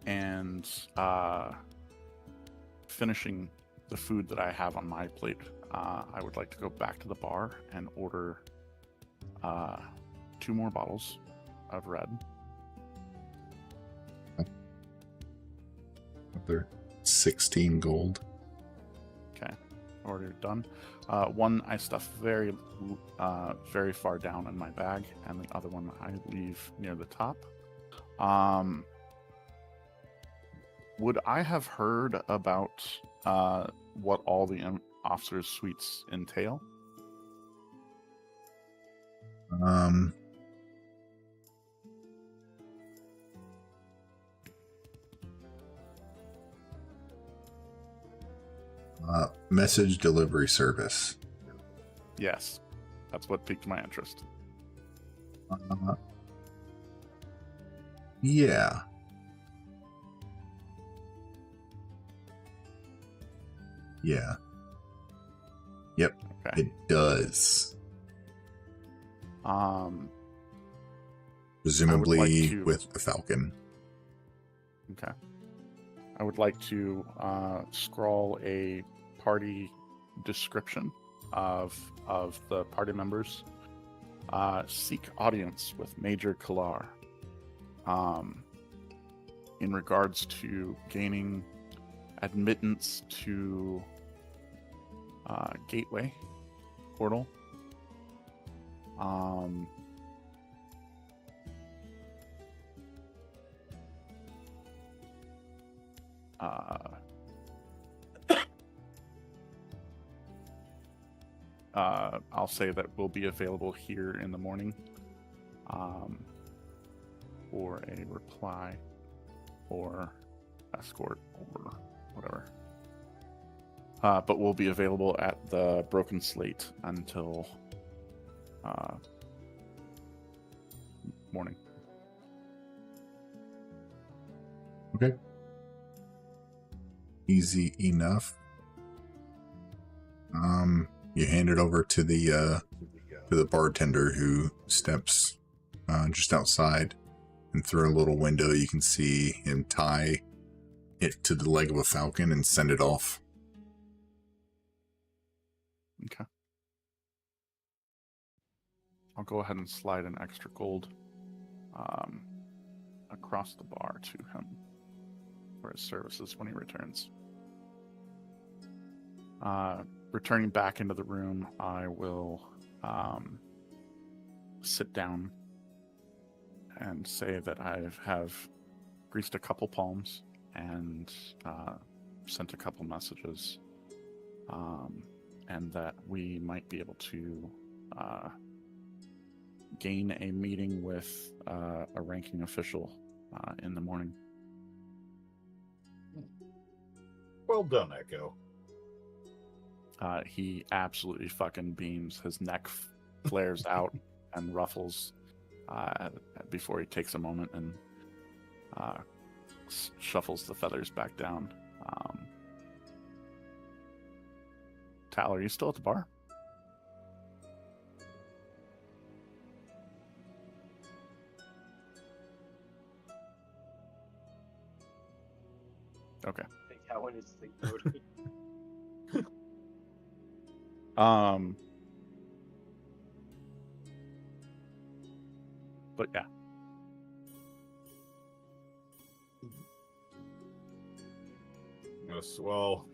And finishing the food that I have on my plate, I would like to go back to the bar and order 2 more bottles of red. Another 16 gold. Okay, order done. One I stuff very far down in my bag, and the other one I leave near the top. would I have heard about what all the officers' suites entail? Um, message delivery service. Yes, that's what piqued my interest. Yeah. Yeah. Yep, Okay. it does. Presumably like to- with the Falcon. Okay. I would like to scrawl a party description of the party members. Seek audience with Major Kalar. In regards to gaining admittance to Gateway portal. I'll say that will be available here in the morning for a reply or escort or whatever. But will be available at the Broken Slate until morning. Okay. Easy enough. You hand it over to the bartender, who steps just outside, and through a little window you can see him tie it to the leg of a falcon and send it off. Okay. I'll go ahead and slide an extra gold across the bar to him for his services when he returns. Returning back into the room, I will sit down and say that I have greased a couple palms and sent a couple messages, and that we might be able to gain a meeting with a ranking official in the morning. Well done, Echo. He absolutely fucking beams. His neck flares out and ruffles before he takes a moment and shuffles the feathers back down. Tal, are you still at the bar? Okay. I think that one is the code. But yeah. Yes, well,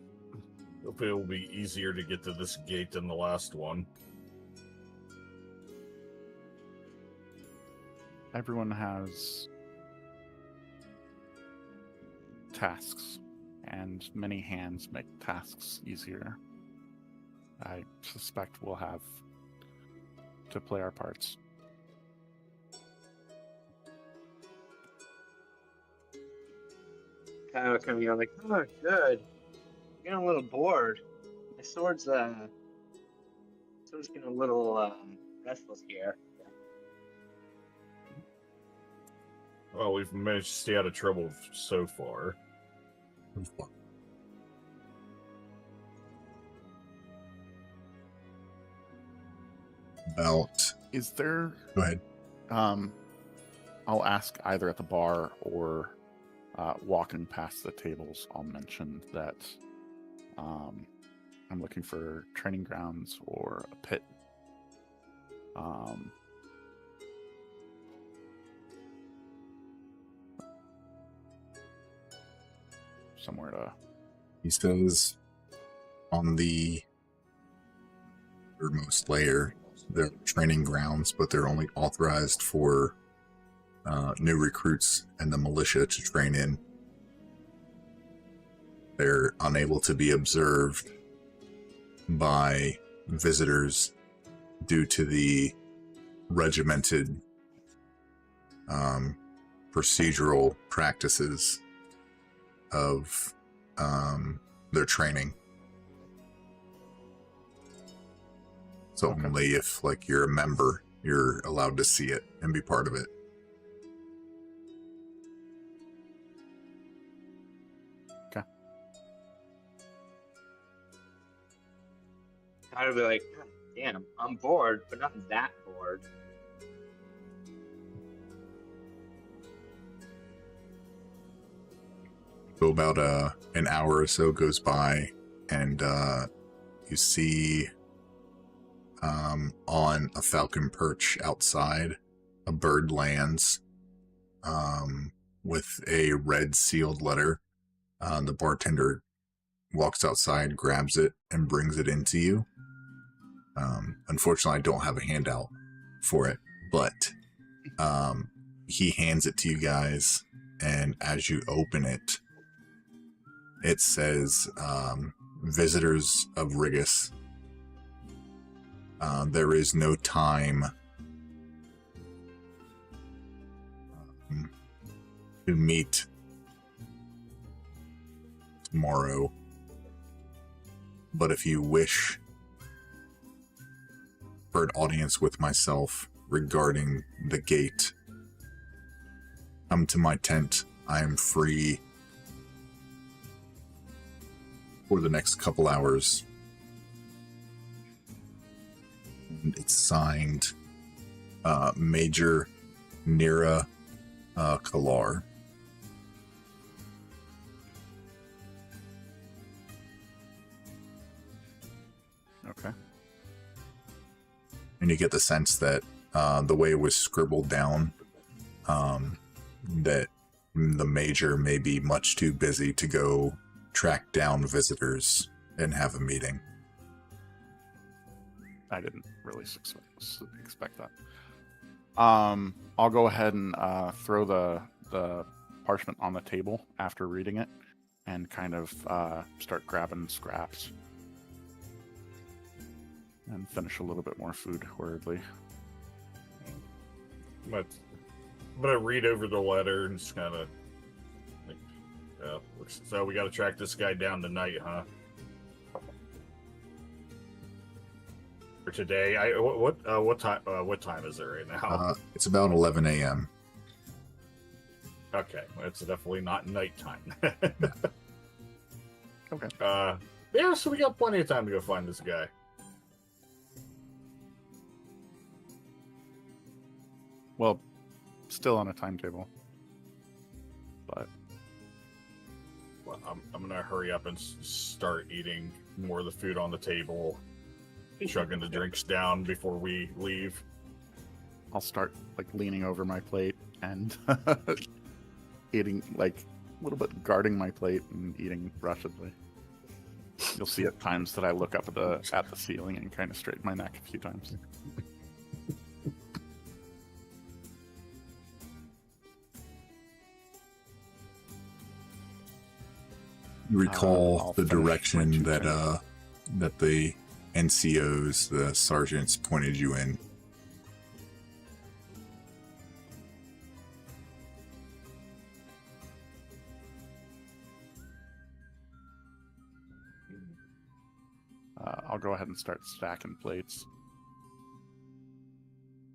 hopefully it will be easier to get to this gate than the last one. Everyone has tasks, and many hands make tasks easier. I suspect we'll have to play our parts. Kind of coming on like, oh, good. I'm getting a little bored. My sword's getting a little restless here. Well, we've managed to stay out of trouble so far. About. Is there... Go ahead. I'll ask either at the bar or walking past the tables. I'll mention that I'm looking for training grounds or a pit. Somewhere to... He says on the rearmost layer, they're training grounds, but they're only authorized for new recruits and the militia to train in. They're unable to be observed by visitors due to the regimented procedural practices of their training. So only if, like, you're a member, you're allowed to see it and be part of it. Okay. I'd be like, "God damn, I'm bored, but not that bored." So about an hour or so goes by, and you see on a falcon perch outside, a bird lands with a red sealed letter. The bartender walks outside, grabs it, and brings it into you. Unfortunately, I don't have a handout for it, but he hands it to you guys, and as you open it, it says, visitors of Rigus, there is no time to meet tomorrow, but if you wish for an audience with myself regarding the gate, come to my tent. I am free for the next couple hours. And it's signed Major Nira Kalar. Okay. And you get the sense that the way it was scribbled down, that the Major may be much too busy to go track down visitors and have a meeting. I didn't really expect that. I'll go ahead and throw the parchment on the table after reading it, and kind of start grabbing scraps, and finish a little bit more food hurriedly. I'm gonna read over the letter and just kind of like, so we got to track this guy down tonight, huh? For today, what time is it right now? It's about 11 a.m. Okay, it's definitely not nighttime. Okay. Yeah, so we got plenty of time to go find this guy. Well, still on a timetable, but Well, I'm gonna hurry up and start eating more of the food on the table, chugging the drinks down before we leave. I'll start like leaning over my plate and eating, like a little bit guarding my plate and eating rushedly. You'll see at times that I look up at the ceiling and kind of straighten my neck a few times. You recall I'll the finish my direction two that drinks. that the NCOs, the sergeants, pointed you in. I'll go ahead and start stacking plates.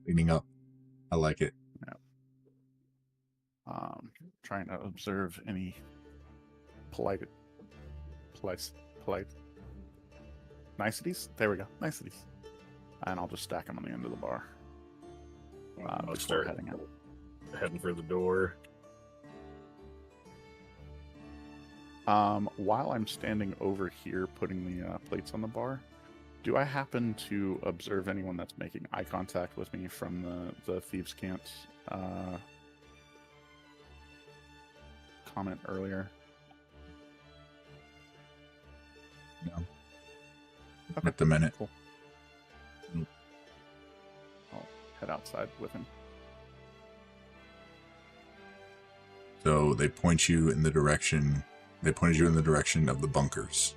Cleaning up. I like it. Trying to observe any polite niceties. There we go, niceties. And I'll just stack them on the end of the bar I'll before start heading out. heading for the door. While I'm standing over here putting the plates on the bar, do I happen to observe anyone that's making eye contact with me from the Thieves' Cant comment earlier? No. Okay. At the minute. Cool. I'll head outside with him. So they point you in the direction They pointed you in the direction of the bunkers.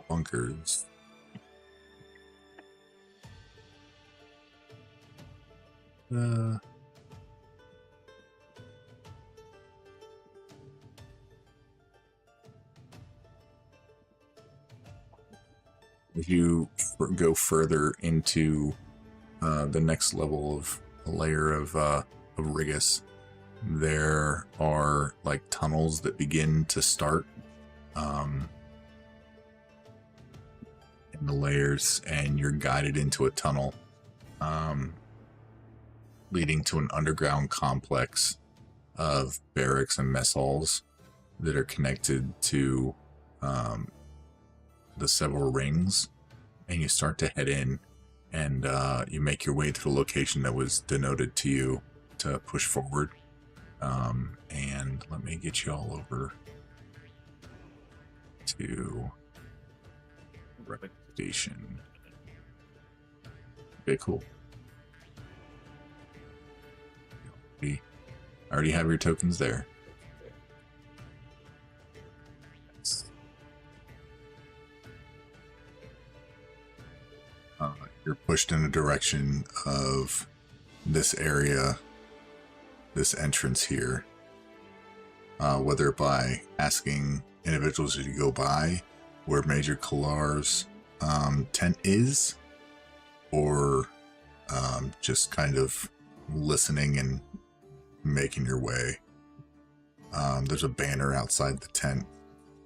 Bunkers. If you go further into the next level of a layer of Rigus, there are like tunnels that begin to start in the layers, and you're guided into a tunnel leading to an underground complex of barracks and mess halls that are connected to the several rings, and you start to head in, and you make your way to the location that was denoted to you to push forward. And let me get you all over to reputation. Okay, cool. I already have your tokens there. You're pushed in the direction of this area, this entrance here, whether by asking individuals as you go by where Major Kalar's tent is, or just kind of listening and making your way. There's a banner outside the tent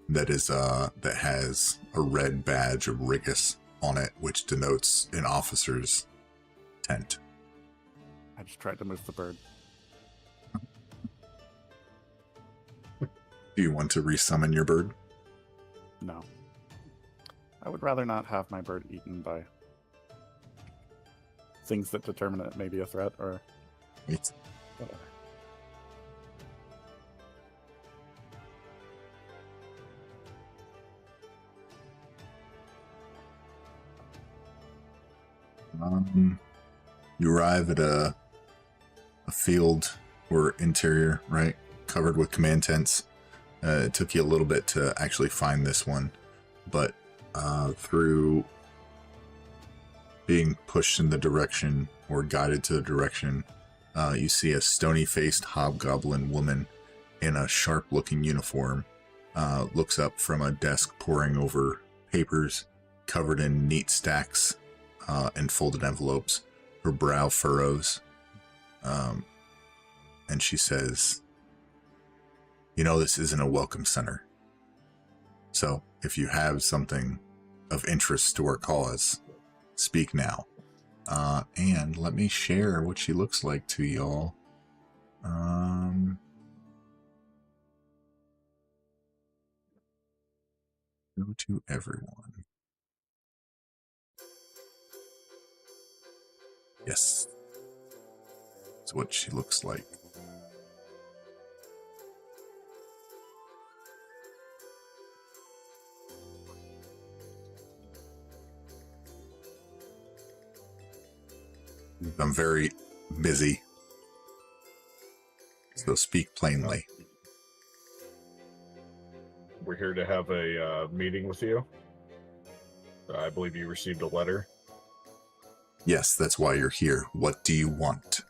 that is that has a red badge of Rigus on it, which denotes an officer's tent. I just tried to move the bird. Do you want to resummon your bird? No. I would rather not have my bird eaten by things that determine it may be a threat or It's whatever. You arrive at a field or interior, right? Covered with command tents. It took you a little bit to actually find this one, but through being pushed in the direction or guided to the direction, you see a stony-faced hobgoblin woman in a sharp-looking uniform looks up from a desk poring over papers covered in neat stacks and folded envelopes. Her brow furrows, and she says, "You know, this isn't a welcome center. So if you have something of interest to our cause, speak now." And let me share what she looks like to y'all. Go to everyone. Yes. That's what she looks like. I'm very busy, so speak plainly. We're here to have a meeting with you. I believe you received a letter. Yes, that's why you're here. What do you want?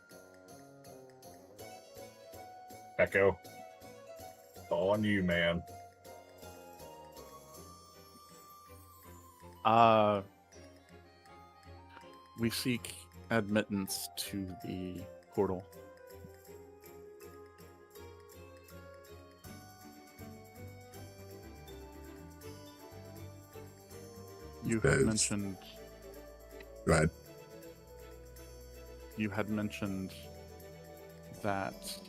Echo. All on you, man. We seek admittance to the portal. You had Says- mentioned Go ahead. you had mentioned that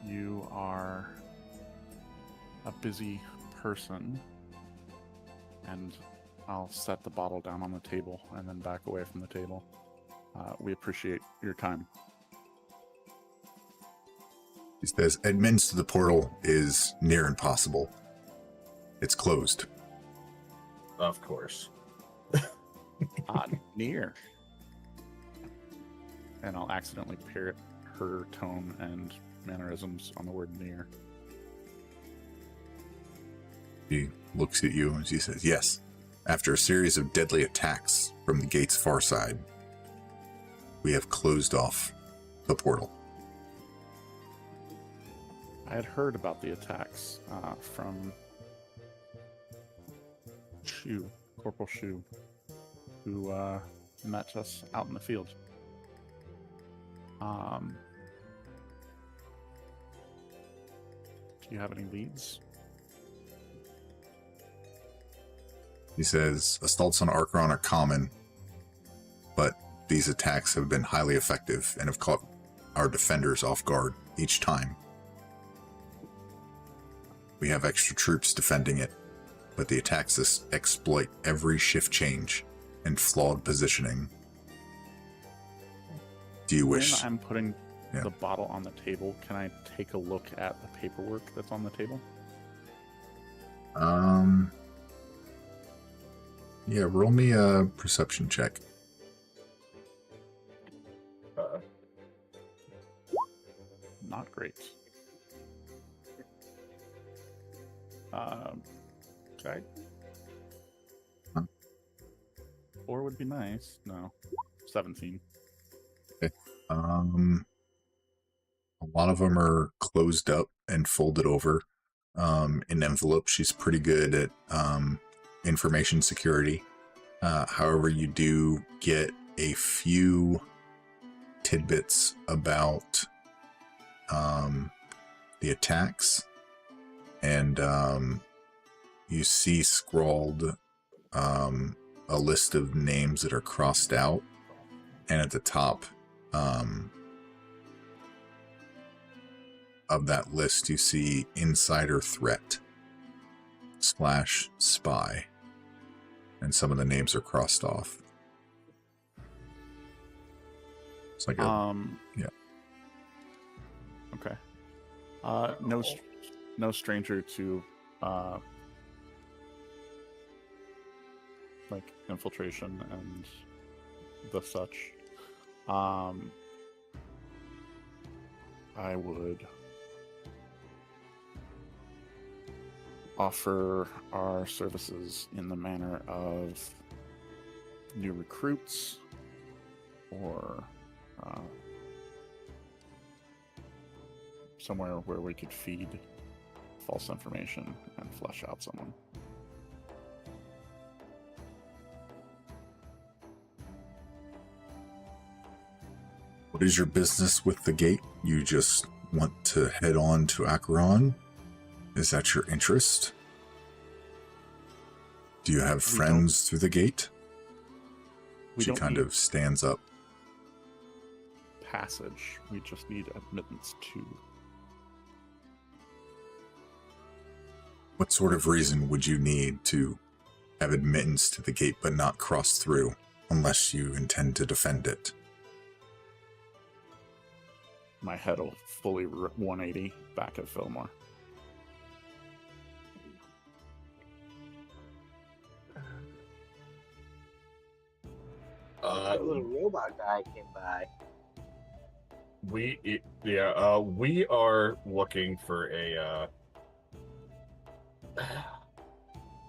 you are a busy person, and I'll set the bottle down on the table and then back away from the table. We appreciate your time. He says, admittance to the portal is near impossible. It's closed. Of course. Near. And I'll accidentally parrot her tone and mannerisms on the word near. He looks at you and she says, yes. After a series of deadly attacks from the gate's far side, we have closed off the portal. I had heard about the attacks from Shu, Corporal Shu, who met us out in the field. Do you have any leads? He says, assaults on Archeron are common, but these attacks have been highly effective and have caught our defenders off guard each time. We have extra troops defending it, but the attacks exploit every shift change and flawed positioning. Do you wish? When I'm putting Yeah. the bottle on the table, can I take a look at the paperwork that's on the table? Yeah, roll me a perception check. Not great. Okay. Huh. 4 would be nice. No. 17. A lot of them are closed up and folded over in envelopes. She's pretty good at information security. However, you do get a few tidbits about the attacks, and you see scrawled a list of names that are crossed out, and at the top of that list you see insider threat / spy, and some of the names are crossed off. It's like yeah. Okay. No stranger to like infiltration and the such. I would offer our services in the manner of new recruits or somewhere where we could feed false information and flesh out someone. What is your business with the gate? You just want to head on to Acheron? Is that your interest? Do you have friends through the gate? She kind of stands up. Passage. We just need admittance to. What sort of reason would you need to have admittance to the gate but not cross through, unless you intend to defend it? My head will fully 180 back at Fillmore. A little robot guy came by. We are looking for a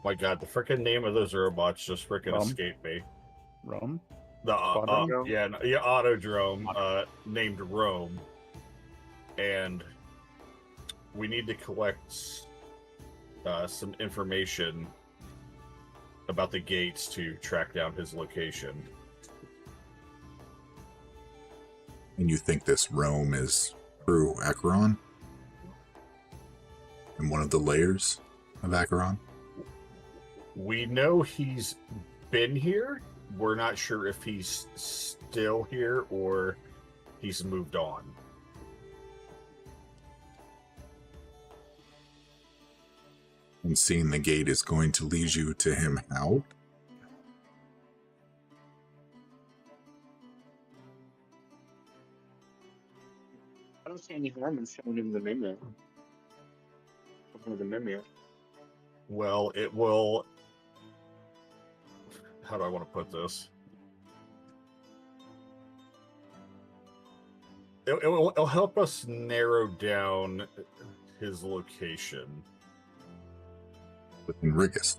my god, the freaking name of those robots just freaking escaped me. Rome? The Quadrome? Autodrome named Rome, and we need to collect some information about the gates to track down his location. And you think this Rome is through Acheron? And one of the layers of Acheron? We know he's been here. We're not sure if he's still here or he's moved on. And seeing the gate is going to lead you to him how? I don't see any harm in showing him the menu. The menu. Well, it will. How do I want to put this? It'll help us narrow down his location. Within Rigus.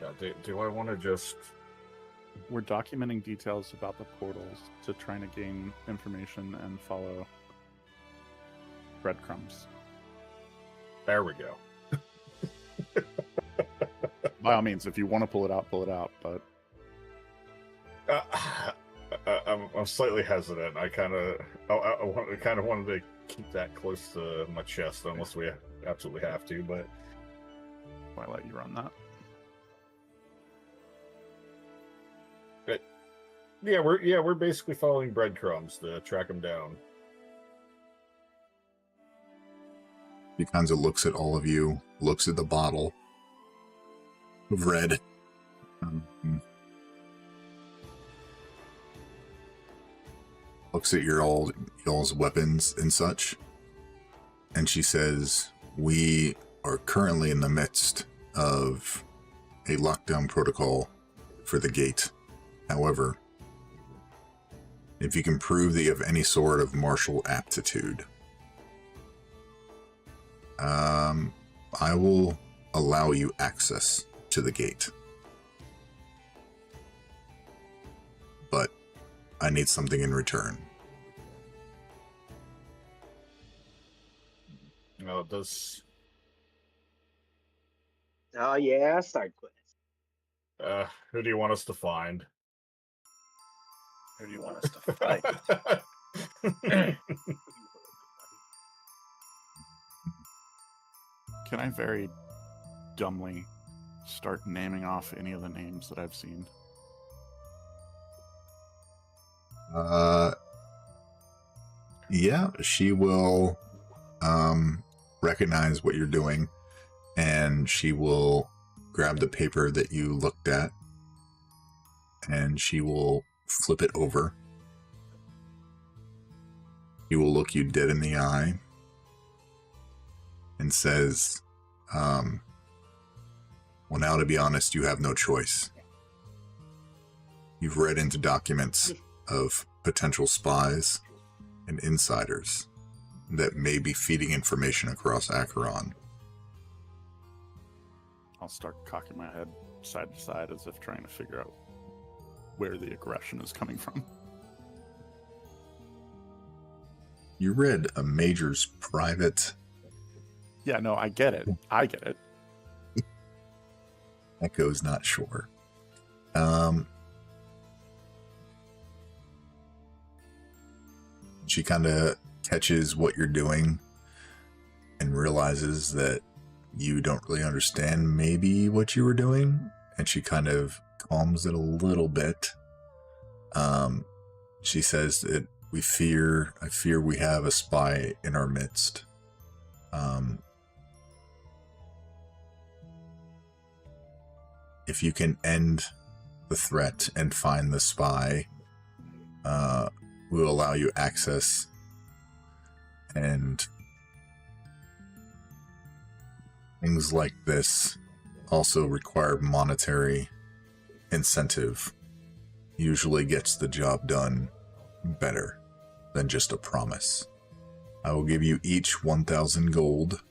Yeah, do I want to just... We're documenting details about the portals to trying to gain information and follow breadcrumbs. There we go. By all means, if you want to pull it out, but I'm slightly hesitant. I kind of wanted to keep that close to my chest, unless we absolutely have to. But why let you run that? we're basically following breadcrumbs to track him down. He kind of looks at all of you, looks at the bottle of red. Looks at y'all's weapons and such. And she says, we are currently in the midst of a lockdown protocol for the gate. However, if you can prove that you have any sort of martial aptitude, I will allow you access to the gate. But I need something in return. No, does Oh yeah, side quest. who do you want us to find? Who do you want us to fight? Can I very dumbly start naming off any of the names that I've seen? Yeah, she will recognize what you're doing, and she will grab the paper that you looked at, and she will flip it over. He will look you dead in the eye and says, well, now to be honest, you have no choice. You've read into documents of potential spies and insiders that may be feeding information across Acheron. I'll start cocking my head side to side as if trying to figure out where the aggression is coming from. You read a major's private... Yeah, no, I get it. I get it. Echo's not sure. She kind of catches what you're doing and realizes that you don't really understand maybe what you were doing, and she kind of calms it a little bit. She says that I fear we have a spy in our midst. If you can end the threat and find the spy, we'll allow you access, and things like this also require monetary incentive. Usually gets the job done better than just a promise. I will give you each 1,000 gold,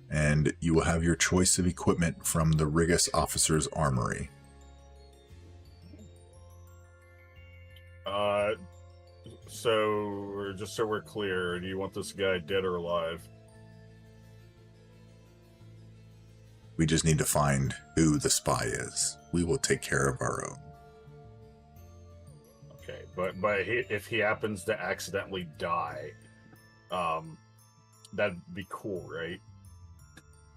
and you will have your choice of equipment from the Rigus Officer's Armory. So just so we're clear, do you want this guy dead or alive? We just need to find who the spy is. We will take care of our own. Okay, but if he happens to accidentally die, that'd be cool, right?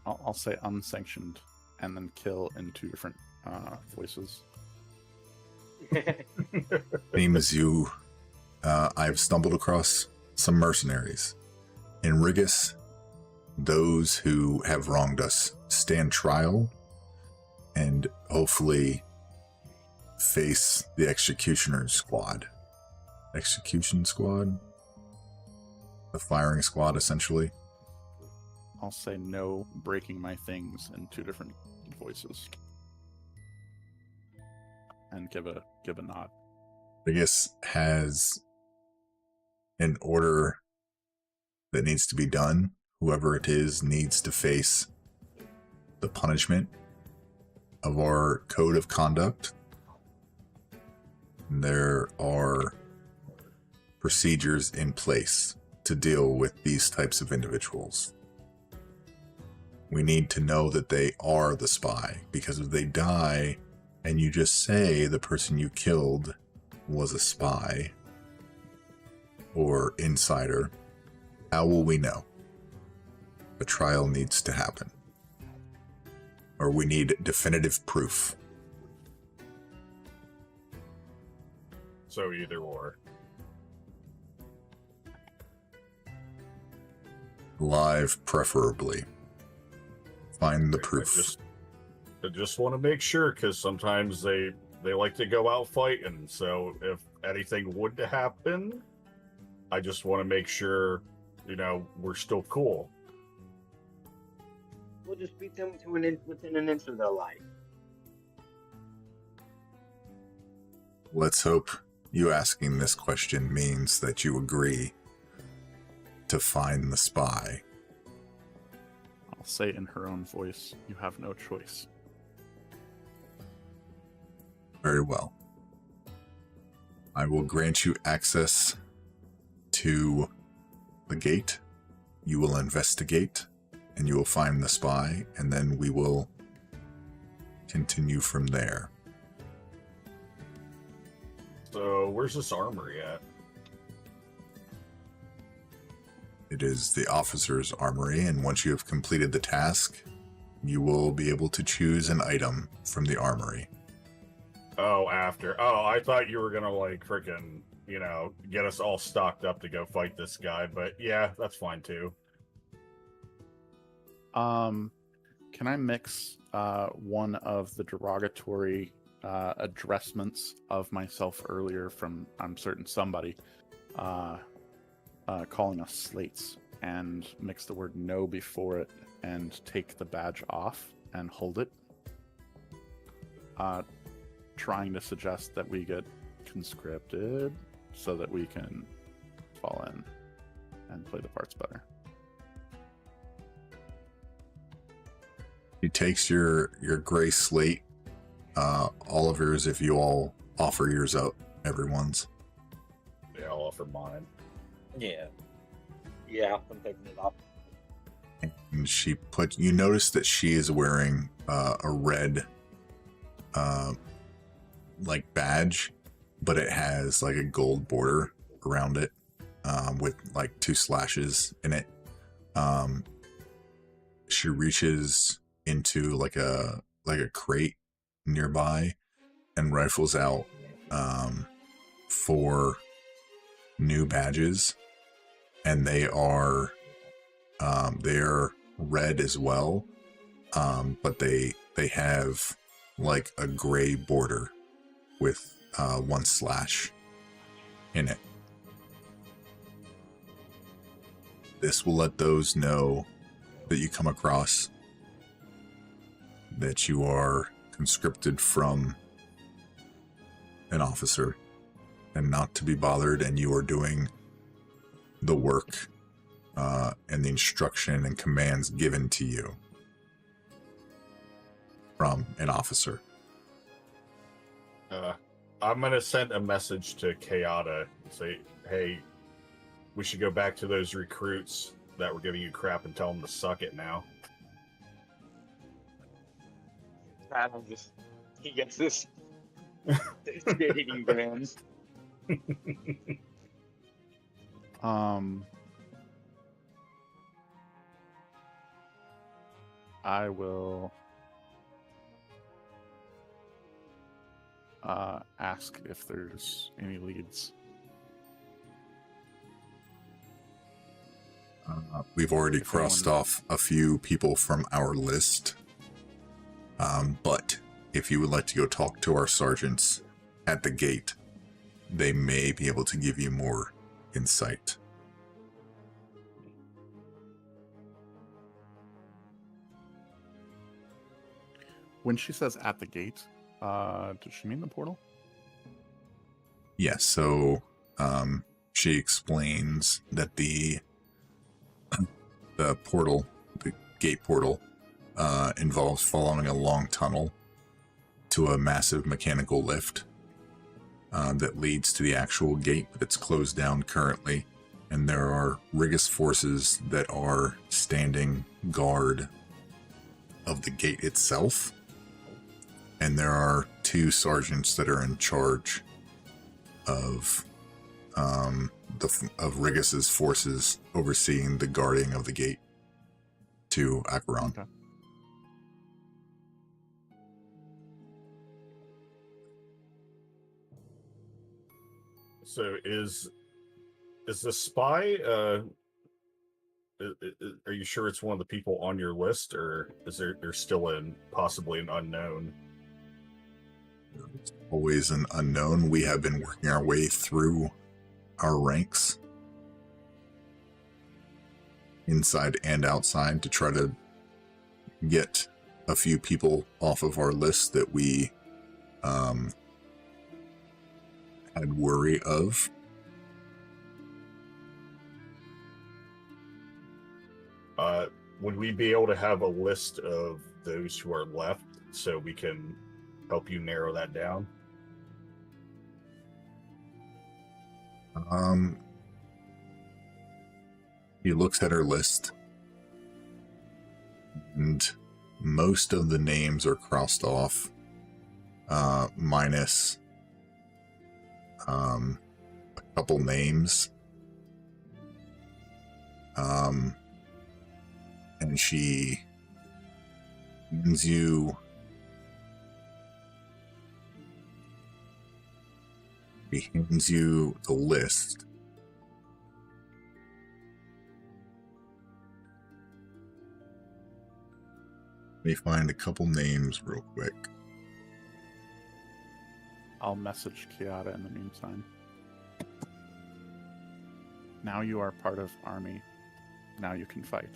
I'll say unsanctioned and then kill in two different voices. Seems you, I've stumbled across some mercenaries. In Rigus, those who have wronged us stand trial and hopefully face the executioner's squad. Execution squad? The firing squad, essentially. I'll say no breaking my things in two different voices. and give a nod. Vegas has an order that needs to be done. Whoever it is needs to face the punishment of our code of conduct. There are procedures in place to deal with these types of individuals. We need to know that they are the spy, because if they die and you just say the person you killed was a spy or insider, how will we know? A trial needs to happen. Or we need definitive proof. So either or. Live, preferably. Find the proof. I just want to make sure, because sometimes they like to go out fighting. So if anything would to happen, I just want to make sure, we're still cool. We'll just beat them to within an inch of their life. Let's hope you asking this question means that you agree to find the spy. I'll say in her own voice, you have no choice. Very well. I will grant you access to the gate. You will investigate, and you will find the spy, and then we will continue from there. So where's this armory at? It is the officer's armory, and once you have completed the task, you will be able to choose an item from the armory. Oh, after. Oh, I thought you were gonna freaking, get us all stocked up to go fight this guy. But yeah, that's fine too. Can I mix one of the derogatory addressments of myself earlier from, I'm certain, somebody calling us slates, and mix the word no before it and take the badge off and hold it, trying to suggest that we get conscripted so that we can fall in and play the parts better. He takes your gray slate, all of yours, if you all offer yours up, everyone's. Yeah, I'll offer mine. Yeah. Yeah, I'm taking it off. And you notice that she is wearing a red badge, but it has a gold border around it, with 2 slashes in it. She reaches into a crate nearby and rifles out 4 new badges, and they are red as well, but they have a gray border with 1 slash in it. This will let those know that you come across that you are conscripted from an officer and not to be bothered, and you are doing the work and the instruction and commands given to you from an officer. I'm gonna send a message to Kayada and say, hey, we should go back to those recruits that were giving you crap and tell them to suck it now. Adam he gets this hitting grams. I will ask if there's any leads. We've already crossed off a few people from our list, but if you would like to go talk to our sergeants at the gate, they may be able to give you more insight. When she says at the gate, Did she mean the portal? Yes, so she explains that the portal, the gate portal, involves following a long tunnel to a massive mechanical lift that leads to the actual gate, but it's closed down currently. And there are Rigus forces that are standing guard of the gate itself. And there are 2 sergeants that are in charge of Rigus's forces overseeing the guarding of the gate to Acheron. Okay. So is the spy? Are you sure it's one of the people on your list, or is there still possibly an unknown? Always an unknown. We have been working our way through our ranks, inside and outside, to try to get a few people off of our list that we had worry of. Would we be able to have a list of those who are left so we can help you narrow that down? He looks at her list, and most of the names are crossed off, minus a couple names. And she hands you the list. Let me find a couple names real quick. I'll message Kiara in the meantime. Now you are part of army. Now you can fight.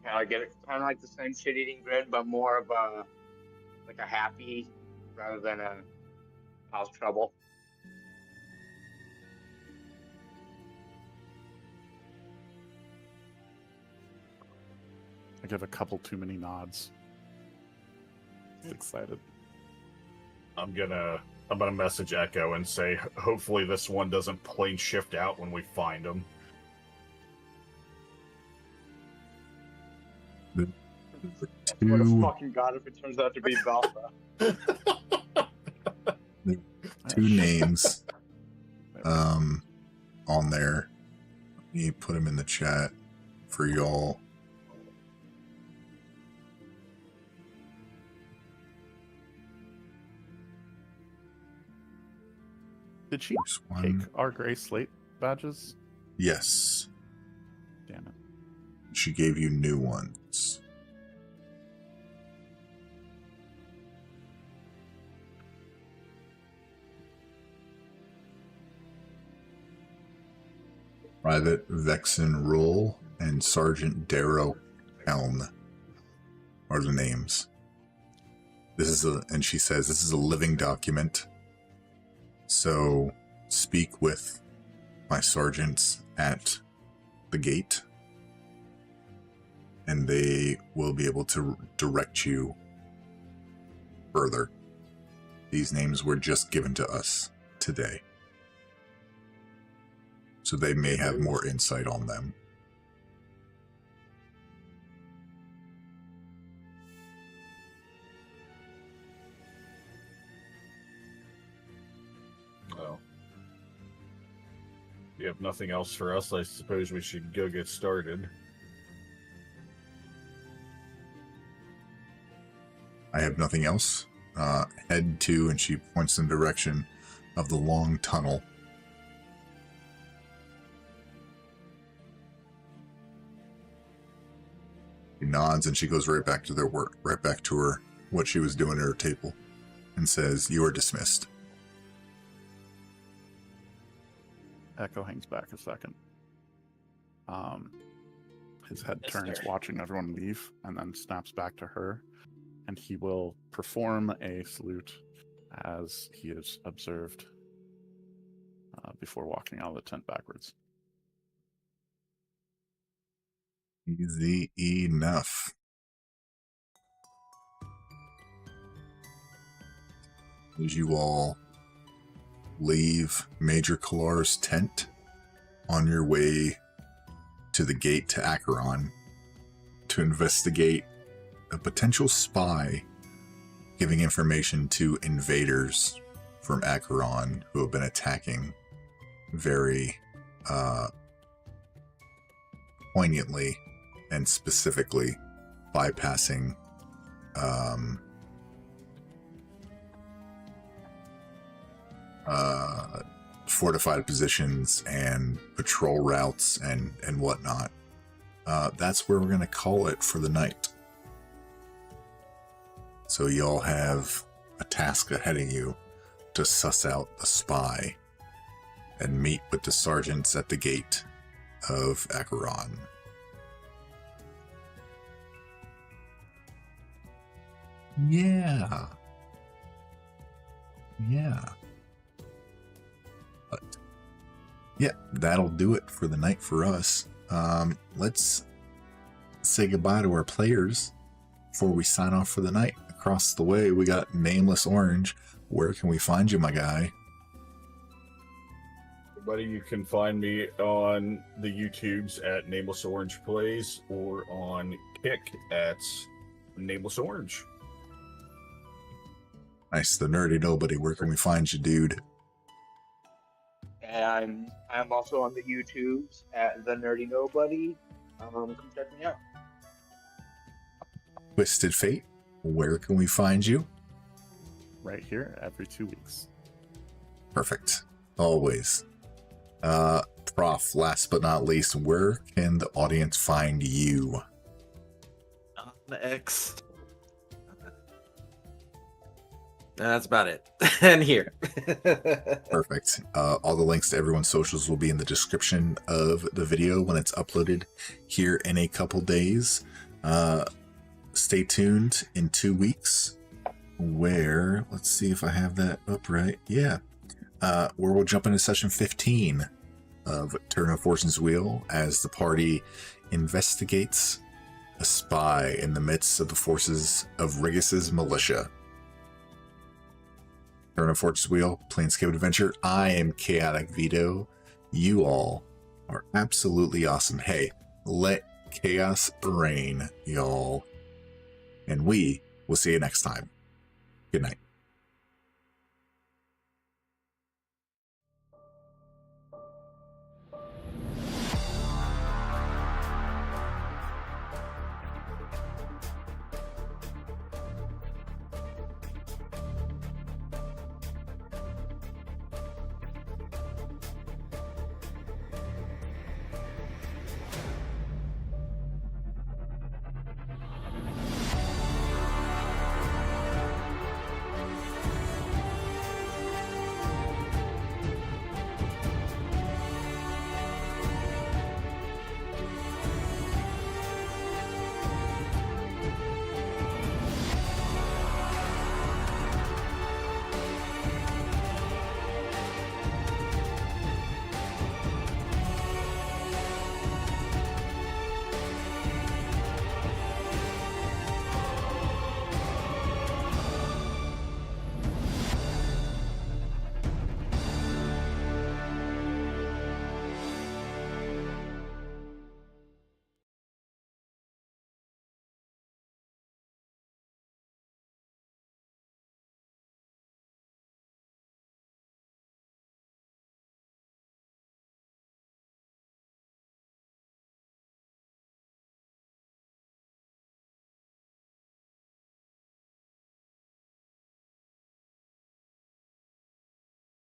Yeah, I get it. Kind of like the same shit-eating grin, but more of a happy rather than a cause trouble. I give a couple too many nods. Excited. I'm gonna message Echo and say, hopefully this one doesn't plane shift out when we find him. I would have fucking got it if it turns out to be Balsa. 2 names on there. Let me put them in the chat for y'all. Did she There's take one. our gray slate badges? Yes, Damn it. she gave you new ones. Private Vexen Rull and Sergeant Darrow Helm are the names. And she says, this is a living document. So speak with my sergeants at the gate, and they will be able to direct you further. These names were just given to us today, so they may have more insight on them. Oh. You have nothing else for us? I suppose we should go get started. I have nothing else. Head to, and she points in the direction of the long tunnel. She nods, and she goes right back to their work, right back to her, what she was doing at her table, and says, "You are dismissed." Echo hangs back a second. his head Yes, turns, sir. watching everyone leave, and then snaps back to her. And he will perform a salute as he is observed before walking out of the tent backwards. Easy enough. As you all leave Major Kalar's tent on your way to the gate to Acheron to investigate a potential spy giving information to invaders from Acheron who have been attacking very poignantly and specifically bypassing fortified positions and patrol routes and whatnot. That's where we're going to call it for the night. So y'all have a task ahead of you to suss out the spy and meet with the sergeants at the gate of Acheron. Yeah. But yeah, that'll do it for the night for us. Let's say goodbye to our players before we sign off for the night. Across the way, we got Nameless Orange. Where can we find you, my guy? Everybody, you can find me on the YouTubes at Nameless Orange Plays or on Kick at Nameless Orange. Nice, the nerdy nobody. Where can we find you, dude? And I'm also on the YouTubes at the Nerdy Nobody. Come check me out. Twisted Fate. Where can we find you? Right here every 2 weeks. Perfect. Always. Prof, last but not least, where can the audience find you? On the X. That's about it. And here. Perfect. All the links to everyone's socials will be in the description of the video when it's uploaded here in a couple days. Stay tuned in 2 weeks where, let's see if I have that up right. Yeah. Where we'll jump into session 15 of Turn of Fortune's Wheel as the party investigates a spy in the midst of the forces of Rigis's militia. Turn of Fortune's Wheel, Planescape Adventure. I am Chaotic Vito. You all are absolutely awesome. Hey, let chaos reign, y'all. And we will see you next time. Good night.